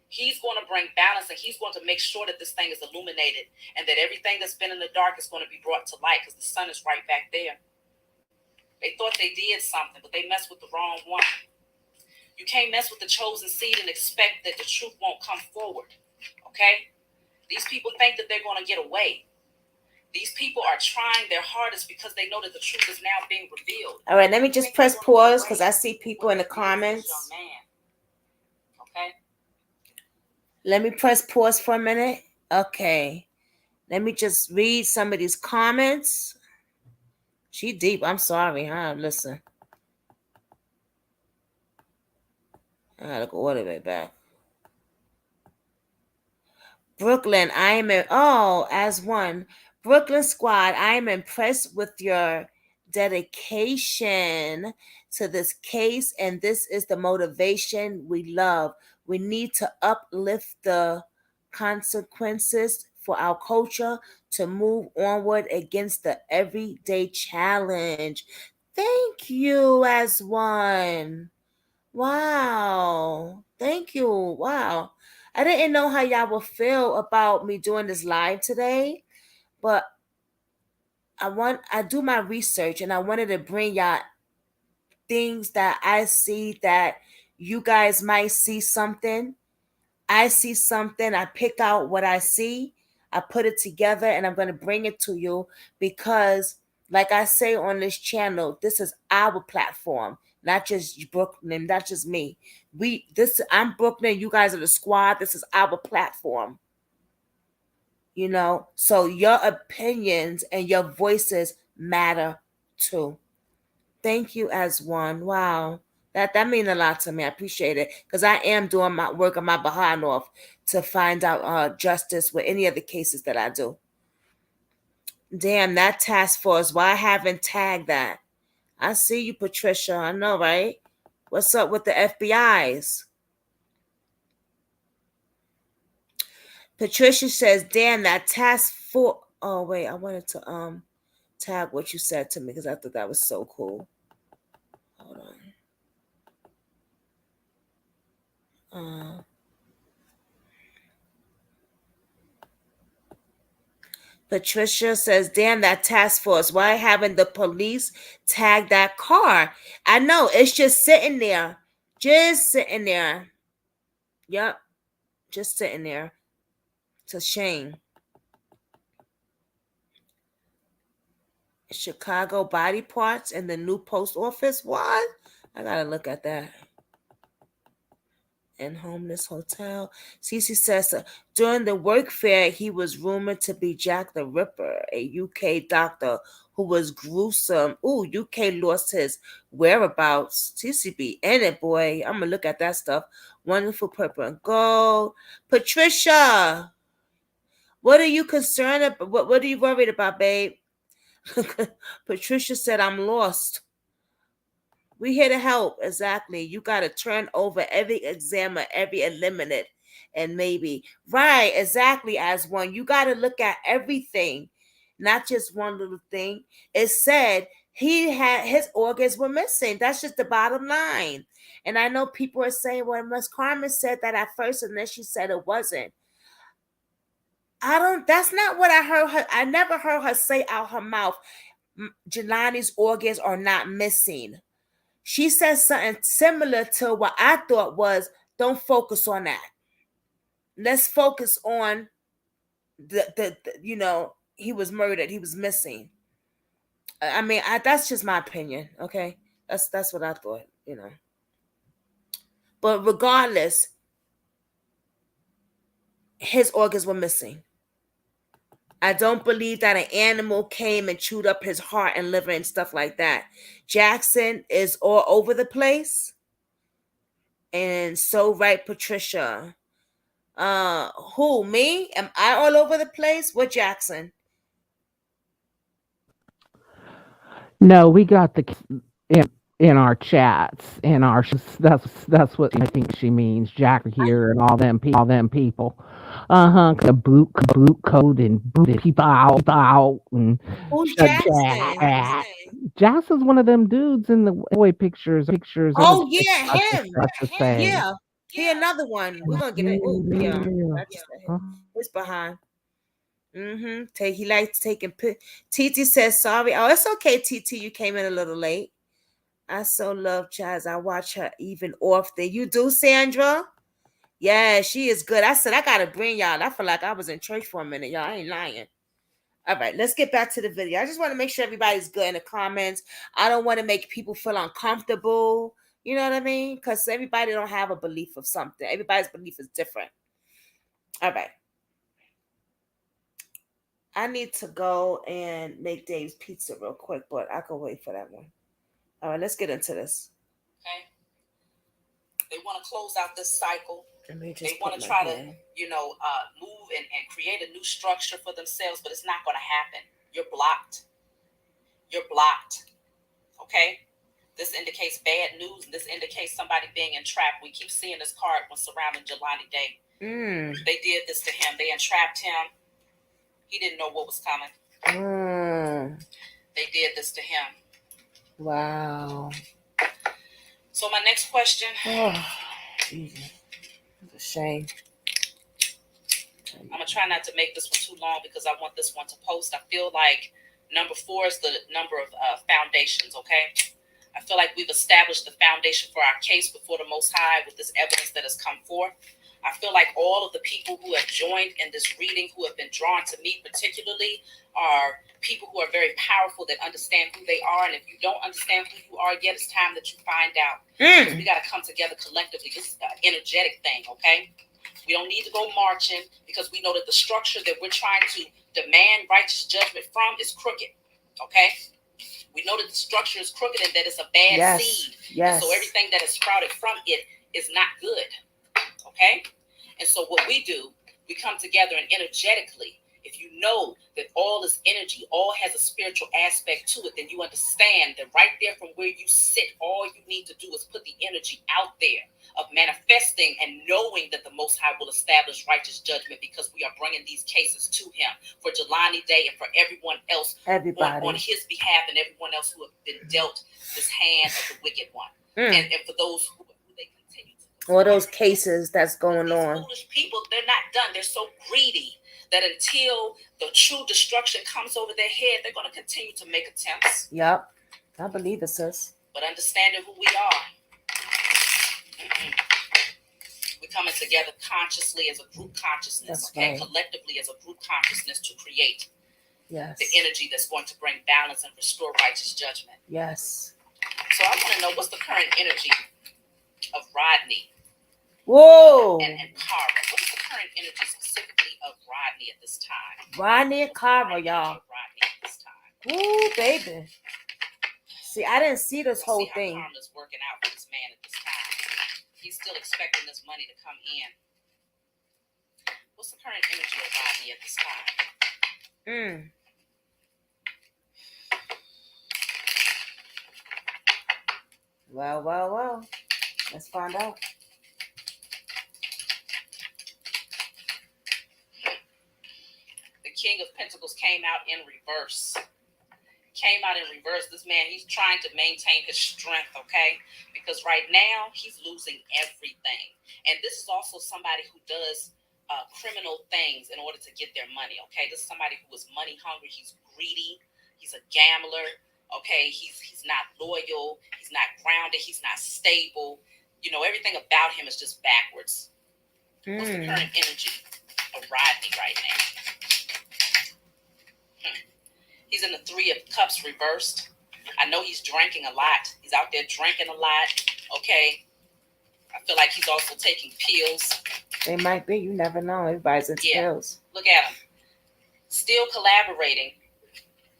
He's going to bring balance, and he's going to make sure that this thing is illuminated, and that everything that's been in the dark is going to be brought to light, because the sun is right back there. They thought they did something, but they messed with the wrong one. You can't mess with the chosen seed and expect that the truth won't come forward. Okay? These people think that they're going to get away. These people are trying their hardest because they know that the truth is now being revealed.
All right, let me just press pause because I see people in the comments.
Okay?
Let me press pause for a minute. Okay. Let me just read some of these comments. She deep. I'm sorry, huh? Listen. I gotta go all the way back. Brooklyn, as one. Brooklyn squad, I am impressed with your dedication to this case, and this is the motivation we love. We need to uplift the consequences for our culture to move onward against the everyday challenge. Thank you, as one. Wow. Thank you. Wow. I didn't know how y'all would feel about me doing this live today, but I do my research, and I wanted to bring y'all things that I see that you guys might see something. I see something, I pick out what I see, I put it together, and I'm going to bring it to you because, like I say on this channel, this is our platform, not just Brooklyn, not just me. I'm Brooklyn, you guys are the squad. This is our platform. You know, so your opinions and your voices matter too. Thank you as one. Wow. That means a lot to me. I appreciate it because I am doing my work on my behind off to find out justice with any of the cases that I do. Damn, that task force. Why I haven't tagged that? I see you, Patricia. I know, right? What's up with the FBI's? Patricia says, "Damn, that task force." Oh wait, I wanted to tag what you said to me because I thought that was so cool. Hold on. Patricia says, "Damn, that task force. Why haven't the police tagged that car?" I know, it's just sitting there. Just sitting there. Yep. Just sitting there. It's a shame. Chicago body parts in the new post office. What? I gotta look at that. And homeless hotel. Cece says during the work fair, he was rumored to be Jack the Ripper, a UK doctor who was gruesome. Ooh, UK lost his whereabouts. Cece be in it, boy. I'm gonna look at that stuff. Wonderful purple and gold. Patricia, what are you concerned about? What are you worried about, babe? Patricia said, "I'm lost." We here to help. Exactly. You got to turn over every examiner, every eliminate, and maybe. Right. Exactly. As one, you got to look at everything, not just one little thing. It said his organs were missing. That's just the bottom line. And I know people are saying, well, Miss Carmen said that at first, and then she said it wasn't. That's not what I heard her. I never heard her say out her mouth, Jelani's organs are not missing. She said something similar to what I thought was, don't focus on that. Let's focus on the he was murdered. He was missing. I mean, that's just my opinion. Okay. That's what I thought, But regardless, his organs were missing. I don't believe that an animal came and chewed up his heart and liver and stuff like that. Jackson is all over the place. And so right, Patricia. Who, me? Am I all over the place? What Jackson?
No, we got the in our chats, that's what I think she means. Jack here and all them people. The boot code and booted people out and
who's Jackson?
Jackson's one of them dudes in the boy pictures.
Oh yeah, him.
Yeah.
He another one. We're gonna get it. Oh yeah. It's behind. He likes taking TT says sorry. Oh, it's okay, TT. You came in a little late. I so love Chaz. I watch her even often. You do, Sandra? Yeah, she is good. I said I gotta bring y'all. I feel like I was in church for a minute, y'all. I ain't lying. All right, let's get back to the video. I just want to make sure everybody's good in the comments. I don't want to make people feel uncomfortable. You know what I mean? Because everybody don't have a belief of something. Everybody's belief is different. All right. I need to go and make Dave's pizza real quick, but I can wait for that one. All right, let's get into this.
Okay. They want to close out this cycle. They want to try to, move and create a new structure for themselves, but it's not going to happen. You're blocked. You're blocked. Okay? This indicates bad news. This indicates somebody being entrapped. We keep seeing this card when surrounding Jelani Day. They did this to him. They entrapped him. He didn't know what was coming. They did this to him.
Wow.
So my next question.
Oh, Jesus. It's a shame.
I'm going to try not to make this one too long because I want this one to post. I feel like number 4 is the number of foundations, okay? I feel like we've established the foundation for our case before the Most High with this evidence that has come forth. I feel like all of the people who have joined in this reading, who have been drawn to me particularly, are people who are very powerful that understand who they are. And if you don't understand who you are yet, it's time that you find out. Because we got to come together collectively. This is an energetic thing, okay? We don't need to go marching because we know that the structure that we're trying to demand righteous judgment from is crooked, okay? We know that the structure is crooked and that it's a bad seed.
Yes.
And so everything that is sprouted from it is not good. Okay? And so what we do, we come together and energetically, if you know that all is energy, all has a spiritual aspect to it, then you understand that right there from where you sit, all you need to do is put the energy out there of manifesting and knowing that the Most High will establish righteous judgment because we are bringing these cases to him for Jelani Day and for everyone else on his behalf and everyone else who have been dealt this hand of the wicked one. And for those who they continue to
all those cases that's going on.
Foolish people, they're not done. They're so greedy that until the true destruction comes over their head, they're going to continue to make attempts.
Yep. I believe it, sis.
But understanding who we are, we're coming together consciously as a group consciousness,
right.
Collectively as a group consciousness to create
the
energy that's going to bring balance and restore righteous judgment.
Yes.
So I want to know, what's the current energy of Rodney?
Whoa.
And Kara. What's the current energy specifically of Rodney at this time?
Rodney and Kara, y'all.
Rodney at this time.
Ooh, baby. See, I didn't see this whole thing.
Karma's working out for this man at this time. He's still expecting this money to come in. What's the current energy of Rodney at this time?
Well. Let's find out.
The King of Pentacles came out in reverse. This man, he's trying to maintain his strength, okay? Because right now, he's losing everything. And this is also somebody who does criminal things in order to get their money, okay? This is somebody who is money hungry. He's greedy. He's a gambler, okay? He's not loyal. He's not grounded. He's not stable. You know, everything about him is just backwards. What's the current energy of Rodney right now? He's in the Three of Cups reversed. I know he's drinking a lot. He's out there drinking a lot. Okay. I feel like he's also taking pills.
They might be. You never know. Everybody's into pills.
Look at him. Still collaborating.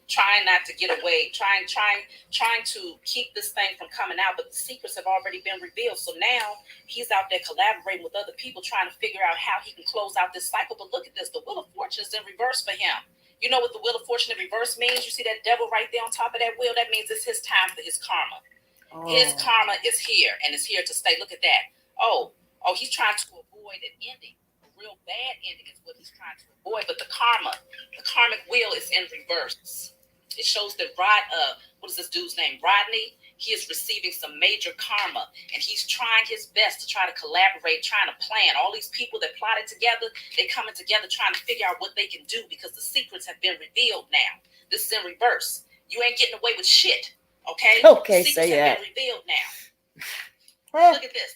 Trying not to get away. Trying to keep this thing from coming out. But the secrets have already been revealed. So now he's out there collaborating with other people, trying to figure out how he can close out this cycle. But look at this. The Wheel of Fortune is in reverse for him. You know what the Wheel of Fortune in reverse means? You see that devil right there on top of that wheel? That means it's his time for his karma. His karma is here, and it's here to stay. Look at that. Oh, he's trying to avoid an ending. A real bad ending is what he's trying to avoid. But the karmic wheel is in reverse. It shows that what is this dude's name? Rodney. He is receiving some major karma, and he's trying his best to try to collaborate, trying to plan. All these people that plotted together, they coming together trying to figure out what they can do because the secrets have been revealed now. This is in reverse. You ain't getting away with shit, okay?
Okay,
the secrets have been revealed now. Look at this.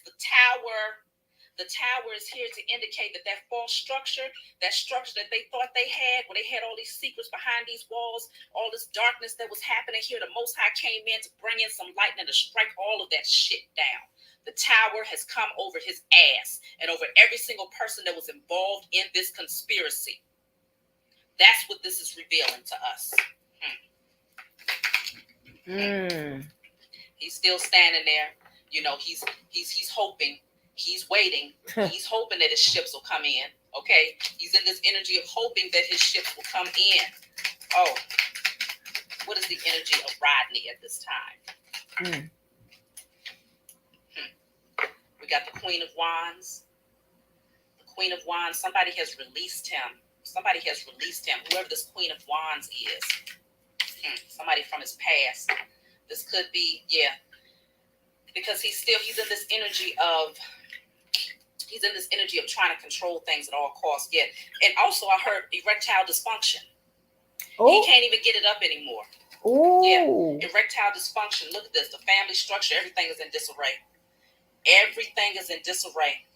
The tower is here to indicate that false structure, that structure that they thought they had, where they had all these secrets behind these walls, all this darkness that was happening here, the Most High came in to bring in some lightning to strike all of that shit down. The tower has come over his ass and over every single person that was involved in this conspiracy. That's what this is revealing to us. He's still standing there. You know, he's hoping. He's waiting. He's hoping that his ships will come in. Okay? He's in this energy of hoping that his ships will come in. Oh. What is the energy of Rodney at this time? We got the Queen of Wands. The Queen of Wands. Somebody has released him. Whoever this Queen of Wands is. Somebody from his past. This could be, because he's in this energy of trying to control things at all costs. And also I heard erectile dysfunction. He can't even get it up anymore.
Ooh.
Yeah, erectile dysfunction. Look at this. The family structure, everything is in disarray. Everything is in disarray.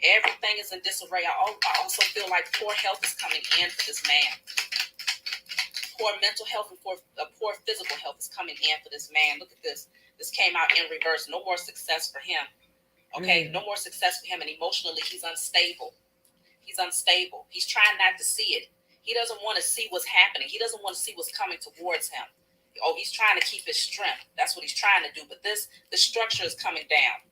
Everything is in disarray. I also feel like poor health is coming in for this man. Poor mental health and poor physical health is coming in for this man. Look at this. This came out in reverse. No more success for him. Okay, no more success for him. And emotionally, he's unstable. He's unstable. He's trying not to see it. He doesn't want to see what's happening. He doesn't want to see what's coming towards him. Oh, he's trying to keep his strength. That's what he's trying to do. But the structure is coming down.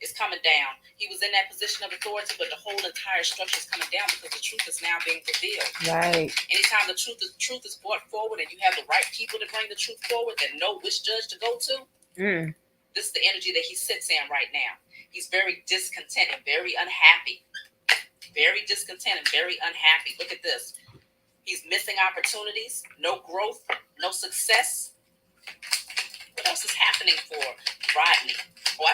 It's coming down. He was in that position of authority, but the whole entire structure is coming down because the truth is now being revealed.
Right.
Anytime the truth is brought forward and you have the right people to bring the truth forward that know which judge to go to, this is the energy that he sits in right now. He's very discontent and very unhappy. Very discontent and very unhappy. Look at this. He's missing opportunities, no growth, no success. What else is happening for Rodney? Oh,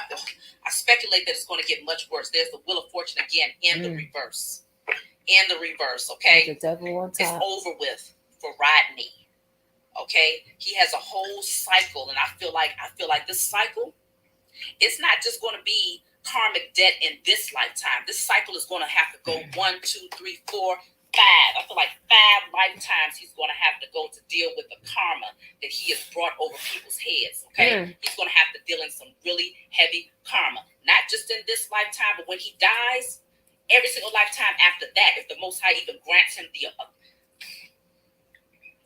I speculate that it's going to get much worse. There's the Wheel of Fortune again in the reverse. In the reverse, okay?
The devil on top.
It's over with for Rodney. Okay? He has a whole cycle, and I feel like this cycle, it's not just going to be karmic debt in this lifetime. This cycle is going to have to go 1, 2, 3, 4, 5. I feel like 5 lifetimes he's going to have to go to deal with the karma that he has brought over people's heads. Okay, he's going to have to deal in some really heavy karma, not just in this lifetime, but when he dies, every single lifetime after that, if the Most High even grants him the,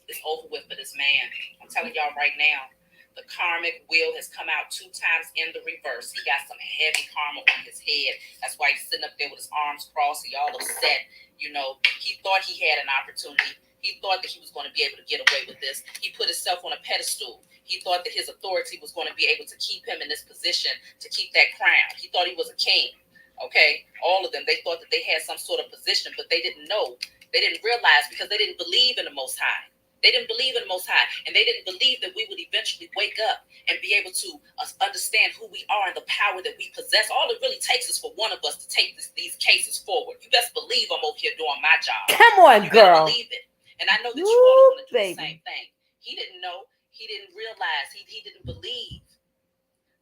it's over with for this man. I'm telling y'all right now. The karmic wheel has come out 2 times in the reverse. He got some heavy karma on his head. That's why he's sitting up there with his arms crossed. He all upset. You know, he thought he had an opportunity. He thought that he was going to be able to get away with this. He put himself on a pedestal. He thought that his authority was going to be able to keep him in this position, to keep that crown. He thought he was a king. Okay? All of them, they thought that they had some sort of position, but they didn't know. They didn't realize because they didn't believe in the Most High. They didn't believe in the Most High, and they didn't believe that we would eventually wake up and be able to understand who we are and the power that we possess. All it really takes is for one of us to take these cases forward. You best believe I'm over here doing my job.
Come on, girl.
Believe it. And I know that you all are going to do the same thing. He didn't know. He didn't realize. He didn't believe.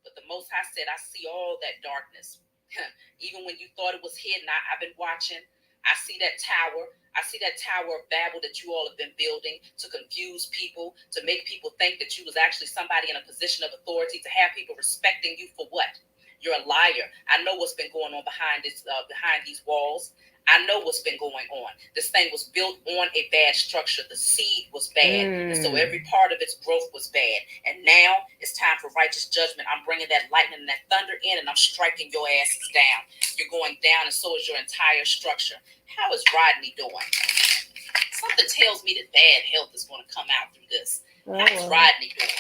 But the Most High said, I see all that darkness. Even when you thought it was hidden, I've been watching. I see that tower. I see that Tower of Babel that you all have been building to confuse people, to make people think that you was actually somebody in a position of authority, to have people respecting you for what? You're a liar. I know what's been going on behind these walls. I know what's been going on. This thing was built on a bad structure. The seed was bad. And so every part of its growth was bad. And now it's time for righteous judgment. I'm bringing that lightning and that thunder in, and I'm striking your asses down. You're going down, and so is your entire structure. How is Rodney doing? Something tells me that bad health is going to come out through this. How is Rodney doing?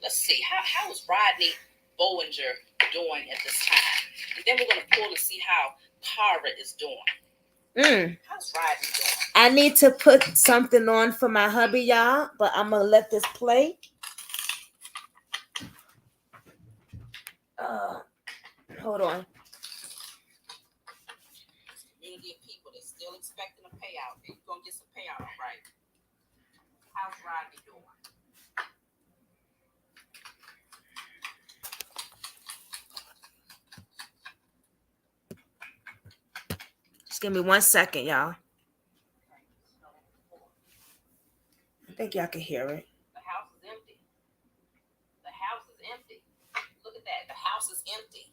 Let's see. How is Rodney Bollinger doing at this time? And then we're going to pull and see how Tara is doing. How's Rodney doing?
I need to put something on for my hubby, y'all, but I'm going to let this play. Hold on.
Community of people, they're still expecting a payout. You're going to get some payout, all right? How's Rodney doing?
Just give me 1 second, y'all. I think y'all can hear it.
The house is empty. The house is empty. Look at that. The house is empty.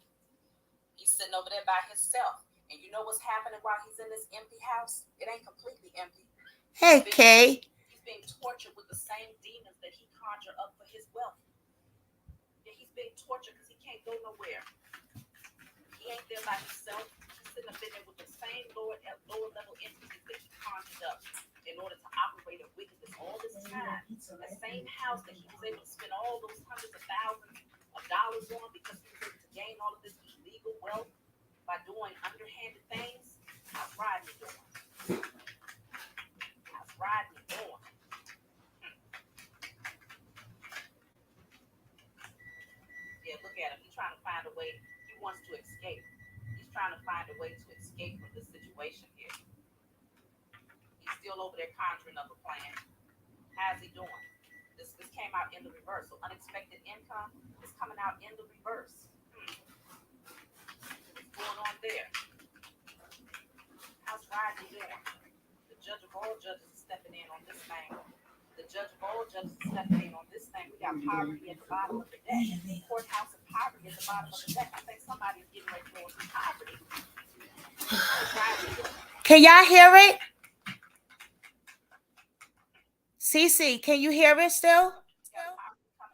He's sitting over there by himself. And you know what's happening while he's in this empty house? It ain't completely empty.
Hey, Kay.
He's being tortured with the same demons that he conjured up for his wealth. Yeah, he's being tortured because he can't go nowhere. He ain't there by himself. He's sitting up in there with the same lower level entities that he conjured up in order to operate a wickedness all this time. The same house that he was able to spend all those hundreds of thousands of dollars on because he was able to gain all of this illegal wealth by doing underhanded things. How's Rodney doing? How's Rodney doing? Yeah, look at him. He's trying to find a way. He wants to escape. He's trying to find a way to escape from this situation here. He's still over there conjuring up a plan. How's he doing? This came out in the reverse. So unexpected income is coming out in the reverse. What's going on there? How's Friday doing? The judge of all judges is stepping in on this thing. The judge of all judges is stepping in on this thing. We got poverty at the bottom of the deck. Courthouse of poverty at the bottom of the deck. I think somebody's getting ready to go into poverty.
Can y'all hear it? Cece, can you hear it still?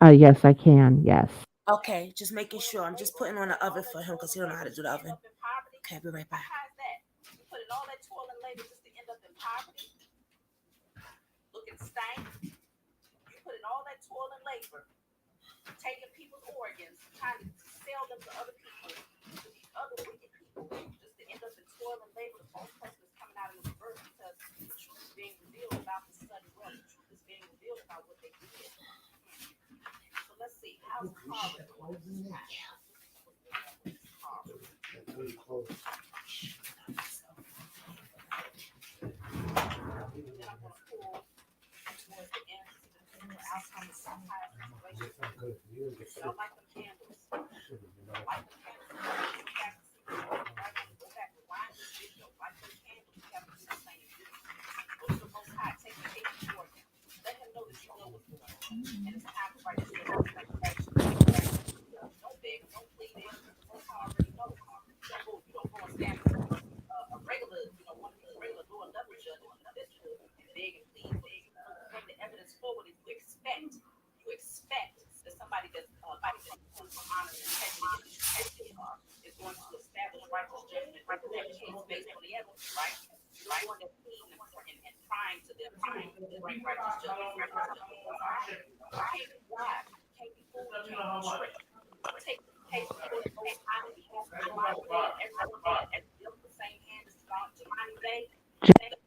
Yes, I can. Yes.
Okay, just making sure. I'm just putting on the oven for him because he don't know how to do the oven. Okay, I'll be right back.
How's that? You put in all that toil and labor just to end up in poverty? Looking stank. You put in all that toil and labor, taking people's organs, trying to sell them to other people, to these other wicked people, just to end up in toil and labor. The false person is coming out in the reverse because the truth is being revealed about the sudden wealth. The truth is being revealed about what they did. So let's see. How's Carla doing?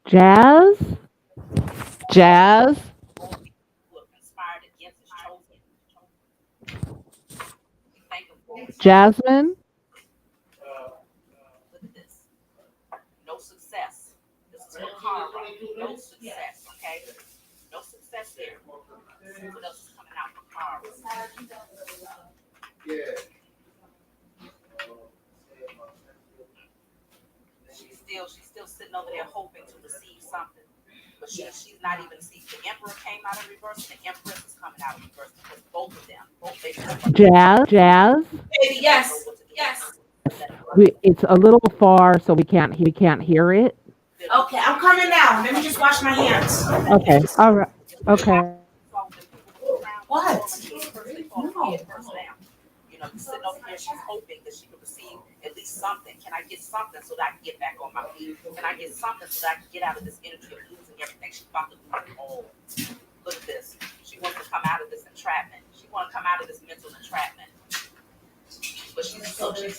Jazz? Jazz? Jasmine?
Look at this. No success. This is for karma. No success, okay? No success there. What else is coming out for karma? She's still sitting over there hoping to receive something. But she's not even receiving. The Emperor came out in reverse, and the Empress is coming out in reverse because both of them,
Jazz?
Baby, yes. Yes.
It's a little far, so we can't hear it.
Okay, I'm coming now. Let me just wash my hands.
Okay. All right. Okay.
What?
You know, sitting over here, she's hoping that she can receive at least something. Can I get something so that I can get back on my feet? Can I get something so that I can get out of this energy of losing everything? She's about to lose it all. Look at this. She wants to come out of this entrapment. She wants to come out of this mental entrapment. But she's struggling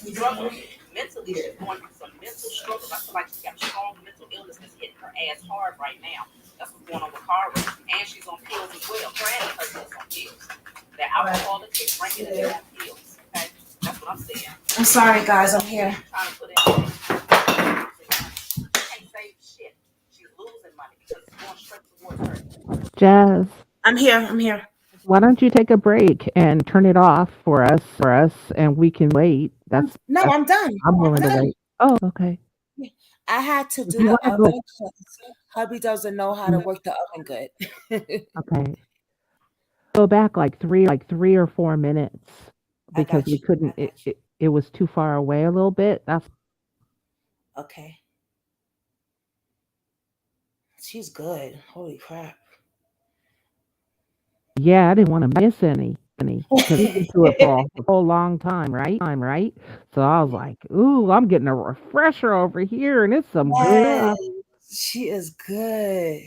mentally. She's going through some mental struggles. I feel like she's got strong mental illness that's hitting her ass hard right now. That's what's going on with Cara. And she's on pills as well. Her and her is on pills. They're alcoholic, they're drinking, and they're on pills. Okay? That's what I'm saying.
I'm sorry, guys. I'm here.
Trying to put in. She can't save shit. She's losing money because it's going straight towards her.
Jazz.
I'm here.
Why don't you take a break and turn it off for us, and we can wait.
I'm done.
I'm willing to wait. Oh, okay.
I had to do the oven because hubby doesn't know how to work the oven good.
Okay. Go back like 3 or 4 minutes because we couldn't. It was too far away a little bit. That's
okay. She's good. Holy crap.
Yeah, I didn't want to miss any because we did do it for a whole long time, right? So I was like, ooh, I'm getting a refresher over here, and it's some good.
She is good.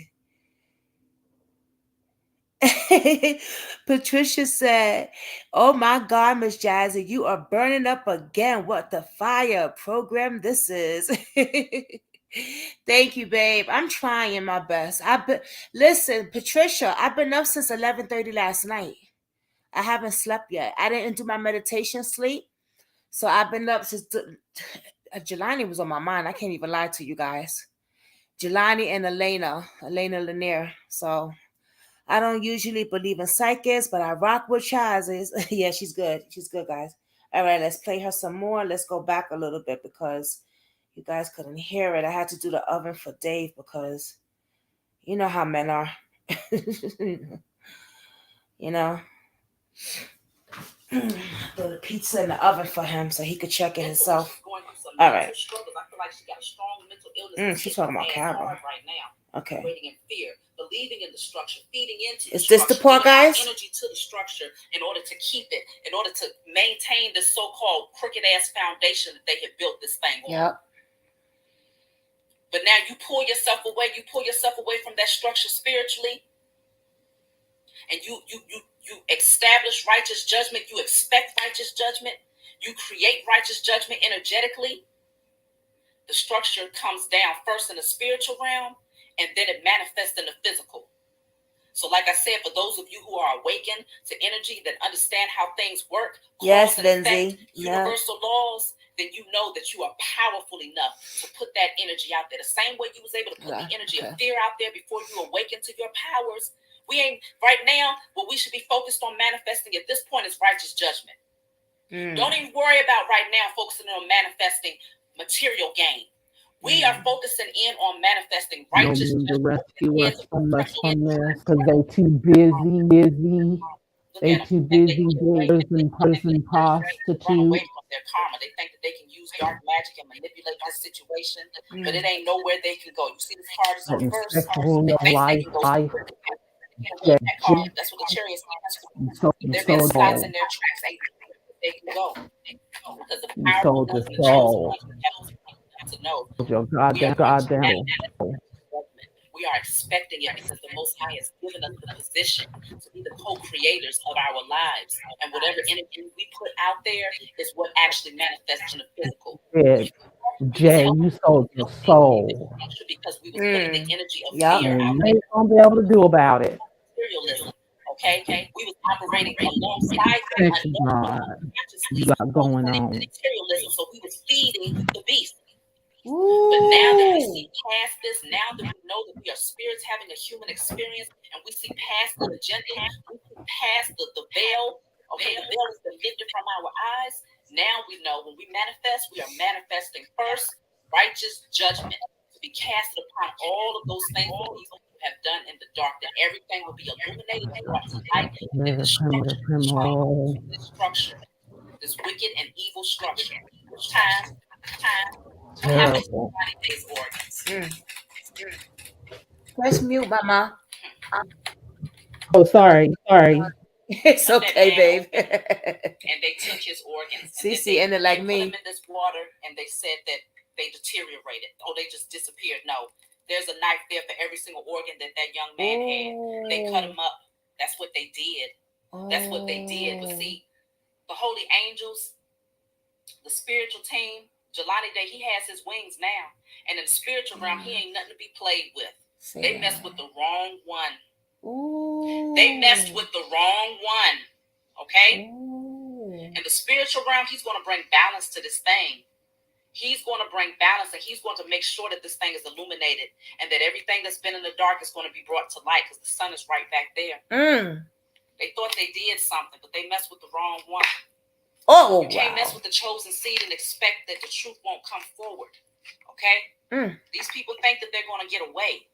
Patricia said, oh my God, Miss Jazzy, you are burning up again. What the fire program this is. Thank you, babe. I'm trying my best. Listen, Patricia, I've been up since 11:30 last night. I haven't slept yet. I didn't do my meditation sleep. So I've been up since Jelani was on my mind. I can't even lie to you guys. Jelani and Elena Lanier. So I don't usually believe in psychics, but I rock with Chaz's. Yeah, she's good. She's good, guys. All right, let's play her some more. Let's go back a little bit because you guys couldn't hear it. I had to do the oven for Dave because you know how men are. You know. Do the pizza in the oven for him so he could check it himself. All right. She's talking about Carol. Right now. Okay. Waiting in fear, believing in the structure, feeding into. Is this the part, guys? Energy to the structure in order to keep it, in order to maintain this so-called crooked ass foundation that they have built this thing on. Yep. But now you pull yourself away. You pull yourself away from that structure spiritually, and you establish righteous judgment. You expect righteous judgment. You create righteous judgment energetically. The structure comes down first in the spiritual realm, and then it manifests in the physical. So like I said, for those of you who are awakened to energy, that understand how things work, yes, Lindsay, universal laws, then you know that you are powerful enough to put that energy out there. The same way you was able to put the energy of fear out there before you awaken to your powers. We ain't right now. What we should be focused on manifesting at this point is righteous judgment. Don't even worry about right now focusing on manifesting material gain. We are focusing in on manifesting righteous judgment.
The rescuers from us from this because they too busy. They too busy being prison prostitutes.
Run away from their karma. They think that they can use dark magic and manipulate this situation, but it ain't nowhere they can go. You see this card is reversed. They think they can go. That's what the Chariot stands for. They've been stopped in their tracks. They can go. Because the power of the soul to know.
Goddamn.
We are expecting it because the Most High has given us the position to be the co-creators of our lives. And whatever energy we put out there is what actually manifests in the physical.
Yeah. Jay, you sold your soul.
Because we were putting the energy of fear out
there. They don't be able to do about it.
Materialism. Okay? We was operating alongside
you got going on.
Materialism, so we was feeding the beast. But now that we see past this, now that we know that we are spirits having a human experience, and we see past the agenda, we see past the veil, okay, the veil has been lifted from our eyes. Now we know when we manifest, we are manifesting first righteous judgment to be casted upon all of those things that evil have done in the dark, that everything will be illuminated and brought to light. And the structure, this wicked and evil structure, time.
Press mute, Mama.
Oh, sorry.
It's okay, babe.
And they took his organs.
Cece ended like me.
They put him in this water, and they said that they deteriorated. Oh, they just disappeared. No, there's a knife there for every single organ that young man had. They cut him up. That's what they did. That's what they did. But see, the holy angels, the spiritual team, Jelani Day, he has his wings now. And in the spiritual realm, he ain't nothing to be played with. They messed with the wrong one. They messed with the wrong one. Okay? In the spiritual realm, he's going to bring balance to this thing. He's going to bring balance, and he's going to make sure that this thing is illuminated and that everything that's been in the dark is going to be brought to light because the sun is right back there. They thought they did something, but they messed with the wrong one. You can't mess with the chosen seed and expect that the truth won't come forward. Okay? These people think that they're going to get away.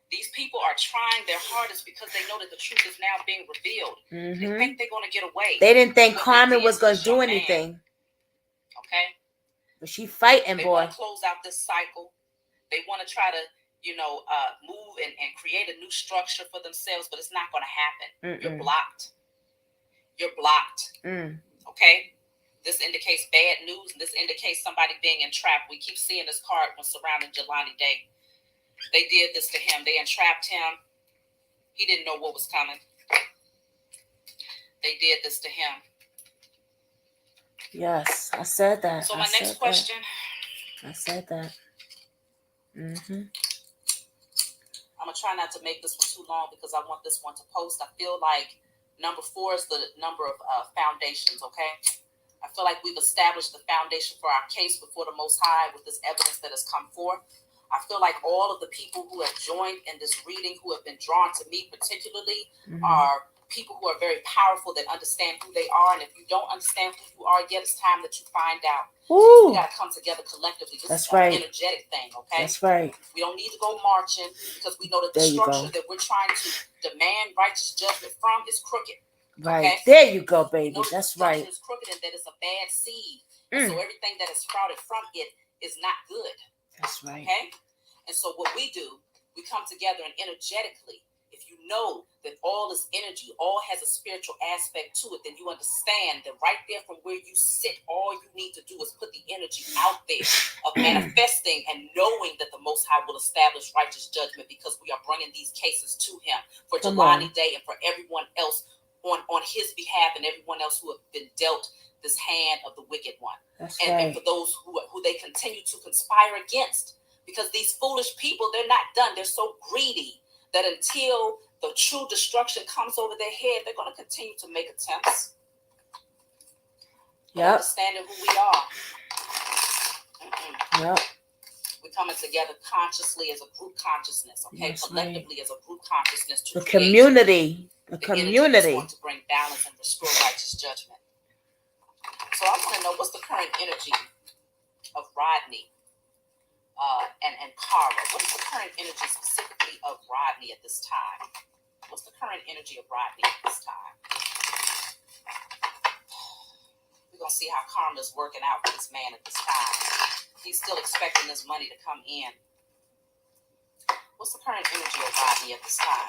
These people are trying their hardest because they know that the truth is now being revealed. They think they're going to get away.
They didn't think Carmen was going to do anything.
Okay?
But she fighting,
boy. They want to close out this cycle. They want to try to, move and create a new structure for themselves, but it's not going to happen. You're blocked. You're blocked. Okay? This indicates bad news, and this indicates somebody being entrapped. We keep seeing this card when surrounding Jelani Day. They did this to him. They entrapped him. He didn't know what was coming. They did this to him.
Yes, I said that.
So my next question.
I said that.
I'm going to try not to make this one too long because I want this one to post. I feel like number 4 is the number of foundations, okay? I feel like we've established the foundation for our case before the Most High with this evidence that has come forth. I feel like all of the people who have joined in this reading, who have been drawn to me particularly, are people who are very powerful that understand who they are. And if you don't understand who you are yet, it's time that you find out. We got to come together collectively. This is an energetic thing, okay?
That's right.
We don't need to go marching because we know that the structure that we're trying to demand righteous judgment from is crooked.
Right.
Okay?
There you go, baby. That's right.
It's crooked and that it's a bad seed. And so everything that is sprouted from it is not good.
That's right.
Okay? And so what we do, we come together and energetically, if you know that all is energy, all has a spiritual aspect to it, then you understand that right there from where you sit, all you need to do is put the energy out there of manifesting and knowing that the Most High will establish righteous judgment because we are bringing these cases to him for Jelani Day and for everyone else on his behalf and everyone else who have been dealt this hand of the wicked one. And for those who they continue to conspire against. Because these foolish people, they're not done. They're so greedy that until the true destruction comes over their head, they're going to continue to make attempts. Understanding who we are. We're coming together consciously as a group consciousness, okay? Collectively as a group consciousness to create
community.
The community to bring balance and restore righteous judgment. So I want to know, what's the current energy of Rodney? And Kara. What is the current energy specifically of Rodney at this time? What's the current energy of Rodney at this time? We're going to see how karma's working out for this man at this time. He's still expecting this money to come in. What's the current energy of Rodney at this time?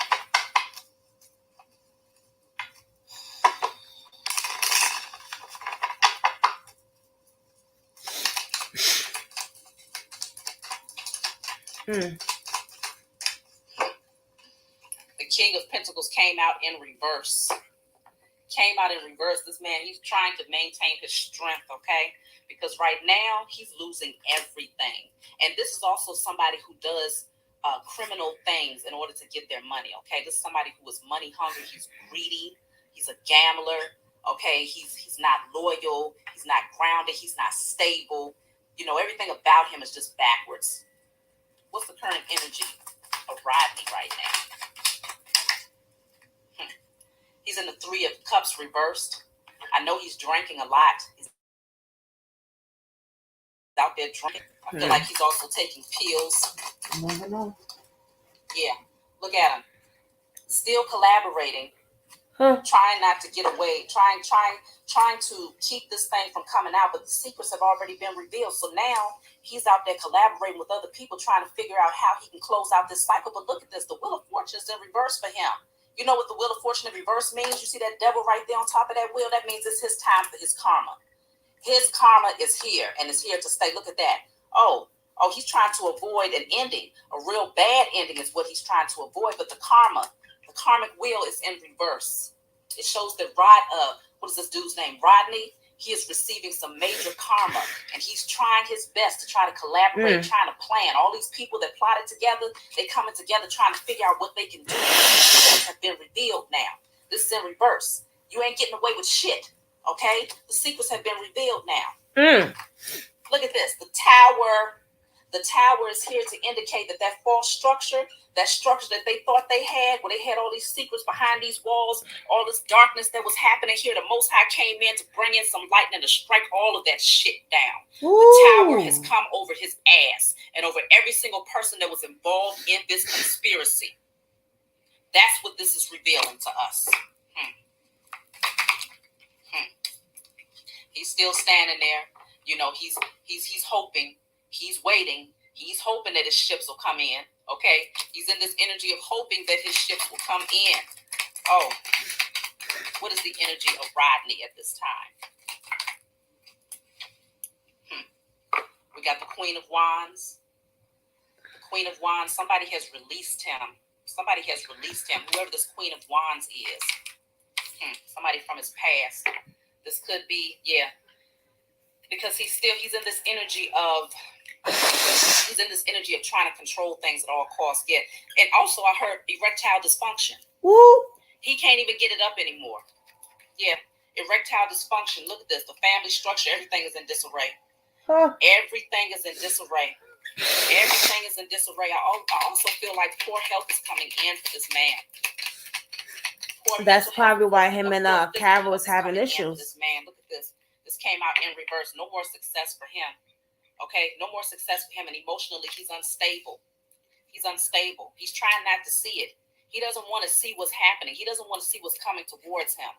The King of Pentacles came out in reverse. This man, he's trying to maintain his strength, okay? Because right now, he's losing everything. And this is also somebody who does criminal things in order to get their money, okay? This is somebody who is money hungry. He's greedy. He's a gambler, okay? He's not loyal. He's not grounded. He's not stable. You know, everything about him is just backwards. What's the current energy of Rodney right now? He's in the Three of Cups reversed. I know he's drinking a lot. He's out there drinking. I feel like he's also taking pills.
You never know.
Yeah, look at him. Still collaborating. Trying not to get away. Trying to keep this thing from coming out. But the secrets have already been revealed. So now he's out there collaborating with other people, trying to figure out how he can close out this cycle. But look at this. The Wheel of Fortune is in reverse for him. You know what the Wheel of Fortune in reverse means? You see that devil right there on top of that wheel? That means it's his time for his karma. His karma is here and it's here to stay. Look at that. Oh, he's trying to avoid an ending. A real bad ending is what he's trying to avoid. But the karmic wheel is in reverse. It shows that what is this dude's name? Rodney. He is receiving some major karma, and he's trying his best to try to collaborate, trying to plan. All these people that plotted together, they coming together trying to figure out what they can do. Things have been revealed now. This is in reverse. You ain't getting away with shit, okay? The secrets have been revealed now. Look at this. The tower is here to indicate that false structure, that structure that they thought they had, where they had all these secrets behind these walls, all this darkness that was happening here, the Most High came in to bring in some lightning to strike all of that shit down. The tower has come over his ass and over every single person that was involved in this conspiracy. That's what this is revealing to us. He's still standing there. You know, he's hoping. He's waiting. He's hoping that his ships will come in. Okay? He's in this energy of hoping that his ships will come in. Oh. What is the energy of Rodney at this time? We got the Queen of Wands. The Queen of Wands. Somebody has released him. Whoever this Queen of Wands is. Somebody from his past. This could be, because he's in this energy of trying to control things at all costs. Yeah. And also I heard erectile dysfunction. He can't even get it up anymore. Yeah. Erectile dysfunction. Look at this. The family structure, everything is in disarray. Everything is in disarray. Everything is in disarray. I also feel like poor health is coming in for this man.
That's probably why him and Carol was having issues.
This man, look at this. This came out in reverse. No more success for him. Okay, no more success for him, and emotionally he's unstable. He's unstable. He's trying not to see it. He doesn't want to see what's happening. He doesn't want to see what's coming towards him.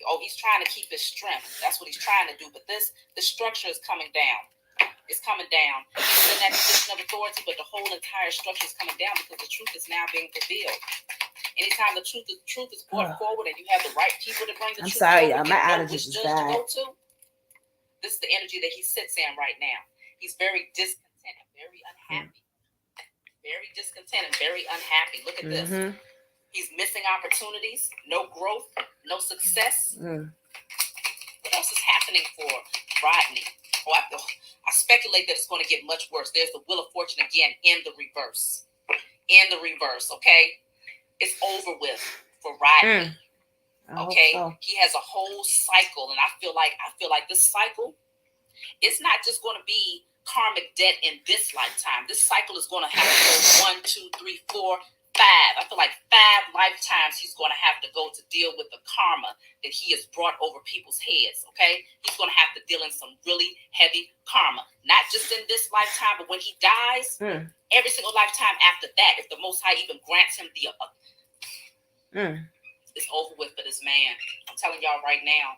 Oh, he's trying to keep his strength. That's what he's trying to do. But the structure is coming down. It's coming down. He's in that position of authority, but the whole entire structure is coming down because the truth is now being revealed. Anytime the truth is brought forward and you have the right people to bring the truth forward,
y'all. My allergies is bad.
This is the energy that he sits in right now. He's very discontent and very unhappy. Very discontent and very unhappy. Look at this. He's missing opportunities, no growth, no success. What else is happening for Rodney? Oh, I speculate that it's going to get much worse. There's the Wheel of Fortune again in the reverse. In the reverse, okay? It's over with for Rodney. Okay? So. He has a whole cycle, and I feel like this cycle, it's not just going to be karmic debt in this lifetime. This cycle is going to have to go 1, 2, 3, 4, 5. I feel like 5 lifetimes he's going to have to go to deal with the karma that he has brought over people's heads, okay? He's going to have to deal in some really heavy karma. Not just in this lifetime, but when he dies, every single lifetime after that, if the Most High even grants him the... It's over with for this man. I'm telling y'all right now.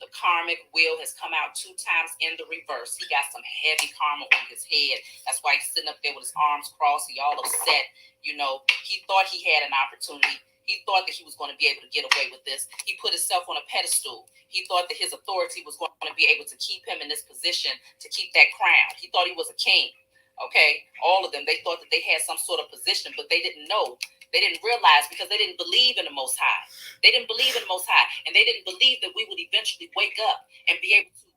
The karmic wheel has come out 2 times in the reverse. He got some heavy karma on his head. That's why he's sitting up there with his arms crossed. He all upset. You know, he thought he had an opportunity. He thought that he was going to be able to get away with this. He put himself on a pedestal. He thought that his authority was going to be able to keep him in this position, to keep that crown. He thought he was a king. Okay? All of them, they thought that they had some sort of position, but they didn't know. They didn't realize because they didn't believe in the Most High. They didn't believe in the Most High. And they didn't believe that we would eventually wake up and be able to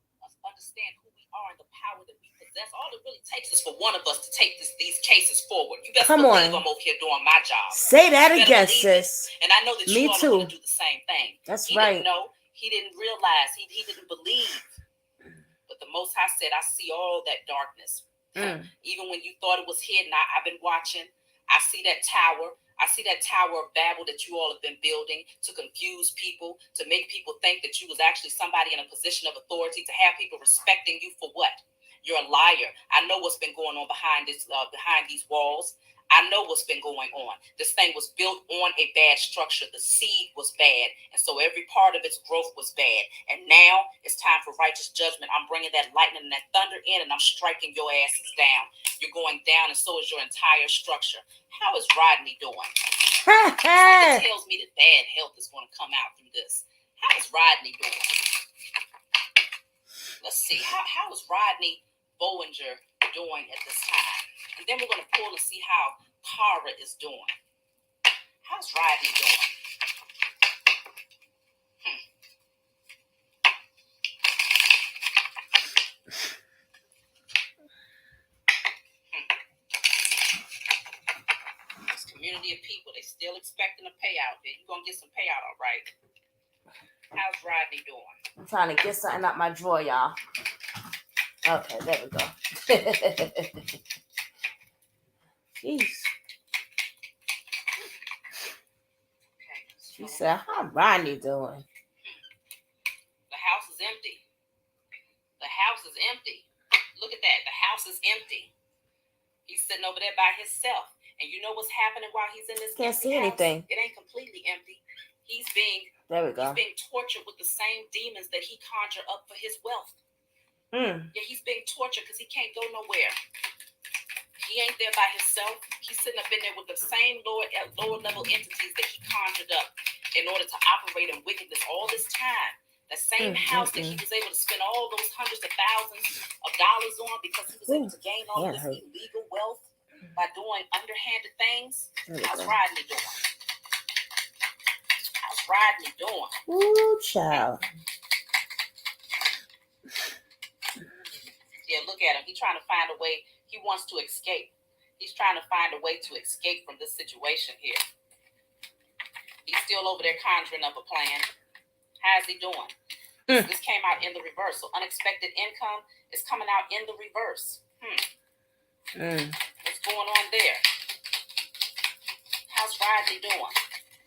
understand who we are and the power that we possess. All it really takes is for one of us to take these cases forward. You best believe I'm over here doing my job.
Say that again, sis.
And I know that you all are going to do the same thing.
That's right.
Didn't know. He didn't realize. He didn't believe. But the Most High said, I see all that darkness. Even when you thought it was hidden, I've been watching. I see that tower. I see that Tower of Babel that you all have been building to confuse people, to make people think that you was actually somebody in a position of authority, to have people respecting you for what? You're a liar. I know what's been going on behind these walls. I know what's been going on. This thing was built on a bad structure. The seed was bad. And so every part of its growth was bad. And now it's time for righteous judgment. I'm bringing that lightning and that thunder in, and I'm striking your asses down. You're going down, and so is your entire structure. How is Rodney doing? Something tells me that bad health is going to come out through this. How is Rodney doing? Let's see. How is Rodney Bollinger doing at this time? And then we're going to pull and see how Kara is doing. How's Rodney doing? This community of people, they still expecting a payout. You're going to get some payout, all right? How's Rodney doing?
I'm trying to get something out my drawer, y'all. Okay, there we go. Jeez. She said, how Rodney doing?
The house is empty. The house is empty. Look at that. The house is empty. He's sitting over there by himself. And you know what's happening while he's in this
Can't see anything.
It ain't completely empty. He's being tortured with the same demons that he conjured up for his wealth. Yeah, he's being tortured because he can't go nowhere. He ain't there by himself. He's sitting up in there with the same lower level entities that he conjured up in order to operate in wickedness all this time. That same house that he was able to spend all those hundreds of thousands of dollars on because he was able to gain all this illegal wealth by doing underhanded things. How's Rodney doing? How's Rodney doing?
Ooh, child.
Yeah, look at him. He's trying to find a way. He wants to escape. He's trying to find a way to escape from this situation here. He's still over there conjuring up a plan. How's he doing? This came out in the reverse. So unexpected income is coming out in the reverse. What's going on there? How's Riley doing?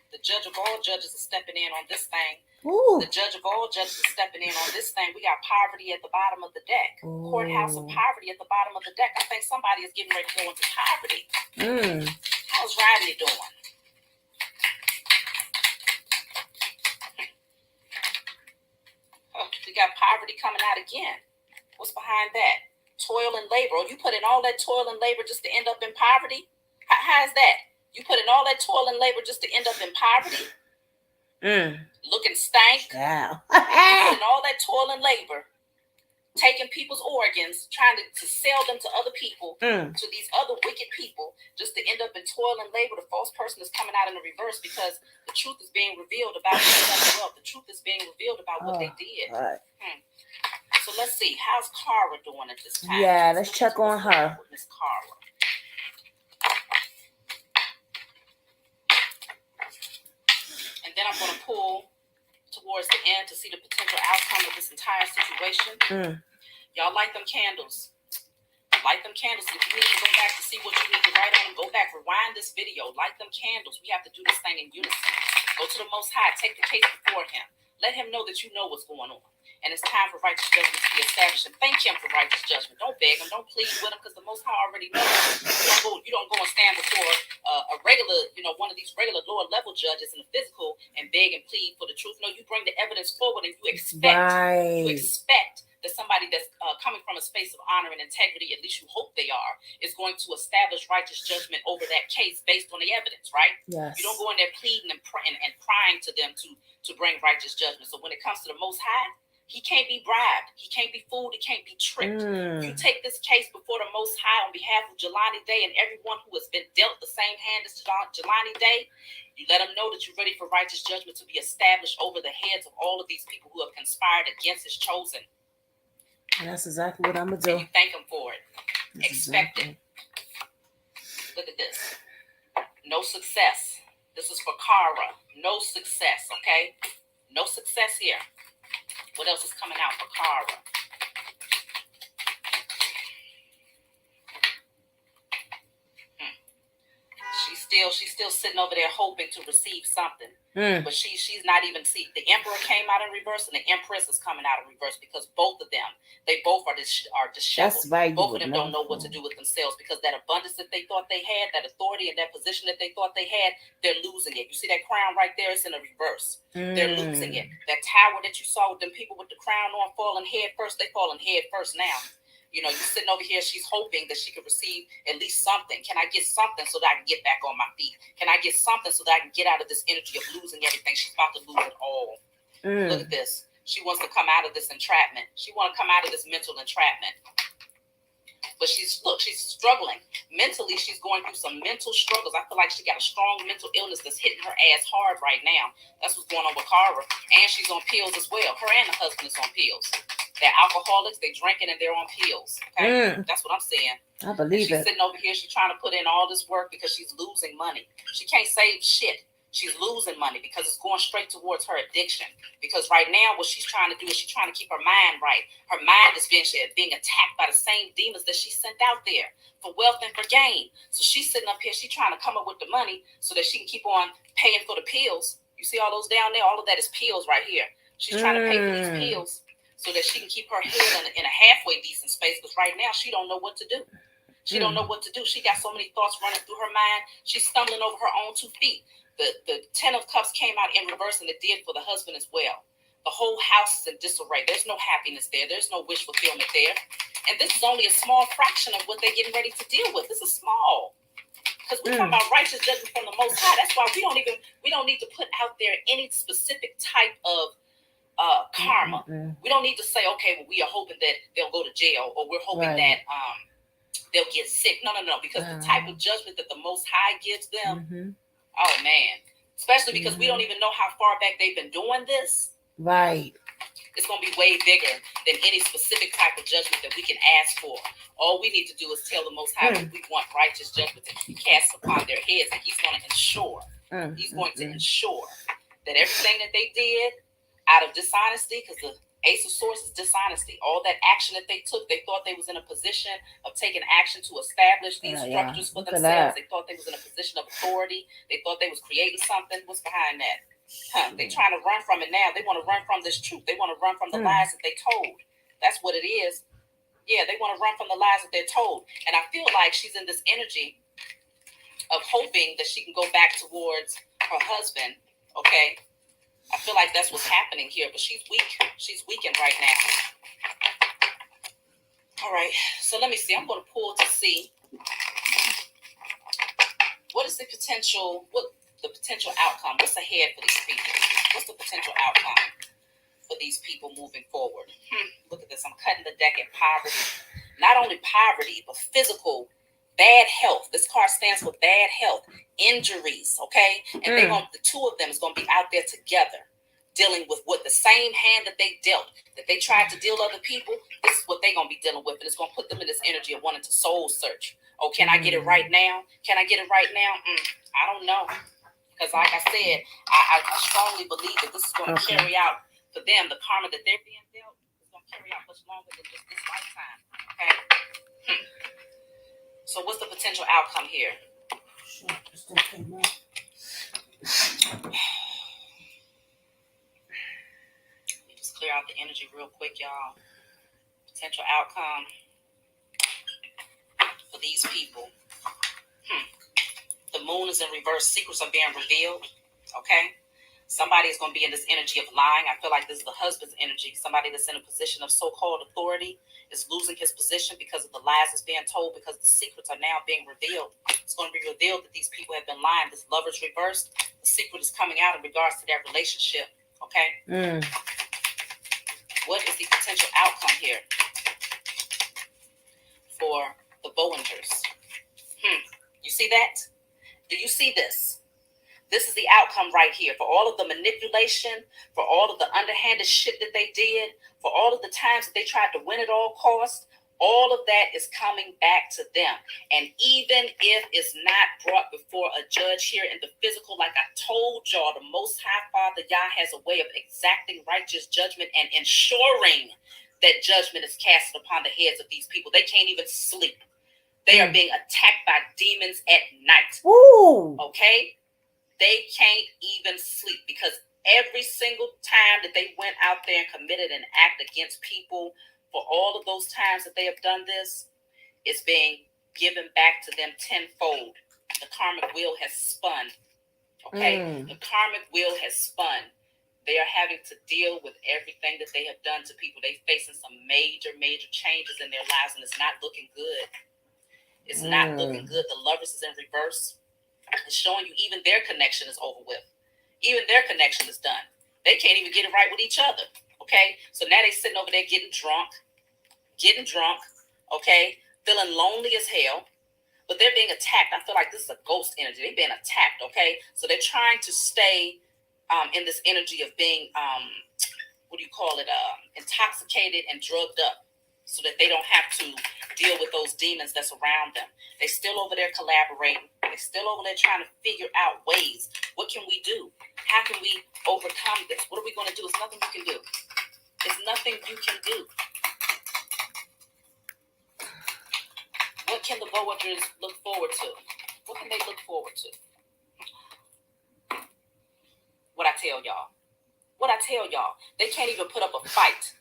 The judge of all judges is stepping in on this thing.
Ooh.
The judge of all judges is stepping in on this thing. We got poverty at the bottom of the deck.
Ooh.
Courthouse of poverty at the bottom of the deck. I think somebody is getting ready to go into poverty. How's Riley doing? Oh, we got poverty coming out again. What's behind that? Toil and labor. Oh, you put in all that toil and labor just to end up in poverty? How's that? You put in all that toil and labor just to end up in poverty? Looking stank.
Yeah.
You put in all that toil and labor, taking people's organs, trying to sell them to other people, to these other wicked people, just to end up in toil and labor. The false person is coming out in the reverse because the truth is being revealed about their wealth. The truth is being revealed about what they did. So let's see. How's Kara doing at this time?
Yeah, let's check on her.
Miss Kara. And then I'm going to pull towards the end to see the potential outcome of this entire situation. Y'all light them candles. Light them candles. If you need to go back to see what you need to write on, go back, rewind this video. Light them candles. We have to do this thing in unison. Go to the Most High. Take the case before Him. Let Him know that you know what's going on. And it's time for righteous judgment to be established. And thank Him for righteous judgment. Don't beg Him. Don't plead with Him, because the Most High already knows. You don't go and stand before a regular, one of these regular lower level judges in the physical and beg and plead for the truth. No, you bring the evidence forward and you expect that somebody that's coming from a space of honor and integrity, at least you hope they are, is going to establish righteous judgment over that case based on the evidence, right?
Yes.
You don't go in there pleading and crying to them to bring righteous judgment. So when it comes to the Most High, He can't be bribed. He can't be fooled. He can't be tricked. You take this case before the Most High on behalf of Jelani Day and everyone who has been dealt the same hand as Jelani Day. You let them know that you're ready for righteous judgment to be established over the heads of all of these people who have conspired against His chosen.
And that's exactly what I'm going to do.
And you thank Him for it. Expect it. Look at this. No success. This is for Kara. No success, okay? No success here. What else is coming out for Kara? She's still sitting over there hoping to receive something. But she's not even the Emperor came out in reverse and the Empress is coming out in reverse, because both of them, they both are disheveled.
That's right.
Both of them don't know what to do with themselves, because that abundance that they thought they had, that authority and that position that they thought they had, they're losing it. You see that crown right there? It's in a reverse. They're losing it. That tower that you saw with them people with the crown on falling head first, they falling head first now. You're sitting over here, she's hoping that she could receive at least something. Can I get something so that I can get back on my feet? Can I get something so that I can get out of this energy of losing everything? She's about to lose it all. Look at this. She wants to come out of this entrapment. She wants to come out of this mental entrapment. But she's struggling. Mentally, she's going through some mental struggles. I feel like she got a strong mental illness that's hitting her ass hard right now. That's what's going on with Kara. And she's on pills as well. Her and her husband is on pills. They're alcoholics, they're drinking, and they're on pills. Okay? That's what I'm saying.
I believe
it. She's sitting over here, she's trying to put in all this work because she's losing money. She can't save shit. She's losing money because it's going straight towards her addiction. Because right now, what she's trying to do is she's trying to keep her mind right. Her mind is being attacked by the same demons that she sent out there for wealth and for gain. So she's sitting up here, she's trying to come up with the money so that she can keep on paying for the pills. You see all those down there? All of that is pills right here. She's trying to pay for these pills so that she can keep her head in a halfway decent space, because right now she don't know what to do. She don't know what to do. She got so many thoughts running through her mind. She's stumbling over her own 2 feet. The 10 of Cups came out in reverse, and it did for the husband as well. The whole house is in disarray. There's no happiness there. There's no wish fulfillment there. And this is only a small fraction of what they're getting ready to deal with. This is small. Because we're talking about righteous judgment from the Most High. That's why we don't need to put out there any specific type of karma. We don't need to say, okay, well, we are hoping that they'll go to jail, or we're hoping that they'll get sick. No, because the type of judgment that the Most High gives them, oh man, especially because we don't even know how far back they've been doing this.
Right.
It's going to be way bigger than any specific type of judgment that we can ask for. All we need to do is tell the Most High that we want righteous judgment to be cast upon their heads, and He's going to ensure, He's going to ensure that everything that they did out of dishonesty, because Ace of Swords is dishonesty. All that action that they took, they thought they was in a position of taking action to establish these structures for themselves. They thought they was in a position of authority. They thought they was creating something. What's behind that? They trying to run from it now. They want to run from this truth. They want to run from the lies that they told. That's what it is. Yeah, they want to run from the lies that they're told. And I feel like she's in this energy of hoping that she can go back towards her husband, okay? I feel like that's what's happening here, but she's weak. She's weakened right now. All right, so let me see. I'm going to pull to see what is the potential outcome? What's ahead for these people? What's the potential outcome for these people moving forward? Look at this. I'm cutting the deck at poverty. Not only poverty, but physical bad health. This card stands for bad health, injuries, okay? And the two of them is going to be out there together, dealing with what the same hand that they dealt, that they tried to deal other people. This is what they're going to be dealing with, and it's going to put them in this energy of wanting to soul search. Oh, can I get it right now? Can I get it right now? I don't know, because like I said, I strongly believe that this is going to carry out for them the karma that they're being dealt. It's going to carry out much longer than just this lifetime. Okay. So what's the potential outcome here? Let me just clear out the energy real quick, y'all. Potential outcome for these people. The moon is in reverse. Secrets are being revealed. Okay. Somebody is going to be in this energy of lying. I feel like this is the husband's energy. Somebody that's in a position of so-called authority is losing his position because of the lies that's being told, because the secrets are now being revealed. It's going to be revealed that these people have been lying. This lover's reversed. The secret is coming out in regards to their relationship. Okay. What is the potential outcome here for the Bowingers? You see that? Do you see this? This is the outcome right here. For all of the manipulation, for all of the underhanded shit that they did, for all of the times that they tried to win at all costs, all of that is coming back to them. And even if it's not brought before a judge here in the physical, like I told y'all, the Most High Father Yah has a way of exacting righteous judgment and ensuring that judgment is cast upon the heads of these people. They can't even sleep. They are being attacked by demons at night.
Ooh.
Okay? They can't even sleep because every single time that they went out there and committed an act against people, for all of those times that they have done this, it's being given back to them tenfold. The karmic wheel has spun. Okay? The karmic wheel has spun. They are having to deal with everything that they have done to people. They're facing some major, major changes in their lives, and it's not looking good. It's not looking good. The lovers is in reverse. It's showing you even their connection is over with. Even their connection is done. They can't even get it right with each other. Okay? So now they sitting over there getting drunk. Okay? Feeling lonely as hell. But they're being attacked. I feel like this is a ghost energy. They're being attacked. Okay? So they're trying to stay in this energy of being, intoxicated and drugged up, so that they don't have to deal with those demons that's around them. They're still over there collaborating. They're still over there trying to figure out ways. What can we do? How can we overcome this? What are we going to do? It's nothing you can do. It's nothing you can do. What can the Bowingers look forward to? What can they look forward to? What I tell y'all. They can't even put up a fight.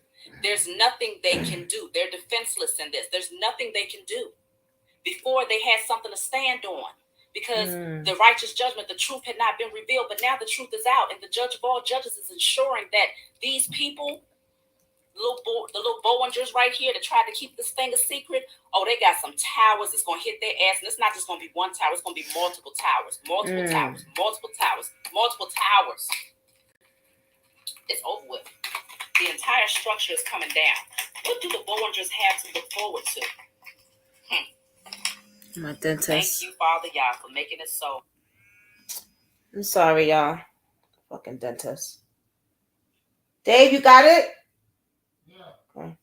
There's nothing they can do. They're defenseless in this. There's nothing they can do. Before, they had something to stand on because the righteous judgment, the truth had not been revealed, but now the truth is out, and the judge of all judges is ensuring that these people, the little Bowingers right here that tried to keep this thing a secret, they got some towers that's going to hit their ass, and it's not just going to be one tower, it's going to be multiple towers. It's over with. The entire structure is coming down. What do the Bowingers have to look forward to?
My dentist.
Thank you, Father Yah, for making it so.
I'm sorry, y'all. Fucking dentist. Dave, you got it? Yeah. Okay.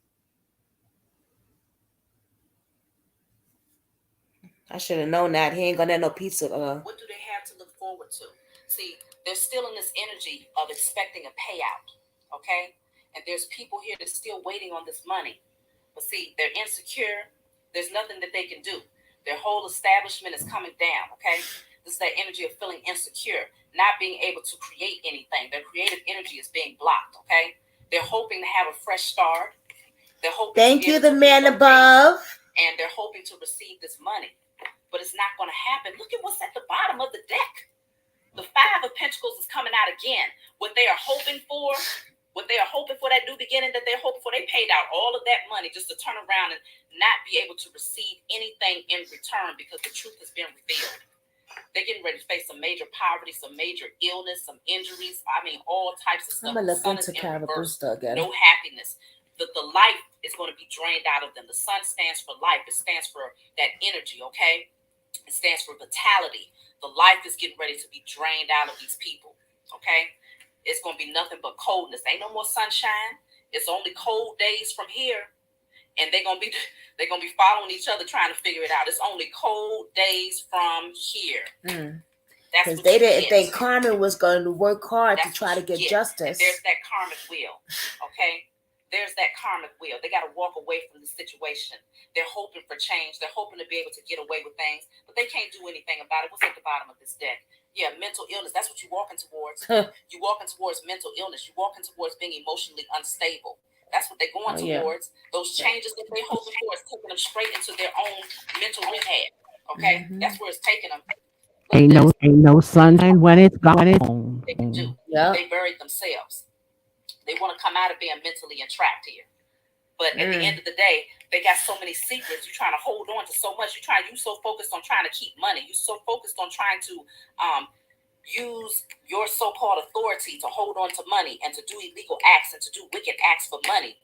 I should have known that. He ain't gonna have no pizza.
What do they have to look forward to? See, they're still in this energy of expecting a payout. Okay? And there's people here that's still waiting on this money. But see, they're insecure. There's nothing that they can do. Their whole establishment is coming down, okay? This is that energy of feeling insecure, not being able to create anything. Their creative energy is being blocked, okay? They're hoping to have a fresh start. They're hoping.
Thank you, the man above.
And they're hoping to receive this money. But it's not going to happen. Look at what's at the bottom of the deck. The Five of Pentacles is coming out again. What they are hoping for, that new beginning that they're hoping for, they paid out all of that money just to turn around and not be able to receive anything in return because the truth has been revealed. They're getting ready to face some major poverty, some major illness, some injuries. I mean, all types of stuff.
I'm going to look into Carabusta again.
No happiness. The life is going to be drained out of them. The sun stands for life. It stands for that energy, okay? It stands for vitality. The life is getting ready to be drained out of these people, okay? It's going to be nothing but coldness. Ain't no more sunshine. It's only cold days from here. And they're gonna be following each other trying to figure it out. It's only cold days from here.
Because they didn't think karma was going to work hard to try to get justice.
And there's that karmic wheel, okay? There's that karmic wheel. They got to walk away from the situation. They're hoping for change. They're hoping to be able to get away with things, but they can't do anything about it. What's at the bottom of this deck? Yeah, mental illness. That's what you're walking towards. You're walking towards mental illness. You're walking towards being emotionally unstable. That's what they're going towards. Yeah. Those changes that they're hoping for is taking them straight into their own mental rehab. Okay, that's where it's taking them.
Ain't no sunshine when it's gone.
They can do. Yep. They buried themselves. They want to come out of being mentally entrapped here. But at the end of the day, they got so many secrets. You're trying to hold on to so much. You're so focused on trying to keep money. You're so focused on trying to use your so-called authority to hold on to money and to do illegal acts and to do wicked acts for money,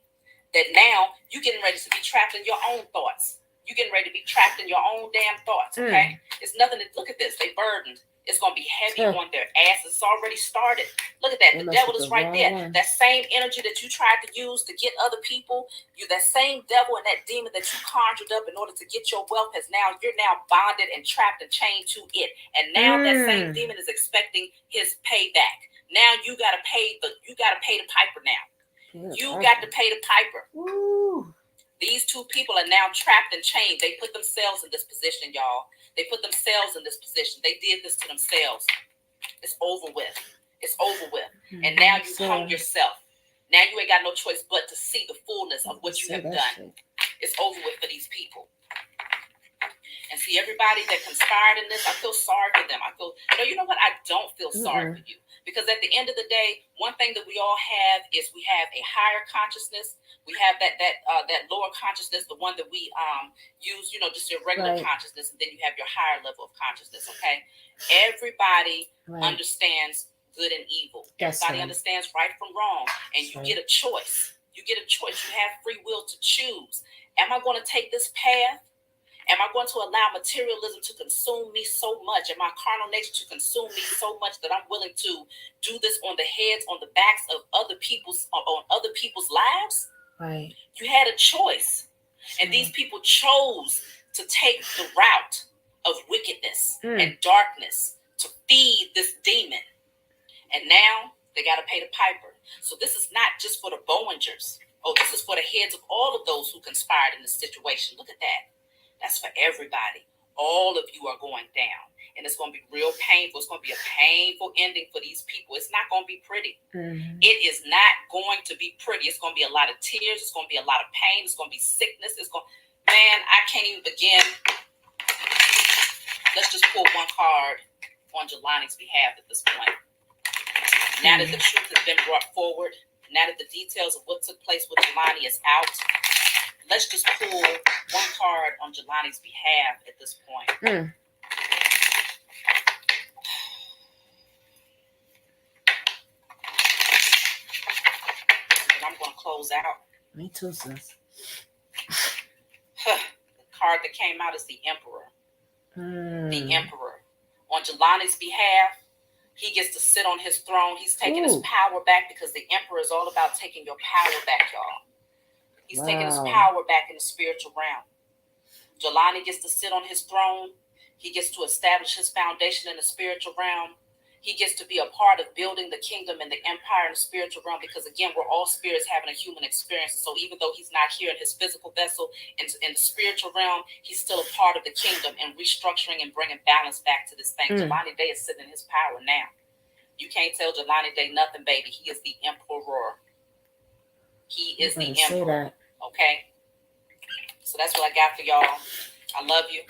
that now you're getting ready to be trapped in your own thoughts. You're getting ready to be trapped in your own damn thoughts, okay? It's nothing to look at this. They burdened. It's going to be heavy on their asses. It's already started. Look at that. The devil is right there. That same energy that you tried to use to get other people, that same devil and that demon that you conjured up in order to get your wealth you're now bonded and trapped and chained to it. And now that same demon is expecting his payback. Now you got to pay the piper now. You got to pay the piper. Woo. These two people are now trapped and chained. They put themselves in this position, y'all. They put themselves in this position. They did this to themselves. It's over with. It's over with. And now you hung yourself. Now you ain't got no choice but to see the fullness of what you have done. It's over with for these people. And see, everybody that conspired in this, I feel sorry for them. You know what? I don't feel sorry for you. Because at the end of the day, one thing that we all have is we have a higher consciousness. We have that lower consciousness, the one that we use, just your regular consciousness, and then you have your higher level of consciousness, okay? Everybody understands good and evil. Everybody understands right from wrong, and you get a choice. You get a choice. You have free will to choose. Am I going to take this path? Am I going to allow materialism to consume me so much and my carnal nature to consume me so much that I'm willing to do this on the heads, on the backs of other people's lives?
Right.
You had a choice. And these people chose to take the route of wickedness and darkness to feed this demon. And now they got to pay the piper. So this is not just for the Bowingers. This is for the heads of all of those who conspired in this situation. Look at that. That's for everybody. All of you are going down. And it's going to be real painful. It's going to be a painful ending for these people. It's not going to be pretty. It is not going to be pretty. It's going to be a lot of tears. It's going to be a lot of pain. It's going to be sickness. Man, I can't even begin. Let's just pull one card on Jelani's behalf at this point. Now that the truth has been brought forward, now that the details of what took place with Jelani is out, let's just pull one card on Jelani's behalf at this point. And I'm going to close out.
Me too, sis.
The card that came out is the Emperor. The Emperor. On Jelani's behalf, he gets to sit on his throne. He's taking his power back because the Emperor is all about taking your power back, y'all. He's taking his power back in the spiritual realm. Jelani gets to sit on his throne. He gets to establish his foundation in the spiritual realm. He gets to be a part of building the kingdom and the empire in the spiritual realm, because again, we're all spirits having a human experience. So even though he's not here in his physical vessel, in the spiritual realm, he's still a part of the kingdom and restructuring and bringing balance back to this thing. Jelani Day is sitting in his power now. You can't tell Jelani Day nothing, baby. He is the emperor. He is the emperor. Okay? So that's what I got for y'all. I love you.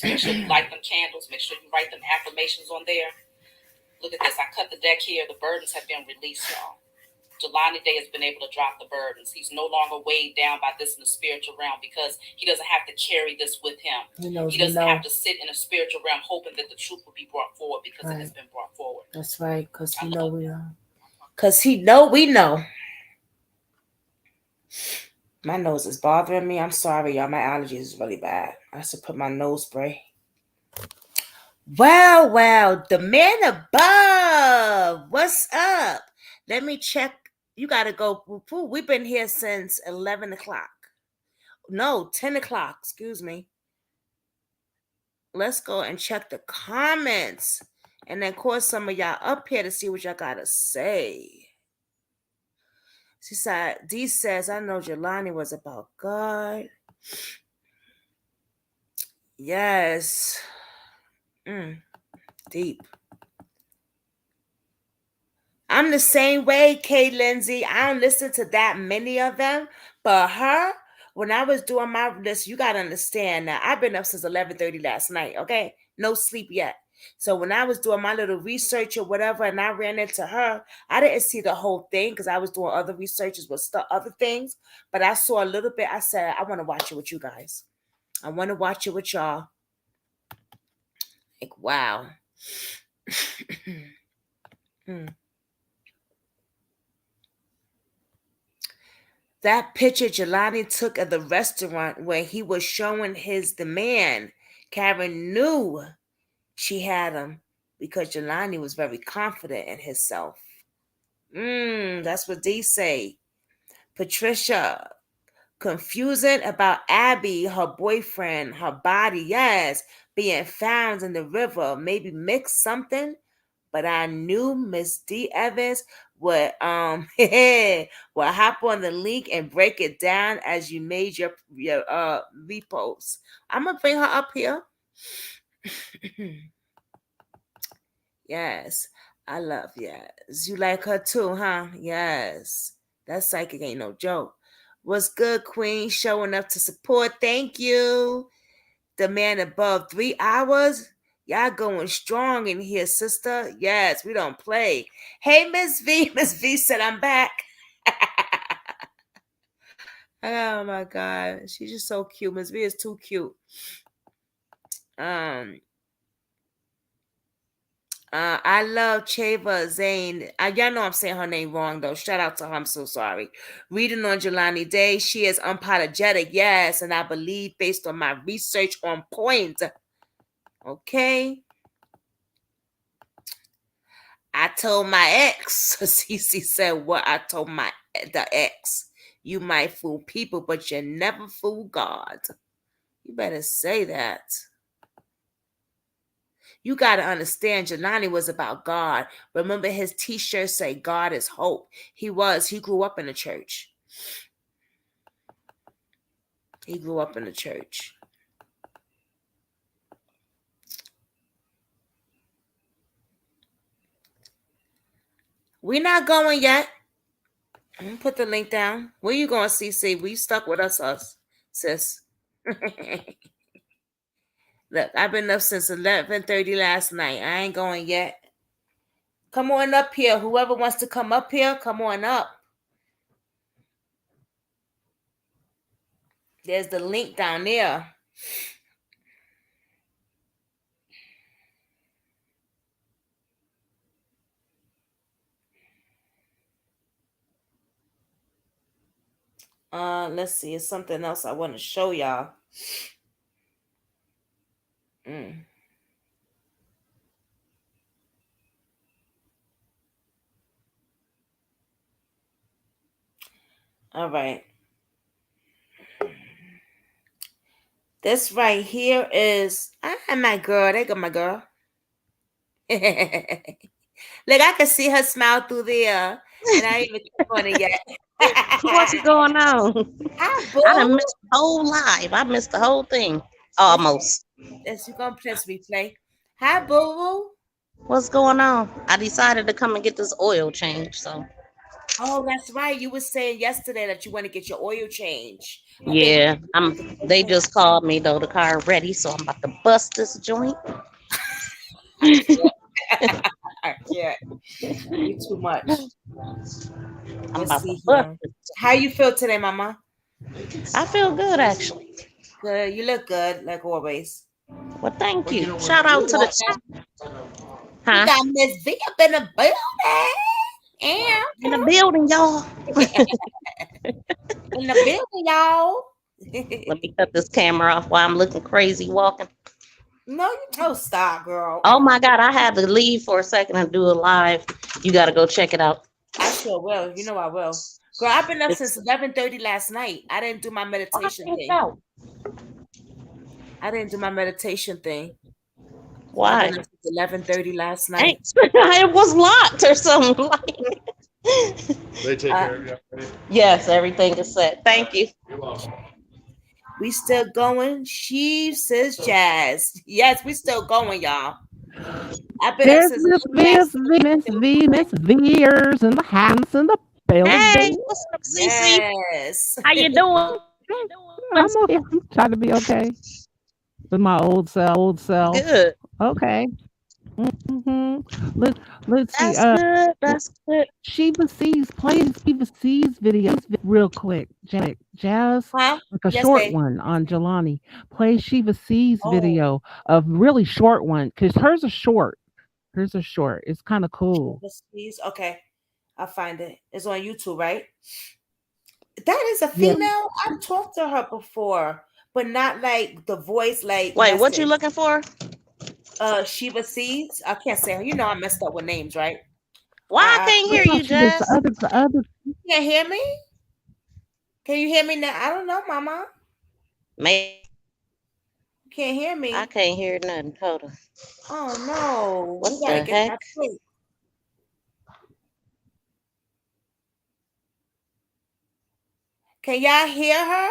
Make sure you light them candles. Make sure you write them affirmations on there. Look at this. I cut the deck here. The burdens have been released, y'all. Jelani Day has been able to drop the burdens. He's no longer weighed down by this in the spiritual realm, because he doesn't have to carry this with him. He doesn't have to sit in a spiritual realm hoping that the truth will be brought forward, because it has been brought forward.
That's right, because he know we know. Because he know we know. My nose is bothering me. I'm sorry, y'all. My allergies is really bad. I should put my nose spray. Well, the man above. What's up? Let me check. You got to go. We've been here since 11 o'clock. No, 10 o'clock. Excuse me. Let's go and check the comments. And then call some of y'all up here to see what y'all got to say. She said, D says, I know Jelani was about God. Yes. Deep. I'm the same way, Kay Lindsay. I don't listen to that many of them. But her, when I was doing my list, you got to understand now, I've been up since 11:30 last night, okay? No sleep yet. So when I was doing my little research or whatever, and I ran into her, I didn't see the whole thing because I was doing other researches with other things. But I saw a little bit. I said, I want to watch it with you guys. I want to watch it with y'all. Like, wow. That picture Jelani took at the restaurant where he was showing his demand, Karen knew she had him because Jelani was very confident in himself. That's what they say. Patricia, confusing about Abby, her boyfriend, her body, yes, being found in the river, maybe mixed something. But I knew Miss D Evans would will hop on the link and break it down as you made your repost. I'm gonna bring her up here. Yes, I love yes. You like her too, huh? Yes. That psychic ain't no joke. What's good, Queen? Showing up to support. Thank you. The man above 3 hours. Y'all going strong in here, sister. Yes, we don't play. Hey, Miss V. Miss V said I'm back. Oh my God. She's just so cute. Miss V is too cute. I love Chava Zane. Y'all know I'm saying her name wrong, though. Shout out to her. I'm so sorry. Reading on Jelani Day, she is unapologetic. Yes, and I believe based on my research on point. Okay. I told my ex. Cece said what I told the ex. You might fool people, but you never fool God. You better say that. You got to understand, Jelani was about God. Remember his t-shirt say, God is hope. He grew up in the church. He grew up in the church. We're not going yet. I'm going to put the link down. Where you going, CC? We stuck with us, sis. Look, I've been up since 11:30 last night. I ain't going yet. Come on up here. Whoever wants to come up here, come on up. There's the link down there. Let's see. It's something else I want to show y'all. All right. This right here is my girl. There go my girl. Like I can see her smile through there, and I ain't even click on it yet.
What's going on?
Hi,
I done
boo.
missed the whole live. I missed the whole thing. Almost.
Yes, you gonna press replay. Hi, boo.
What's going on? I decided to come and get this oil change. So
Oh, that's right. You were saying yesterday that you want to get your oil change. I
yeah,
think
they just called me though. The car ready, so I'm about to bust this joint.
I can't. I can't. You too much.
I'm
Let's
about
see
to bust
here.
it.
How you feel today, Mama?
I feel good actually.
Good. You look good, like always.
Well, thank you. Shout out to the chat.
We
Huh?
got Miss V up in the building. Yeah.
In the building, y'all.
In the building, y'all.
Let me cut this camera off while I'm looking crazy walking.
No, stop, girl.
Oh my God, I had to leave for a second and do a live. You got to go check it out.
I sure will. You know I will. Girl, I've been up
It's
since 11:30 last night. I didn't do my meditation thing. I didn't do my meditation thing. So I've
Why?
been up since 11:30 last night.
It was locked or something.
They take care of you. Right?
Yes, everything is set. Thank you.
You're welcome.
We still going. She says jazz. Yes, we still going, y'all. I've been up
There's
since
Miss Miss Veers and the hands and the building.
Hey, what's up, CC?
Yes.
How you doing?
I'm okay. I'm trying to be okay. With my old self.
Good.
Okay. Let's see.
That's good. That's good.
Shiva C's playing Shiva C's videos real quick. Jazz,
Huh?
like a
Yes,
short
babe.
one on Jelani. Play Shiva C's
Oh.
video of really short one because hers are short. It's kind of cool.
Please. Okay. I'll find it. It's on YouTube, right? That is a
Yeah.
female. I've talked to her before, but not like the voice like
Wait, what
message.
you looking for?
Shiva Seeds. I can't say her. You know I messed up with names, right?
Why I can't hear you, Jazz?
The other.
You can't hear me? Can you hear me now? I don't know, Mama.
Maybe
You can't hear me.
I can't hear nothing. Hold on.
Oh no.
What
We gotta
the
get
heck?
that straight. Can y'all hear her?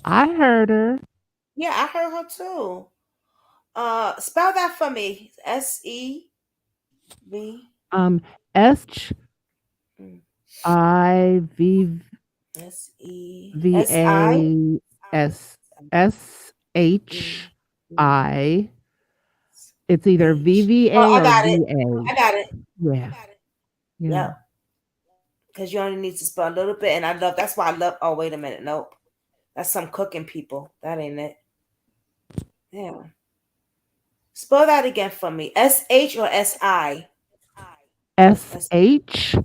I heard her.
Yeah, I heard her too. Spell that for me. S-E-V.
SHIVVASSHI. It's either VVA
I
or
got
VA.
it. I got it.
Yeah.
Yeah. Because you only need to spell a little bit, and that's why I love. Oh, wait a minute. Nope. That's some cooking people. That ain't it. Yeah. Spell that again for me. S-H or S-I?
SHIVVA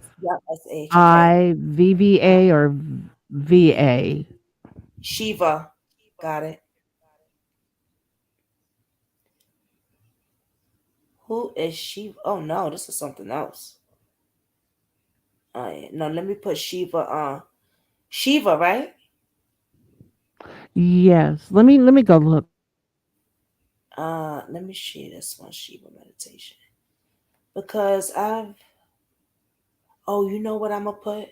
Okay.
or VA.
Shiva. Got it. Who is Shiva? Oh no, this is something else. No, let me put Shiva. Shiva, right?
Yes. Let me go look.
Let me share this one, Shiva meditation. Because oh, you know what I'm gonna put?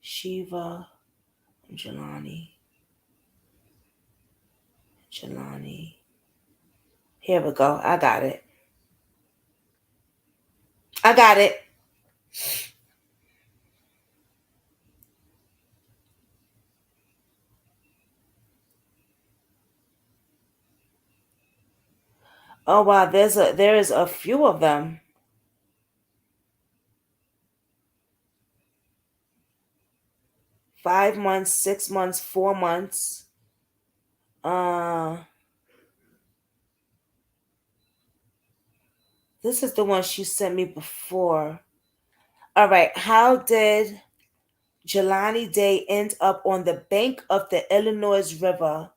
Shiva Jelani. Here we go. I got it. Oh wow, there is a few of them. 5 months, 6 months, 4 months. This is the one she sent me before. All right. How did Jelani Day end up on the bank of the Illinois River?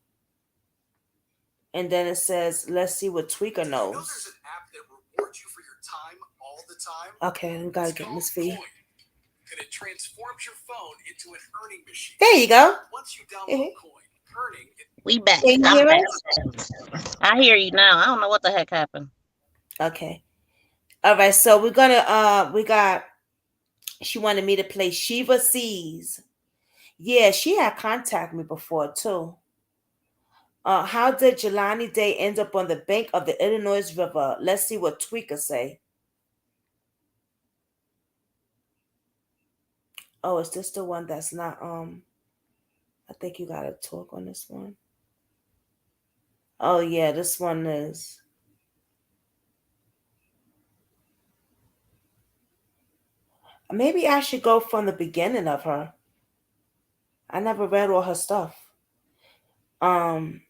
And then it says, let's see what Tweaker knows.
There's an app that rewards you for your time all the time.
Okay, we gotta get Miss V.
And it transforms your phone into an earning machine.
There you go.
Once you download Coin, earning.
We back.
Can you hear us?
I hear you now. I don't know what the heck happened.
Okay. All right, so we're gonna we got. She wanted me to play Shiva Seas. Yeah, she had contacted me before too. How did Jelani Day end up on the bank of the Illinois River? Let's see what Tweaker say. Oh, is this the one that's not I think you gotta talk on this one. Oh yeah, this one is. Maybe I should go from the beginning of her. I never read all her stuff. Um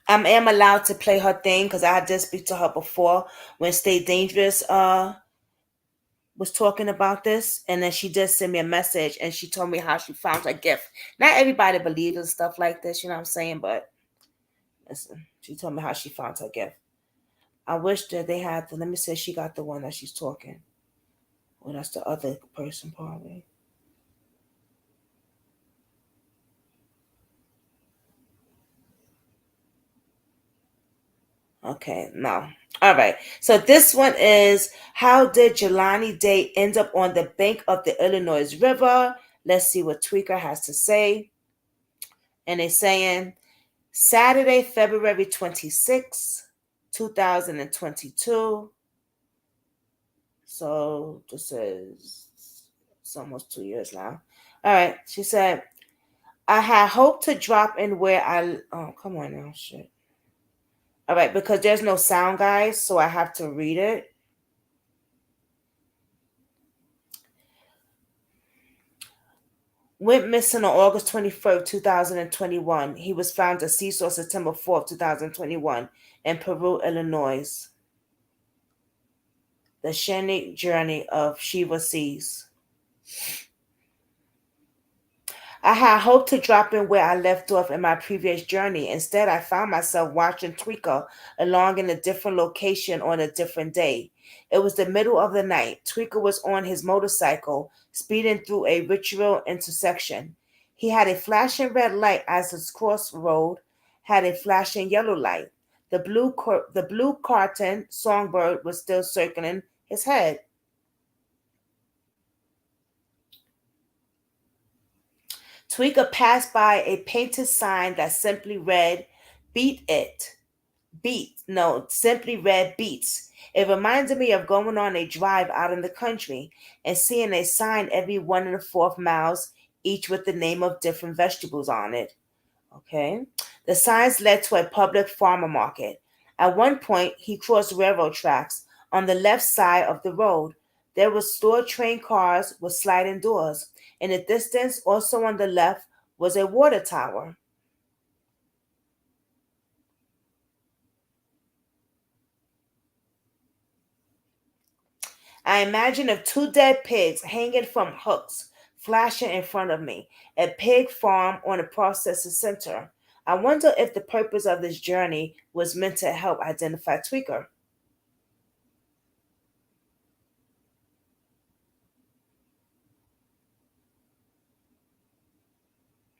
I am allowed to play her thing because I did speak to her before when Stay Dangerous was talking about this, and then she just sent me a message and she told me how she found her gift. Not everybody believes in stuff like this, you know what I'm saying? But listen, she told me how she found her gift. I wish that they had let me say she got the one that she's talking. Well, that's the other person probably. Okay, no. All right. So this one is, how did Jelani Day end up on the bank of the Illinois River? Let's see what Tweaker has to say. And it's saying Saturday, February 26, 2022. So this is it's almost 2 years now. All right. She said, I had hoped to drop in where oh, come on now, shit. All right, because there's no sound, guys, so I have to read it. Went missing on August 21st, 2021. He was found deceased on September 4th, 2021 in Peru, Illinois. The scenic journey of Shiva Seas. I had hoped to drop in where I left off in my previous journey. Instead, I found myself watching Tweaker along in a different location on a different day. It was the middle of the night. Tweaker was on his motorcycle, speeding through a ritual intersection. He had a flashing red light as his crossroad had a flashing yellow light. The blue carton songbird was still circling his head. Tweaker passed by a painted sign that simply read, Beat It. Simply read Beats. It reminded me of going on a drive out in the country and seeing a sign every 1 and 1/4 miles, each with the name of different vegetables on it. Okay. The signs led to a public farmer market. At one point, he crossed railroad tracks on the left side of the road. There were store train cars with sliding doors. In the distance, also on the left, was a water tower. I imagine of two dead pigs hanging from hooks flashing in front of me, a pig farm on a processing center. I wonder if the purpose of this journey was meant to help identify Tweaker.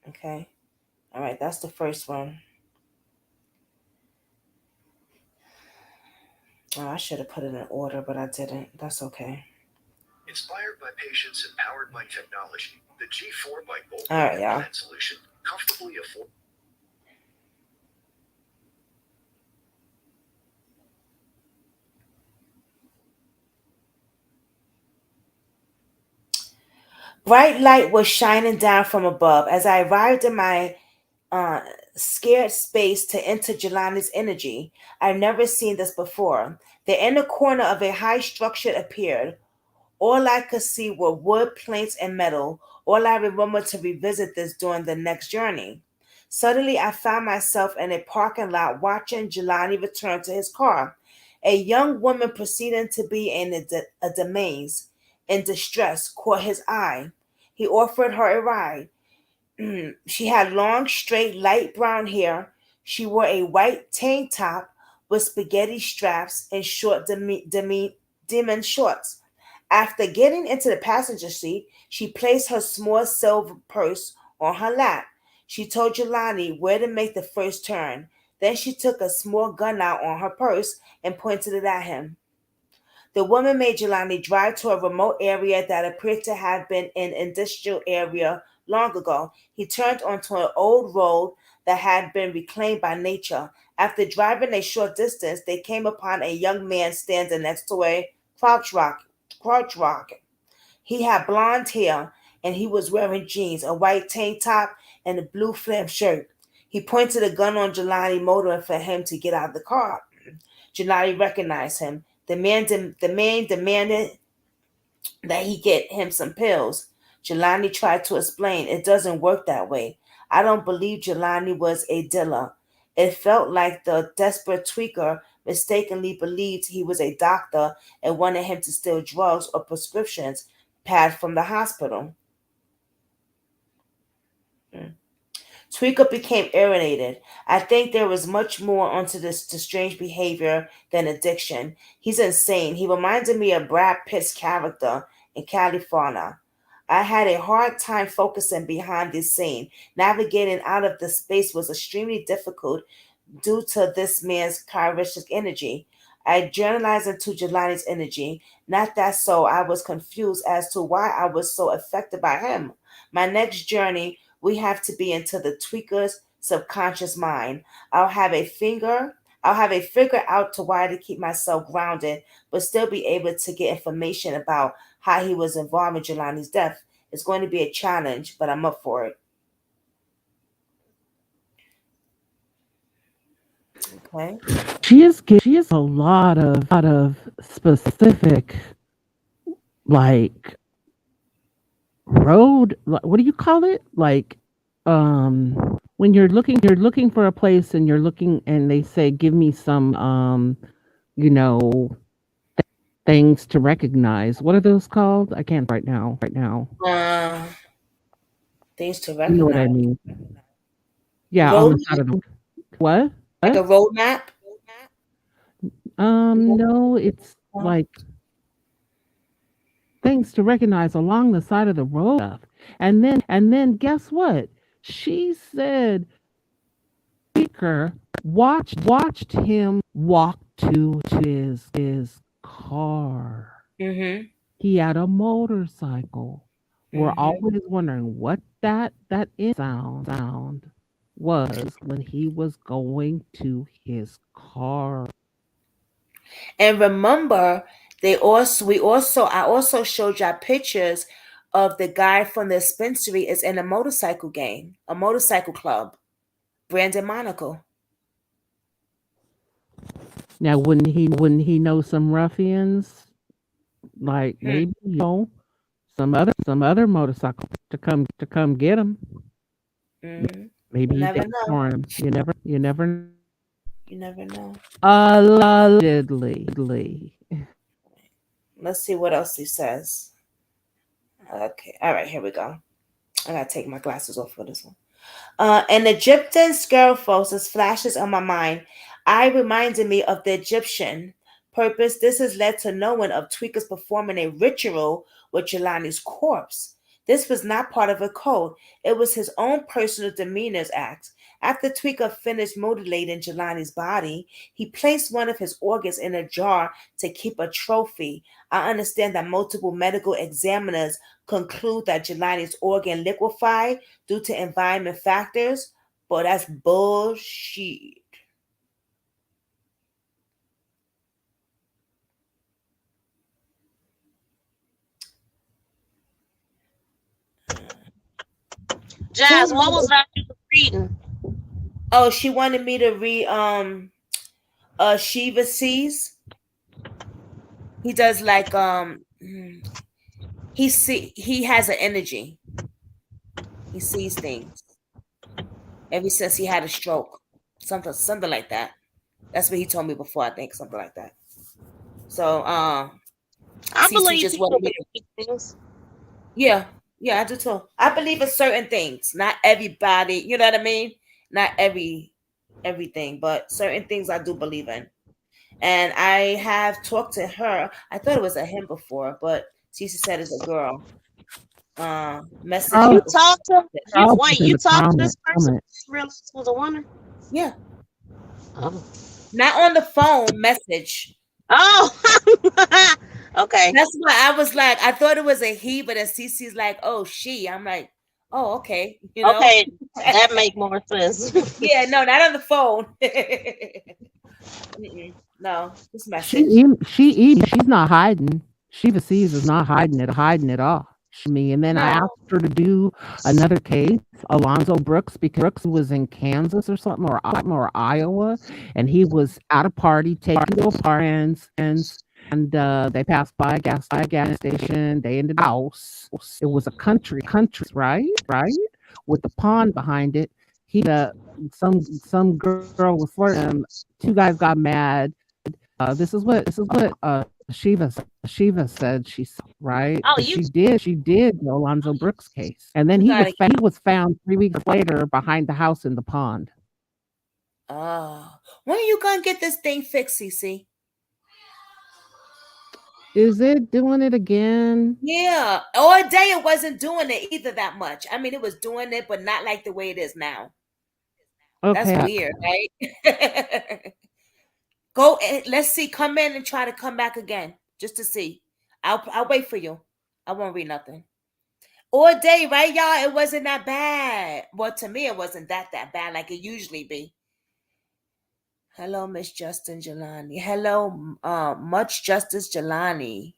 Okay. All right, that's the first one. Oh, I should have put it in order, but I didn't. That's okay.
Inspired by patience, empowered by technology, the G4 by Gold
All right, y'all.
solution comfortably afford.
Bright light was shining down from above as I arrived in my uh, scared space to enter Jelani's energy. I've never seen this before. The inner corner of a high structure appeared. All I could see were wood, planks, and metal. All I remember to revisit this during the next journey. Suddenly, I found myself in a parking lot watching Jelani return to his car. A young woman proceeding to be in a domains in distress caught his eye. He offered her a ride. She had long, straight, light brown hair. She wore a white tank top with spaghetti straps and short demon shorts. After getting into the passenger seat, she placed her small silver purse on her lap. She told Jelani where to make the first turn. Then she took a small gun out on her purse and pointed it at him. The woman made Jelani drive to a remote area that appeared to have been an industrial area long ago. He turned onto an old road that had been reclaimed by nature. After driving a short distance, they came upon a young man standing next to a crouch rock. He had blonde hair and he was wearing jeans, a white tank top, and a blue flannel shirt. He pointed a gun on Jelani, motoring for him to get out of the car. Jelani recognized him. The man demanded that he get him some pills. Jelani tried to explain it doesn't work that way. I don't believe Jelani was a dealer. It felt like the desperate tweaker mistakenly believed he was a doctor and wanted him to steal drugs or prescriptions pads from the hospital. Tweaker became irritated. I think there was much more onto this to strange behavior than addiction. He's insane. He reminded me of Brad Pitt's character in California. I had a hard time focusing behind this scene. Navigating out of the space was extremely difficult due to this man's charismatic energy. I journalized into Jelani's energy. Not that so, I was confused as to why I was so affected by him. My next journey, we have to be into the tweaker's subconscious mind. I'll have a figure out to why to keep myself grounded, but still be able to get information about how he was involved in Jelani's death. It's going to be a challenge, but I'm up for it. Okay.
She is a lot of specific, like, road, what do you call it, like, when you're looking for a place and you're looking and they say give me some you know things to recognize. What are those called? I can't right now.
Uh, Things to
You know what I
recognize.
mean? Yeah, on
Road
the side of the what?
like a roadmap.
No, it's like things to recognize along the side of the road. And then guess what? She said Baker watched him walk to his car.
Mm-hmm.
He had a motorcycle. We're
Mm-hmm.
always wondering what that sound was when he was going to his car.
And remember, I also showed y'all pictures of the guy from the dispensary is in a motorcycle game, a motorcycle club. Brandon Monaco.
Now, wouldn't he know some ruffians? Like
Hmm.
maybe some other motorcycle to come get him.
Mm-hmm.
Maybe
You
he
never
paid
know.
for him. You never.
You never know.
Allegedly.
Let's see what else he says. Okay. All right, here we go. I gotta take my glasses off for this one. An Egyptian scaraphos flashes on my mind. I reminded me of the Egyptian purpose. This has led to knowing of Tweakers performing a ritual with Jelani's corpse. This was not part of a code. It was his own personal demeanor's act. After Tweaker finished mutilating Jelani's body, he placed one of his organs in a jar to keep a trophy. I understand that multiple medical examiners conclude that Jelani's organ liquefied due to environment factors, but that's bullshit.
Jazz, what was that you were reading?
Oh, she wanted me to read Shiva sees. He does like he has an energy. He sees things. Ever since he had a stroke. Something like that. That's what he told me before, I think, something like that. So
I
CC
believe
just
people
wanted me
can
to,
read things.
yeah, I do too. I believe in certain things. Not everybody, you know what I mean? Not everything, but certain things I do believe in. And I have talked to her. I thought it was a him before, but Cece said it's a girl. Messaged
Oh,
You
her before.
talked to
I'll put
wait,
in
you
the
talked to this person
comment.
who realized was a woman?
Yeah.
Oh.
Not on the phone message.
Oh. Okay.
That's why I was like, I thought it was a he, but then Cece's like, oh, she. I'm like, oh, okay. You know?
Okay. That make more sense.
Yeah, no, not on the phone. No, this
She
message.
she's not hiding. Shiva sees is not hiding it all. Me, and then I
No.
asked her to do another case, Alonzo Brooks, because Brooks was in Kansas or something, or Iowa, and he was at a party taking little friends, and they passed by a gas station. They ended up house. It was a country, right, with the pond behind it. He some girl was flirting him. Two guys got mad. This is what Shiva said she saw, right?
Oh,
'Cause
you
she did the Alonzo Brooks case, and then
You
he
gotta.
was found 3 weeks later behind the house in the pond.
When are you gonna get this thing fixed, Cece?
Is it doing it again?
Yeah. Or a day it wasn't doing it either that much. I mean, it was doing it, but not like the way it is now. That's
Okay,
weird, right? Go and let's see. Come in and try to come back again, just to see. I'll wait for you. I won't read nothing. All day, right, y'all? It wasn't that bad. Well, to me, it wasn't that bad, like it usually be. Hello, Miss Justin Jelani. Hello, Much Justice Jelani.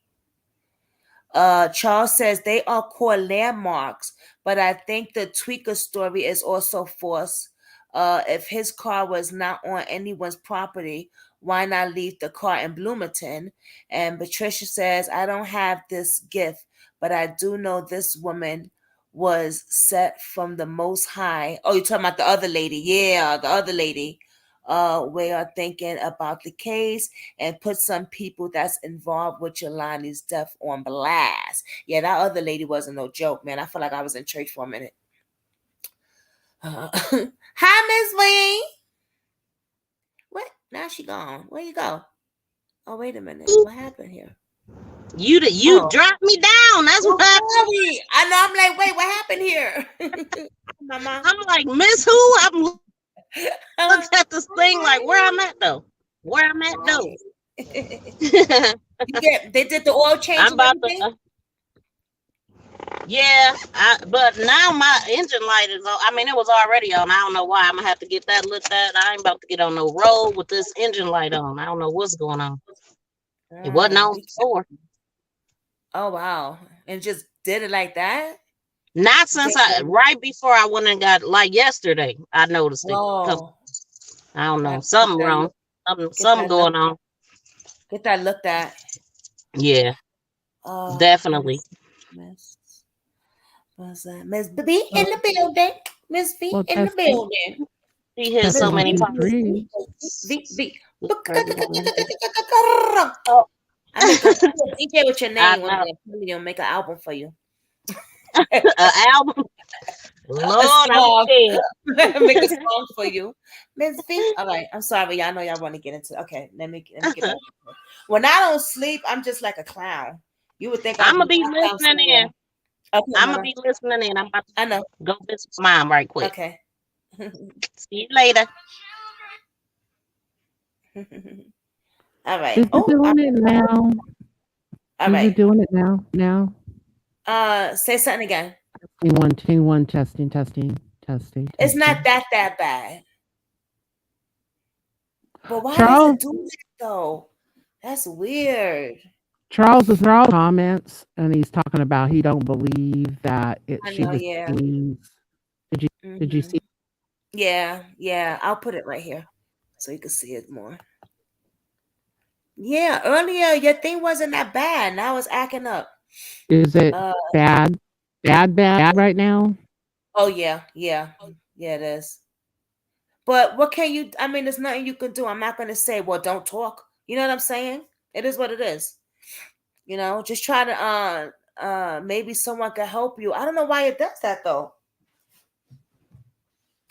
Charles says they are called landmarks, but I think the tweaker story is also false. If his car was not on anyone's property, why not leave the car in Bloomington? And Patricia says, I don't have this gift, but I do know this woman was set from the Most High. Oh, you're talking about the other lady. Yeah, the other lady. We are thinking about the case and put some people that's involved with Jelani's death on blast. Yeah, that other lady wasn't no joke, man. I feel like I was in church for a minute. Hi, Miss Wing. What? Now she gone. Where you go? Oh, wait a minute. What happened here?
You dropped me down. That's what happened.
I know. I'm like, wait, what happened here? Mama.
I'm like, Miss Who? I'm looking at this thing like, where I'm at though.
They did the oil change.
I'm about to. Yeah, but now my engine light is on. I mean, it was already on. I don't know why. I'm gonna have to get that looked at. I ain't about to get on no road with this engine light on. I don't know what's going on. It wasn't on before.
Oh wow! And just did it like that?
Not since right before I went and got, like yesterday. I noticed it.
Oh.
I don't know. Something wrong. Something going on.
Get that looked at.
Yeah. Definitely.
Miss B in the building. Miss B in the building.
She hit so many times.
V. I make DJ with your name one day. You'll make an album for you.
An album? Lord, I'm
make a song for you. Miss V. All right. I'm sorry. Y'all know y'all want to get into it. Okay. Let me get back. When I don't sleep, I'm just like a clown. You would think
I'm gonna be listening in.
Okay,
I'm gonna be listening in. I'm about to go visit mom right quick.
Okay.
See you later.
All right.
Is it doing it now?
All right.
Is it doing it now?
Say something again.
Testing.
It's not that bad. But why
Charles,
does it do that though? That's weird.
Charles is all comments, and he's talking about he don't believe that she was.
Yeah.
Did you see?
Yeah. I'll put it right here so you can see it more. Yeah, earlier your thing wasn't that bad. Now it's acting up.
Is it bad right now?
Oh yeah, it is. But what can you? I mean, there's nothing you can do. I'm not going to say, well, don't talk. You know what I'm saying? It is what it is. You know, just try to maybe someone can help you. I don't know why it does that though.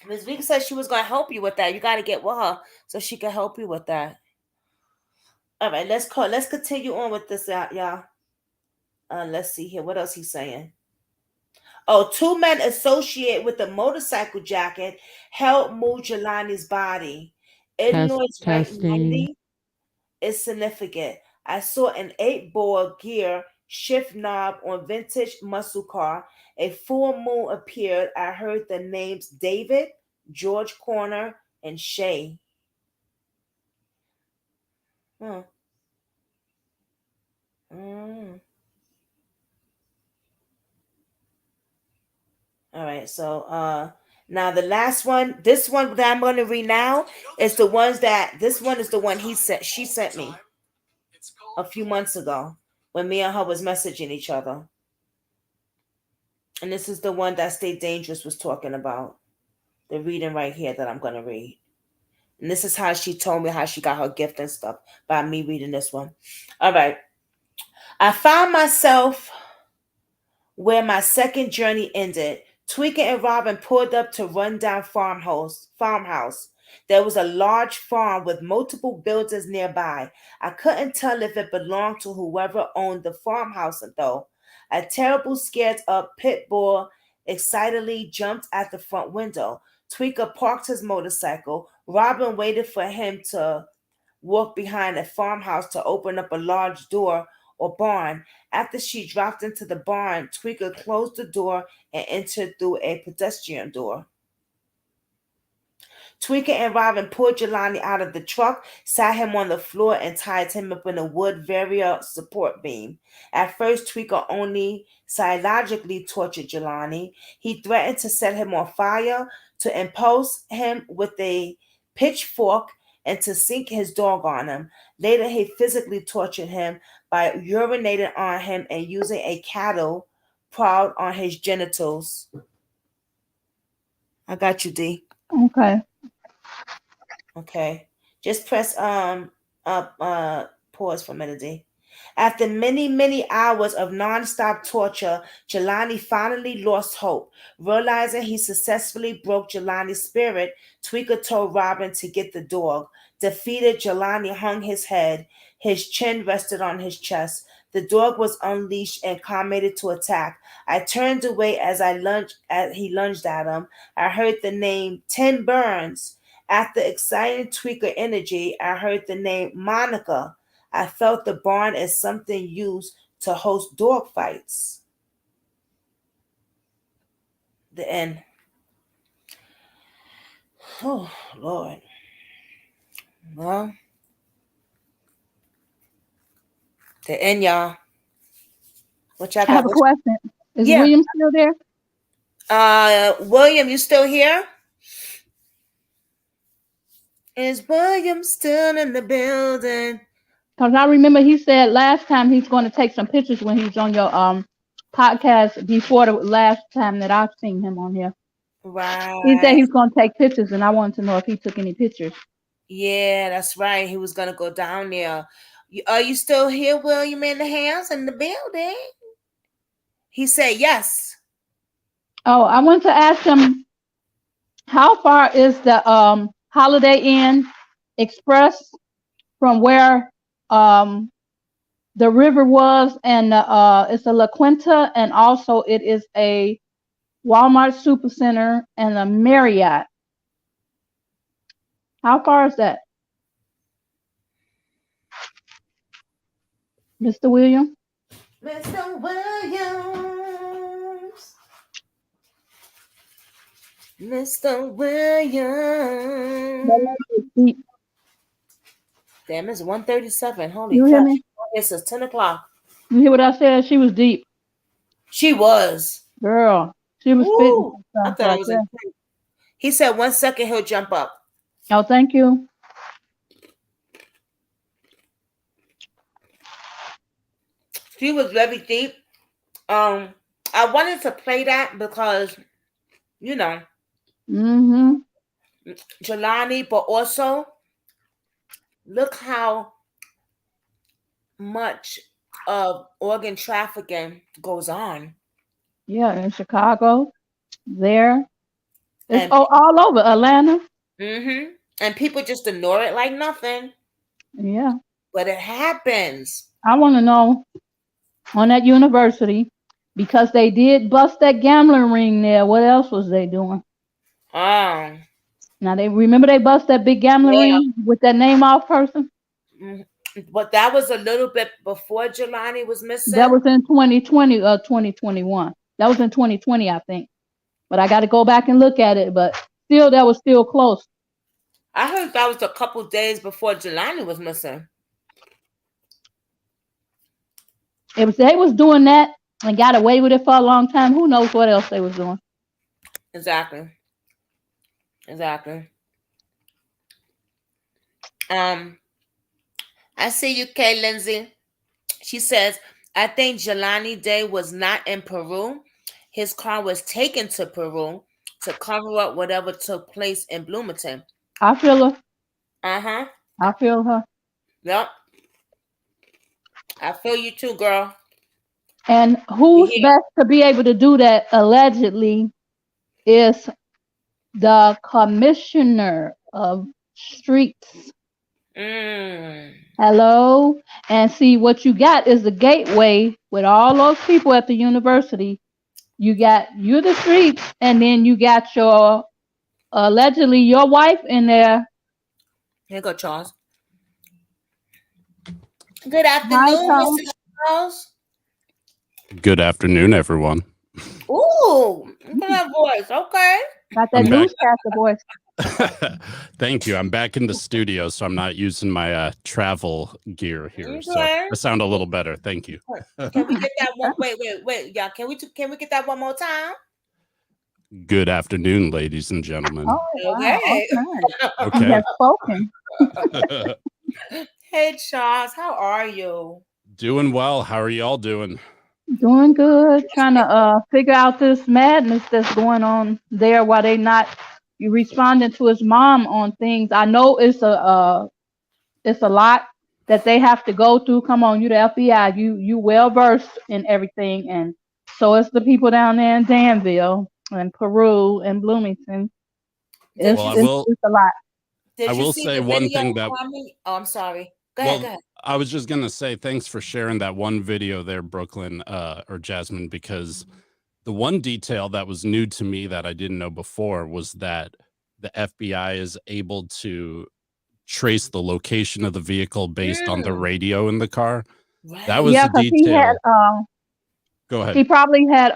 Ms. Vika said she was going to help you with that. You got to get with her so she can help you with that. All right, let's continue on with this, y'all. Let's see here. What else he's saying? Oh, 2 men associated with the motorcycle jacket helped move Jelani's body. Illinois right
testing.
90 is significant. I saw an 8-ball gear shift knob on vintage muscle car. A full moon appeared. I heard the names David, George Corner, and Shay. Hmm. Mm. All right, so now the last one, this one that I'm going to read now is the ones that this one is the one she sent me a few months ago when me and her was messaging each other. And this is the one that Stay Dangerous was talking about. The reading right here that I'm going to read. And this is how she told me how she got her gift and stuff by me reading this one. All right. I found myself where my second journey ended. Tweeka and Robin pulled up to rundown farmhouse. There was a large farm with multiple buildings nearby. I couldn't tell if it belonged to whoever owned the farmhouse, though. A terrible, scared up pit bull excitedly jumped at the front window. Tweeka parked his motorcycle. Robin waited for him to walk behind a farmhouse to open up a large door or barn. After she dropped into the barn, Tweeka closed the door and entered through a pedestrian door. Tweeka and Robin pulled Jelani out of the truck, sat him on the floor, and tied him up in a wood barrier support beam. At first, Tweeka only psychologically tortured Jelani. He threatened to set him on fire, to impose him with a pitchfork, and to sink his dog on him. Later, he physically tortured him by urinating on him and using a cattle prod on his genitals. I got you, D.
Okay.
Okay. Just press pause for a minute, D. After many, many hours of nonstop torture, Jelani finally lost hope. Realizing he successfully broke Jelani's spirit, Tweeka told Robin to get the dog. Defeated, Jelani hung his head. His chin rested on his chest. The dog was unleashed and committed to attack. I turned away as he lunged at him. I heard the name Tim Burns. After exciting Tweaker energy, I heard the name Monica. I felt the barn as something used to host dog fights. The end. Oh, Lord. Well, the end, y'all. What y'all
I have a
got?
question. Is
Yeah.
William still there?
William, you still here? Is William still in the building?
Because I remember he said last time he's going to take some pictures when he was on your podcast before the last time that I've seen him on here.
Right.
He said he's going to take pictures, and I wanted to know if he took any pictures.
Yeah, that's right. He was gonna go down there. Are you still here, William, in the house, in the building? He said yes.
Oh, I want to ask him, how far is the Holiday Inn Express from where the river was, and it's a La Quinta, and also it is a Walmart Supercenter and a Marriott. How far is that, Mr. William?
Mr. Williams. Mr. Williams. Damn, it's 1:37. Holy
You
crap.
hear me?
It's 10 o'clock.
You hear what I said? She was deep.
She was.
Girl, she was
Ooh,
spitting
I
stuff
thought it
right
was
there.
intense. He said 1 second he'll jump up.
Oh, thank you.
She was very deep. I wanted to play that because, you know, Jelani, but also look how much of organ trafficking goes on.
Yeah, in Chicago, there. It's
And
all over Atlanta.
And people just ignore it like nothing.
Yeah.
But it happens.
I want to know on that university, because they did bust that gambling ring there. What else was they doing? Now they remember they bust that big gambling
Yeah.
ring with that name off person.
Mhm. But that was a little bit before Jelani was
That
missing.
was in 2020 or 2021. That was in 2020, I think. But I got to go back and look at it. But still, that was still close.
I heard that was a couple days before Jelani was missing.
It was they was doing that and got away with it for a long time. Who knows what else they was doing?
Exactly. I see you, Kay Lindsay. She says, I think Jelani Day was not in Peru. His car was taken to Peru to cover up whatever took place in Bloomington.
I feel her.
Uh-huh.
I feel her.
Yep. I feel you too, girl.
And who's best to be able to do that allegedly is the commissioner of streets. Hello. And see, what you got is the gateway with all those people at the university. You're the streets, and then you got your allegedly your wife in there.
Here you go, Charles. Good afternoon, Mr. Charles.
Good afternoon, everyone.
Ooh, look at that voice. Okay.
Got that newscaster voice.
Thank you. I'm back in the studio, so I'm not using my travel gear here.
Okay.
So I sound a little better. Thank you.
Can we get that one? Wait, y'all. Can we get that one more time?
Good afternoon, ladies and gentlemen.
Oh, wow.
Okay.
You have spoken.
Hey, Charles, how are you?
Doing well. How are y'all doing?
Doing good. Trying to figure out this madness that's going on there while they not responding to his mom on things. I know it's a lot that they have to go through. Come on, you the FBI, you well versed in everything, and so it's the people down there in Danville and Peru and Bloomington. It's a lot.
I will say one thing that.
Oh, I'm sorry. Go ahead.
I was just gonna say thanks for sharing that one video there, Brooklyn or Jasmine, because the one detail that was new to me that I didn't know before was that the FBI is able to trace the location of the vehicle based on the radio in the car. Right. That was a detail. Go ahead.
He probably had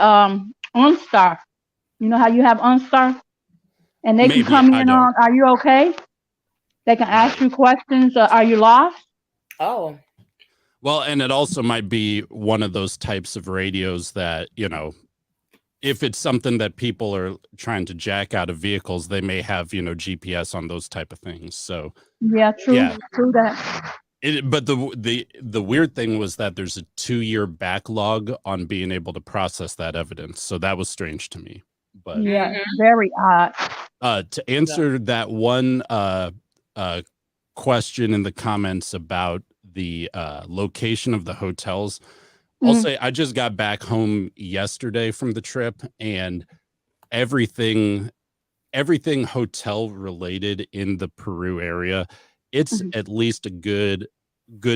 OnStar. You know how you have OnStar? And they can come in on, are you okay? They can ask you questions. Are you lost?
Oh.
Well, and it also might be one of those types of radios that, you know, if it's something that people are trying to jack out of vehicles, they may have, you know, GPS on those type of things. So
yeah, true that.
But the weird thing was that there's a 2-year backlog on being able to process that evidence. So that was strange to me. But
yeah, very odd.
To answer that one question in the comments about the location of the hotels, I'll say I just got back home yesterday from the trip, and everything hotel related in the Peru area, it's at least a good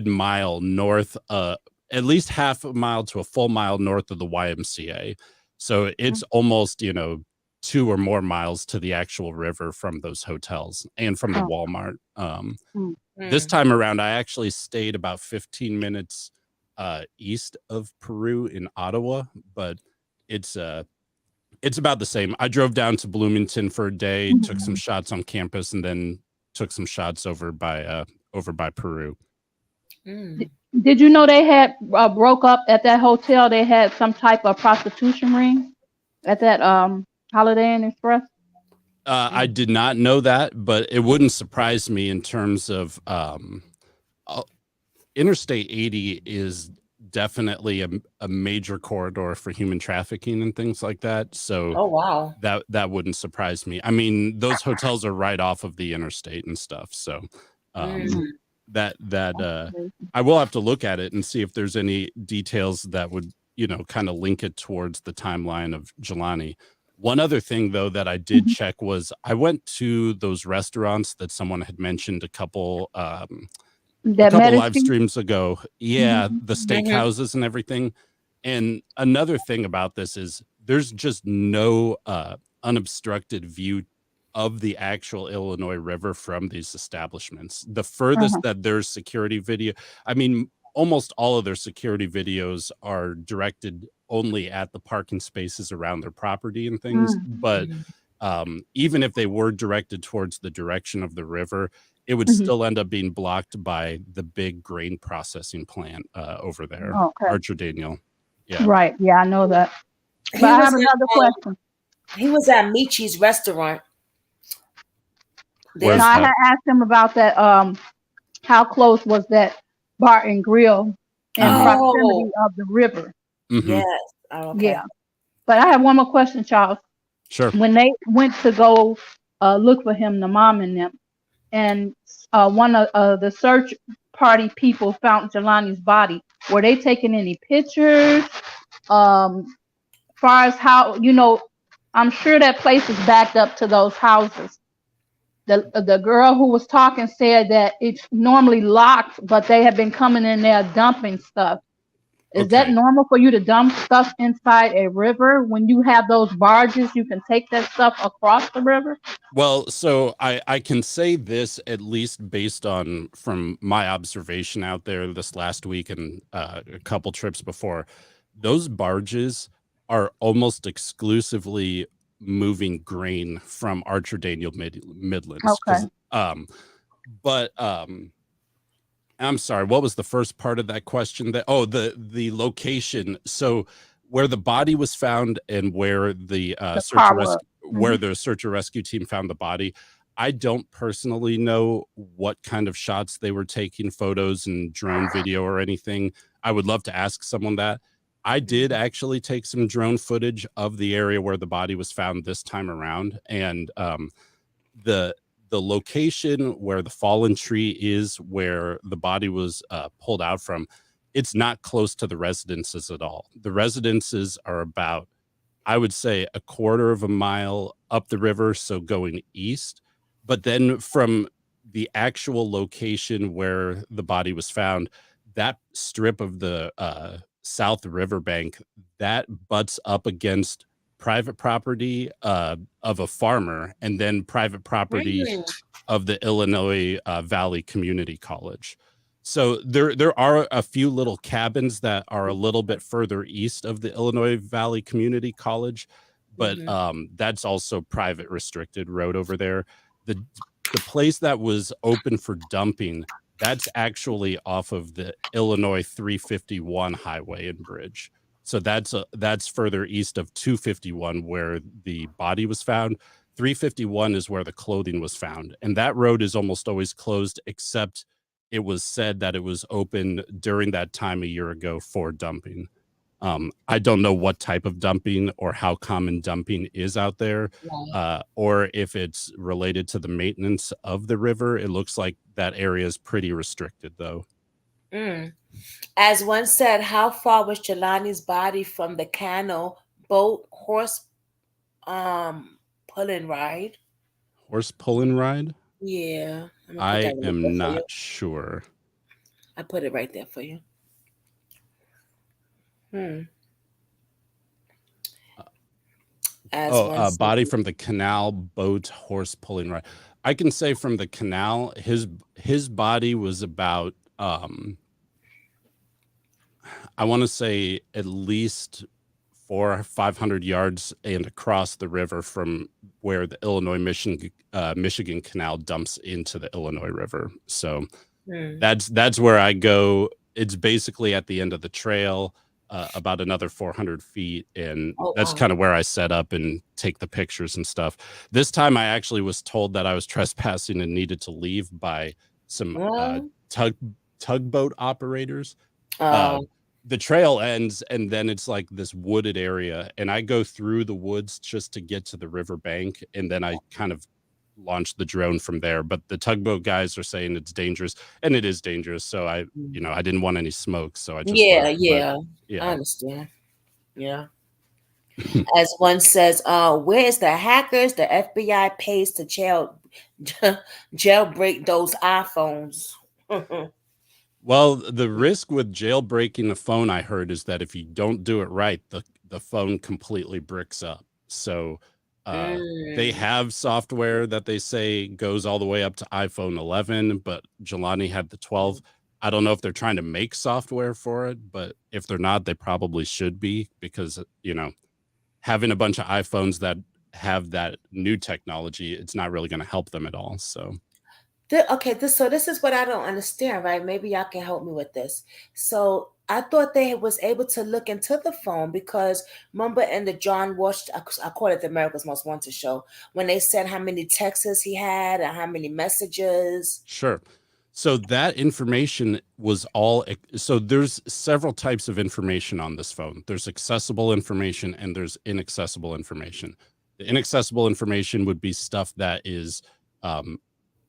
mile north, at least half a mile to a full mile north of the YMCA. So it's almost, you know, 2 or more miles to the actual river from those hotels and from the Walmart. This time around, I actually stayed about 15 minutes east of Peru in Ottawa, but it's about the same. I drove down to Bloomington for a day, took some shots on campus, and then took some shots over by Peru.
Did you know they had broke up at that hotel? They had some type of prostitution ring at that Holiday Inn Express.
I did not know that, but it wouldn't surprise me in terms of Interstate 80 is definitely a major corridor for human trafficking and things like that. So
oh wow,
that wouldn't surprise me. I mean, those hotels are right off of the interstate and stuff. So that I will have to look at it and see if there's any details that would, you know, kind of link it towards the timeline of Jelani. One other thing, though, that I did check was I went to those restaurants that someone had mentioned a couple live streams ago. Yeah, the steakhouses and everything. And another thing about this is there's just no unobstructed view of the actual Illinois River from these establishments. The furthest that there's security video, I mean, almost all of their security videos are directed only at the parking spaces around their property and things. But even if they were directed towards the direction of the river, it would still end up being blocked by the big grain processing plant over there, Archer Daniel. Yeah.
Right. Yeah, I know that. But I have another question.
He was at Michi's restaurant.
Now, I had asked him about that. How close was that bar and grill in proximity of the river?
Yes. Oh, okay.
Yeah. But I have one more question, Charles.
Sure.
When they went to go look for him, the mom and them, and one of the search party people found Jelani's body, were they taking any pictures? Far as how, I'm sure that place is backed up to those houses. The girl who was talking said that it's normally locked, but they have been coming in there dumping stuff. Is that normal for you to dump stuff inside a river? When you have those barges, you can take that stuff across the river?
Well, so I can say this, at least based on from my observation out there this last week and a couple trips before, those barges are almost exclusively moving grain from Archer Daniel Midlands.
Okay.
But I'm sorry, what was the first part of that question? The location. So where the body was found and where the search and rescue team found the body, I don't personally know what kind of shots they were taking, photos and drone video or anything. I would love to ask someone that. I did actually take some drone footage of the area where the body was found this time around, and the location where the fallen tree is, where the body was pulled out from, it's not close to the residences at all. The residences are about, I would say, a quarter of a mile up the river, so going east. But then from the actual location where the body was found, that strip of the South Riverbank, that butts up against private property of a farmer, and then private property of the Illinois Valley Community College. So there are a few little cabins that are a little bit further east of the Illinois Valley Community College, but that's also private restricted road over there. The place that was open for dumping, that's actually off of the Illinois 351 highway and bridge. So that's further east of 251 where the body was found. 351 is where the clothing was found. And that road is almost always closed, except it was said that it was open during that time a year ago for dumping. I don't know what type of dumping or how common dumping is out there, or if it's related to the maintenance of the river. It looks like that area is pretty restricted, though.
As one said, how far was Jelani's body from the canal boat horse pulling ride?
Horse pulling ride?
Yeah.
I am not sure.
I put it right there for you.
Body from the canal boat horse pulling ride. I can say from the canal, his body was about I want to say at least 400 or 500 yards and across the river from where the Illinois Michigan Canal dumps into the Illinois River. So that's where I go. It's basically at the end of the trail, about another 400 feet, and that's kind of where I set up and take the pictures and stuff. This time I actually was told that I was trespassing and needed to leave by some tugboat operators. The trail ends, and then it's like this wooded area, and I go through the woods just to get to the river bank, and then I kind of launch the drone from there. But the tugboat guys are saying it's dangerous, and it is dangerous. So I didn't want any smoke, so I just
I understand. Yeah. As one says, where's the hackers the FBI pays to jailbreak those iPhones?
Well, the risk with jailbreaking a phone, I heard, is that if you don't do it right, the phone completely bricks up. So They have software that they say goes all the way up to iPhone 11, but Jelani had the 12. I don't know if they're trying to make software for it, but if they're not, they probably should be, because, you know, having a bunch of iPhones that have that new technology, it's not really going to help them at all. So
So this is what I don't understand, right? Maybe y'all can help me with this. So I thought they was able to look into the phone, because remember in the John Watch, I call it the America's Most Wanted show, when they said how many texts he had and how many messages.
sure. So that information was all, so there's several types of information on this phone. There's accessible information and there's inaccessible information. The inaccessible information would be stuff that is on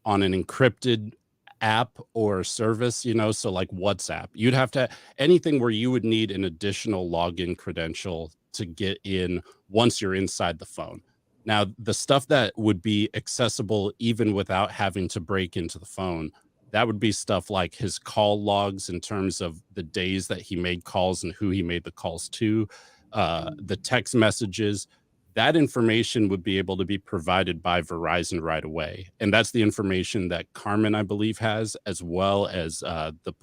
an encrypted app or service, you know, so like WhatsApp. You'd have to, anything where you would need an additional login credential to get in once you're inside the phone. Now, the stuff that would be accessible even without having to break into the phone, that would be stuff like his call logs in terms of the days that he made calls and who he made the calls to, the text messages. That information would be able to be provided by Verizon right away. And that's the information that Carmen, I believe, has, as well as the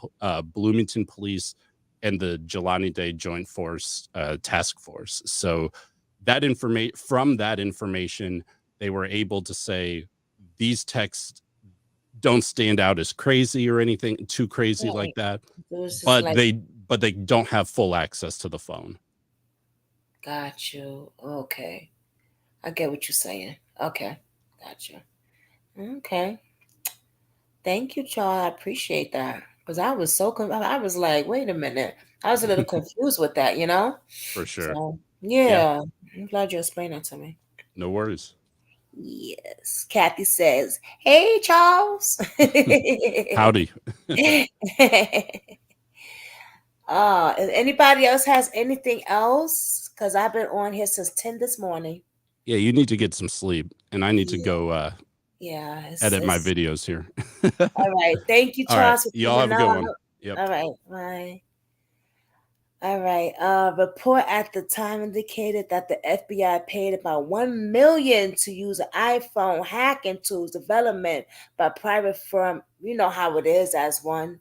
Bloomington Police and the Jelani Day Joint Force Task Force. So that from that information, they were able to say these texts don't stand out as crazy or anything too crazy like that, but they don't have full access to the phone.
Got you. Okay. I get what you're saying. Okay. Got you. Okay. Thank you, Charles. I appreciate that. Because I was I was like, wait a minute. I was a little confused with that, you know?
For sure.
So, yeah. I'm glad you explained that to me.
No worries.
Yes. Kathy says, hey, Charles.
Howdy.
Anybody else has anything else? Because I've been on here since 10 this morning.
Yeah, you need to get some sleep, and I need to go edit my videos here.
All right. Thank you, Charles.
All right. Y'all have a good one. Yep.
All right. Bye. All right. Report at the time indicated that the FBI paid about $1 million to use an iPhone hacking tools development by private firm. You know how it is as one.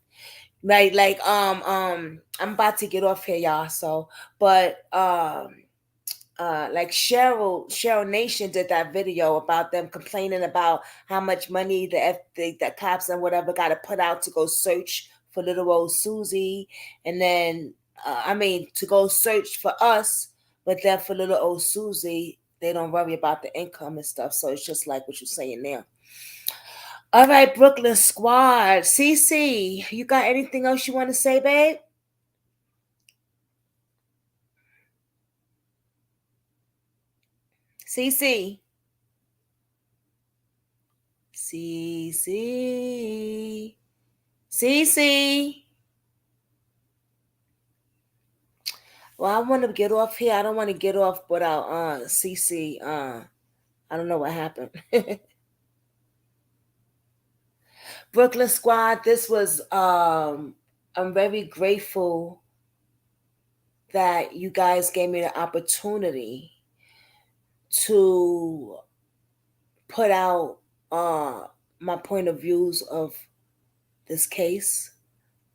Right, like I'm about to get off here, y'all. So, but like Cheryl Nation did that video about them complaining about how much money the cops and whatever got to put out to go search for little old Susie, and then to go search for us, but then for little old Susie, they don't worry about the income and stuff. So it's just like what you're saying there. All right, Brooklyn Squad. CC, you got anything else you want to say, babe? CC. CC. CC. Well, I want to get off here. I don't want to get off without CC. I don't know what happened. Brooklyn Squad, this was I'm very grateful that you guys gave me the opportunity to put out my point of views of this case.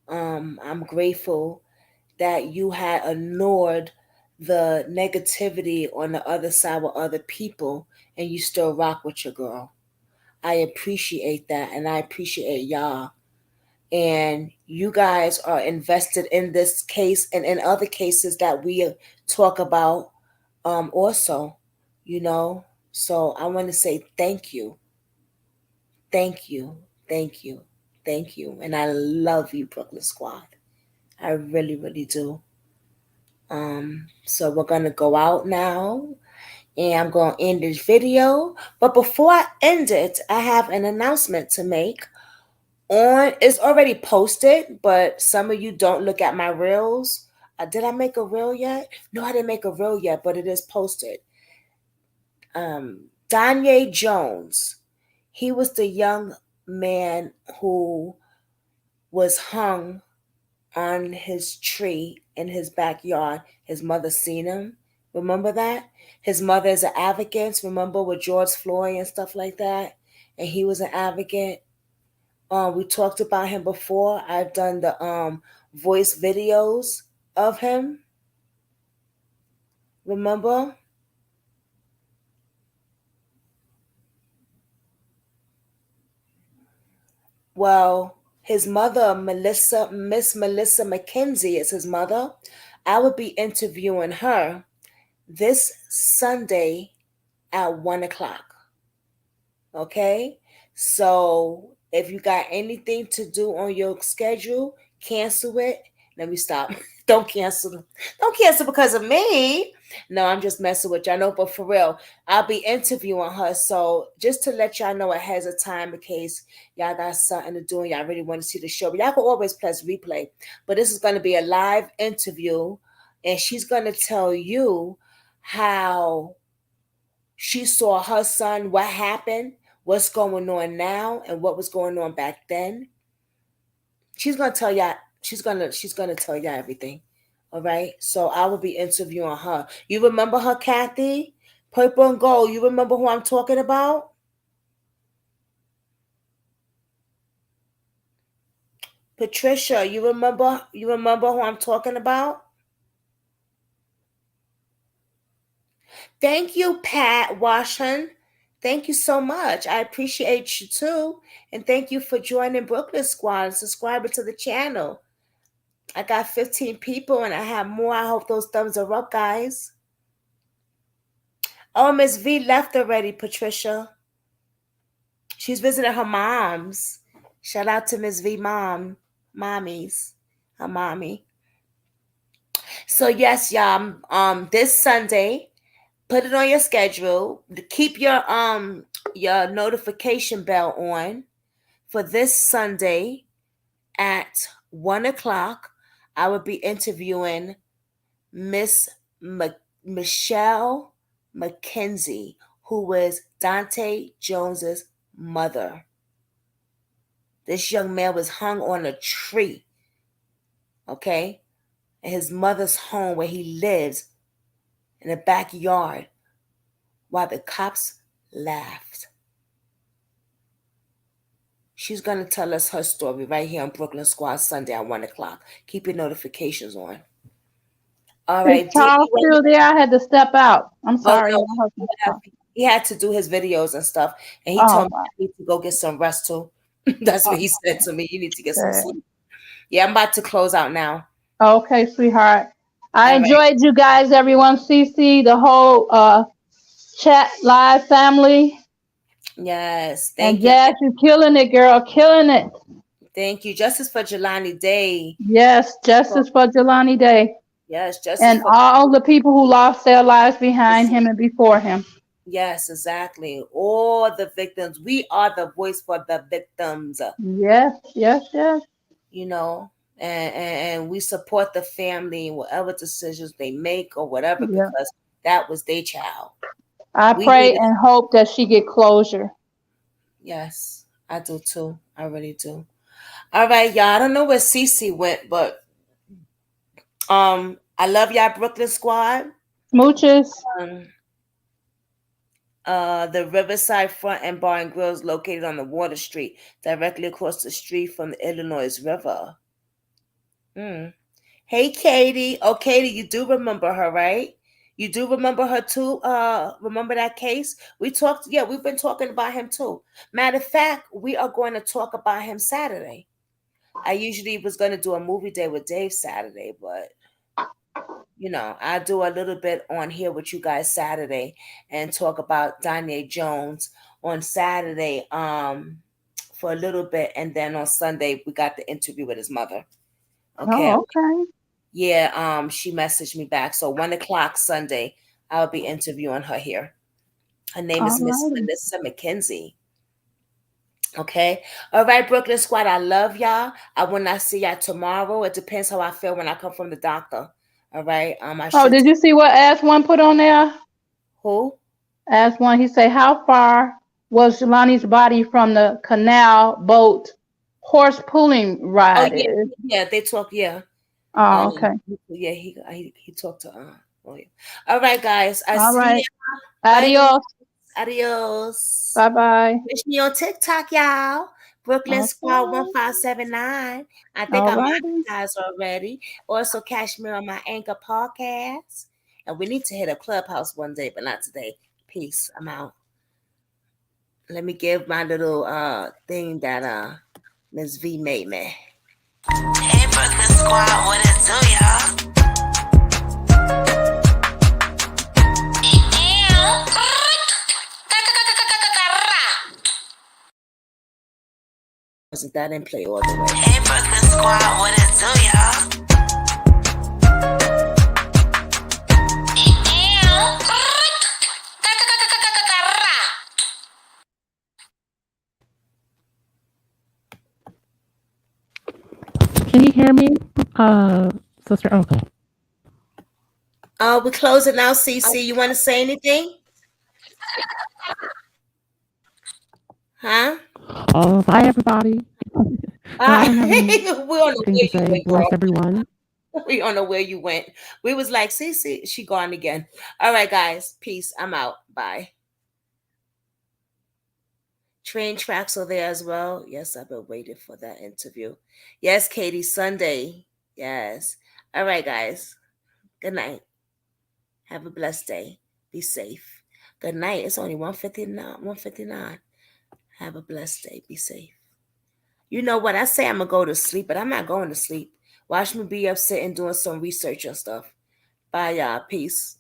I'm grateful that you had ignored the negativity on the other side with other people and you still rock with your girl. I appreciate that, and I appreciate y'all. And you guys are invested in this case and in other cases that we talk about also, you know. So I want to say thank you. Thank you. Thank you. Thank you. And I love you, Brooklyn Squad. I really, really do. So we're going to go out now. And I'm going to end this video. But before I end it, I have an announcement to make. It's already posted, but some of you don't look at my reels. Did I make a reel yet? No, I didn't make a reel yet, but it is posted. Danye Jones, he was the young man who was hung on his tree in his backyard. His mother seen him Remember that? His mother is an advocate. Remember with George Floyd and stuff like that? And he was an advocate. We talked about him before. I've done the voice videos of him. Remember? Well, his mother, Miss Melissa McKenzie is his mother. I would be interviewing her this Sunday at 1:00. Okay? So if you got anything to do on your schedule, cancel it. Let me stop. Don't cancel. Don't cancel because of me. No, I'm just messing with y'all. No, but for real, I'll be interviewing her. So just to let y'all know ahead of time in case y'all got something to do and y'all really want to see the show. But y'all can always press replay. But this is going to be a live interview. And she's going to tell you how she saw her son, what happened, what's going on now, and what was going on back then. She's gonna tell y'all. She's gonna tell y'all everything. All right. So I will be interviewing her. You remember her, Kathy? Purple and gold. You remember who I'm talking about? Patricia, you remember who I'm talking about? Thank you, Pat Washington. Thank you so much. I appreciate you too. And thank you for joining Brooklyn Squad and subscribing to the channel. I got 15 people and I have more. I hope those thumbs are up, guys. Oh, Miss V left already, Patricia. She's visiting her moms. Shout out to Miss V mommies, her mommy. So yes, y'all. This Sunday, put it on your schedule. Keep your notification bell on for this Sunday at 1:00. I will be interviewing Miss Michelle McKenzie, who was Dante Jones's mother. This young man was hung on a tree, okay, in his mother's home where he lives in the backyard while the cops laughed. She's going to tell us her story right here on Brooklyn Squad Sunday at 1:00. Keep your notifications on. All right.
Is Charles still there? I had to step out. I'm sorry.
Oh, no, he had to do his videos and stuff. And he told me I need to go get some rest too. That's what he said to me. You need to get some sleep. Yeah, I'm about to close out now.
Okay, sweetheart. I enjoyed you guys, everyone. CC, the whole chat live family.
Yes,
thank you. And Jazz, you're killing it, girl. Killing it.
Thank you. Justice for Jelani Day.
Yes, justice for Jelani Day.
Yes, justice
and
for
all the people who lost their lives behind him and before him.
Yes, exactly. All the victims. We are the voice for the victims.
Yes, yes, yes.
You know, and we support the family, whatever decisions they make or whatever, because that was their child.
I pray and hope that she get closure.
Yes, I do too. I really do. All right, y'all. I don't know where Cece went, but I love y'all, Brooklyn Squad.
Smooches.
The Riverside Front and Bar and Grill is located on the Water Street, directly across the street from the Illinois River. Hey, Katie. Oh, Katie, you do remember her, right? You do remember her too? Remember that case? We talked, yeah, we've been talking about him too. Matter of fact, we are going to talk about him Saturday. I usually was going to do a movie day with Dave Saturday, but you know, I'll do a little bit on here with you guys Saturday and talk about Dante Jones on Saturday for a little bit, and then on Sunday we got the interview with his mother. Okay.
Oh, okay.
Yeah, she messaged me back. So 1:00 Sunday, I'll be interviewing her here. Her name is Miss Melissa McKenzie. Okay. All right, Brooklyn Squad. I love y'all. I will not see y'all tomorrow. It depends how I feel when I come from the doctor. All right.
Did you see what As One put on there?
Who?
As One. He said, "How far was Jelani's body from the canal boat horse pulling ride?"
Oh yeah, they talk. Yeah.
Oh, okay.
Yeah, he talked to All right, guys. I
All
see
right.
you. Bye.
Adios.
Adios.
Bye bye.
Wish me on TikTok, y'all. Brooklyn Squad
Okay.
1579. I think
All
I'm
righty.
monetized already. Also, catch me on my Anchor podcast. And we need to hit a clubhouse one day, but not today. Peace. I'm out. Let me give my little thing that Ms. V made me. Hey, Brooklyn Squad, what it do, y'all? Wasn't that in play all the way? Hey, Brooklyn Squad, what it do, y'all?
Can you hear me, sister? Okay.
We're closing now, CC. You want to say anything? Huh?
Oh, bye, everybody. I don't have
we don't know
anything
where
to
you
say.
went,
Bless
girl.
everyone.
We don't know where you went. We was like, CC, she gone again. All right, guys. Peace. I'm out. Bye. Train tracks are there as well. Yes, I've been waiting for that interview. Yes, Katie, Sunday. Yes. All right, guys. Good night. Have a blessed day. Be safe. Good night. It's only 1:59. Have a blessed day. Be safe. You know what? I say I'm going to go to sleep, but I'm not going to sleep. Watch me be up sitting doing some research and stuff. Bye, y'all. Peace.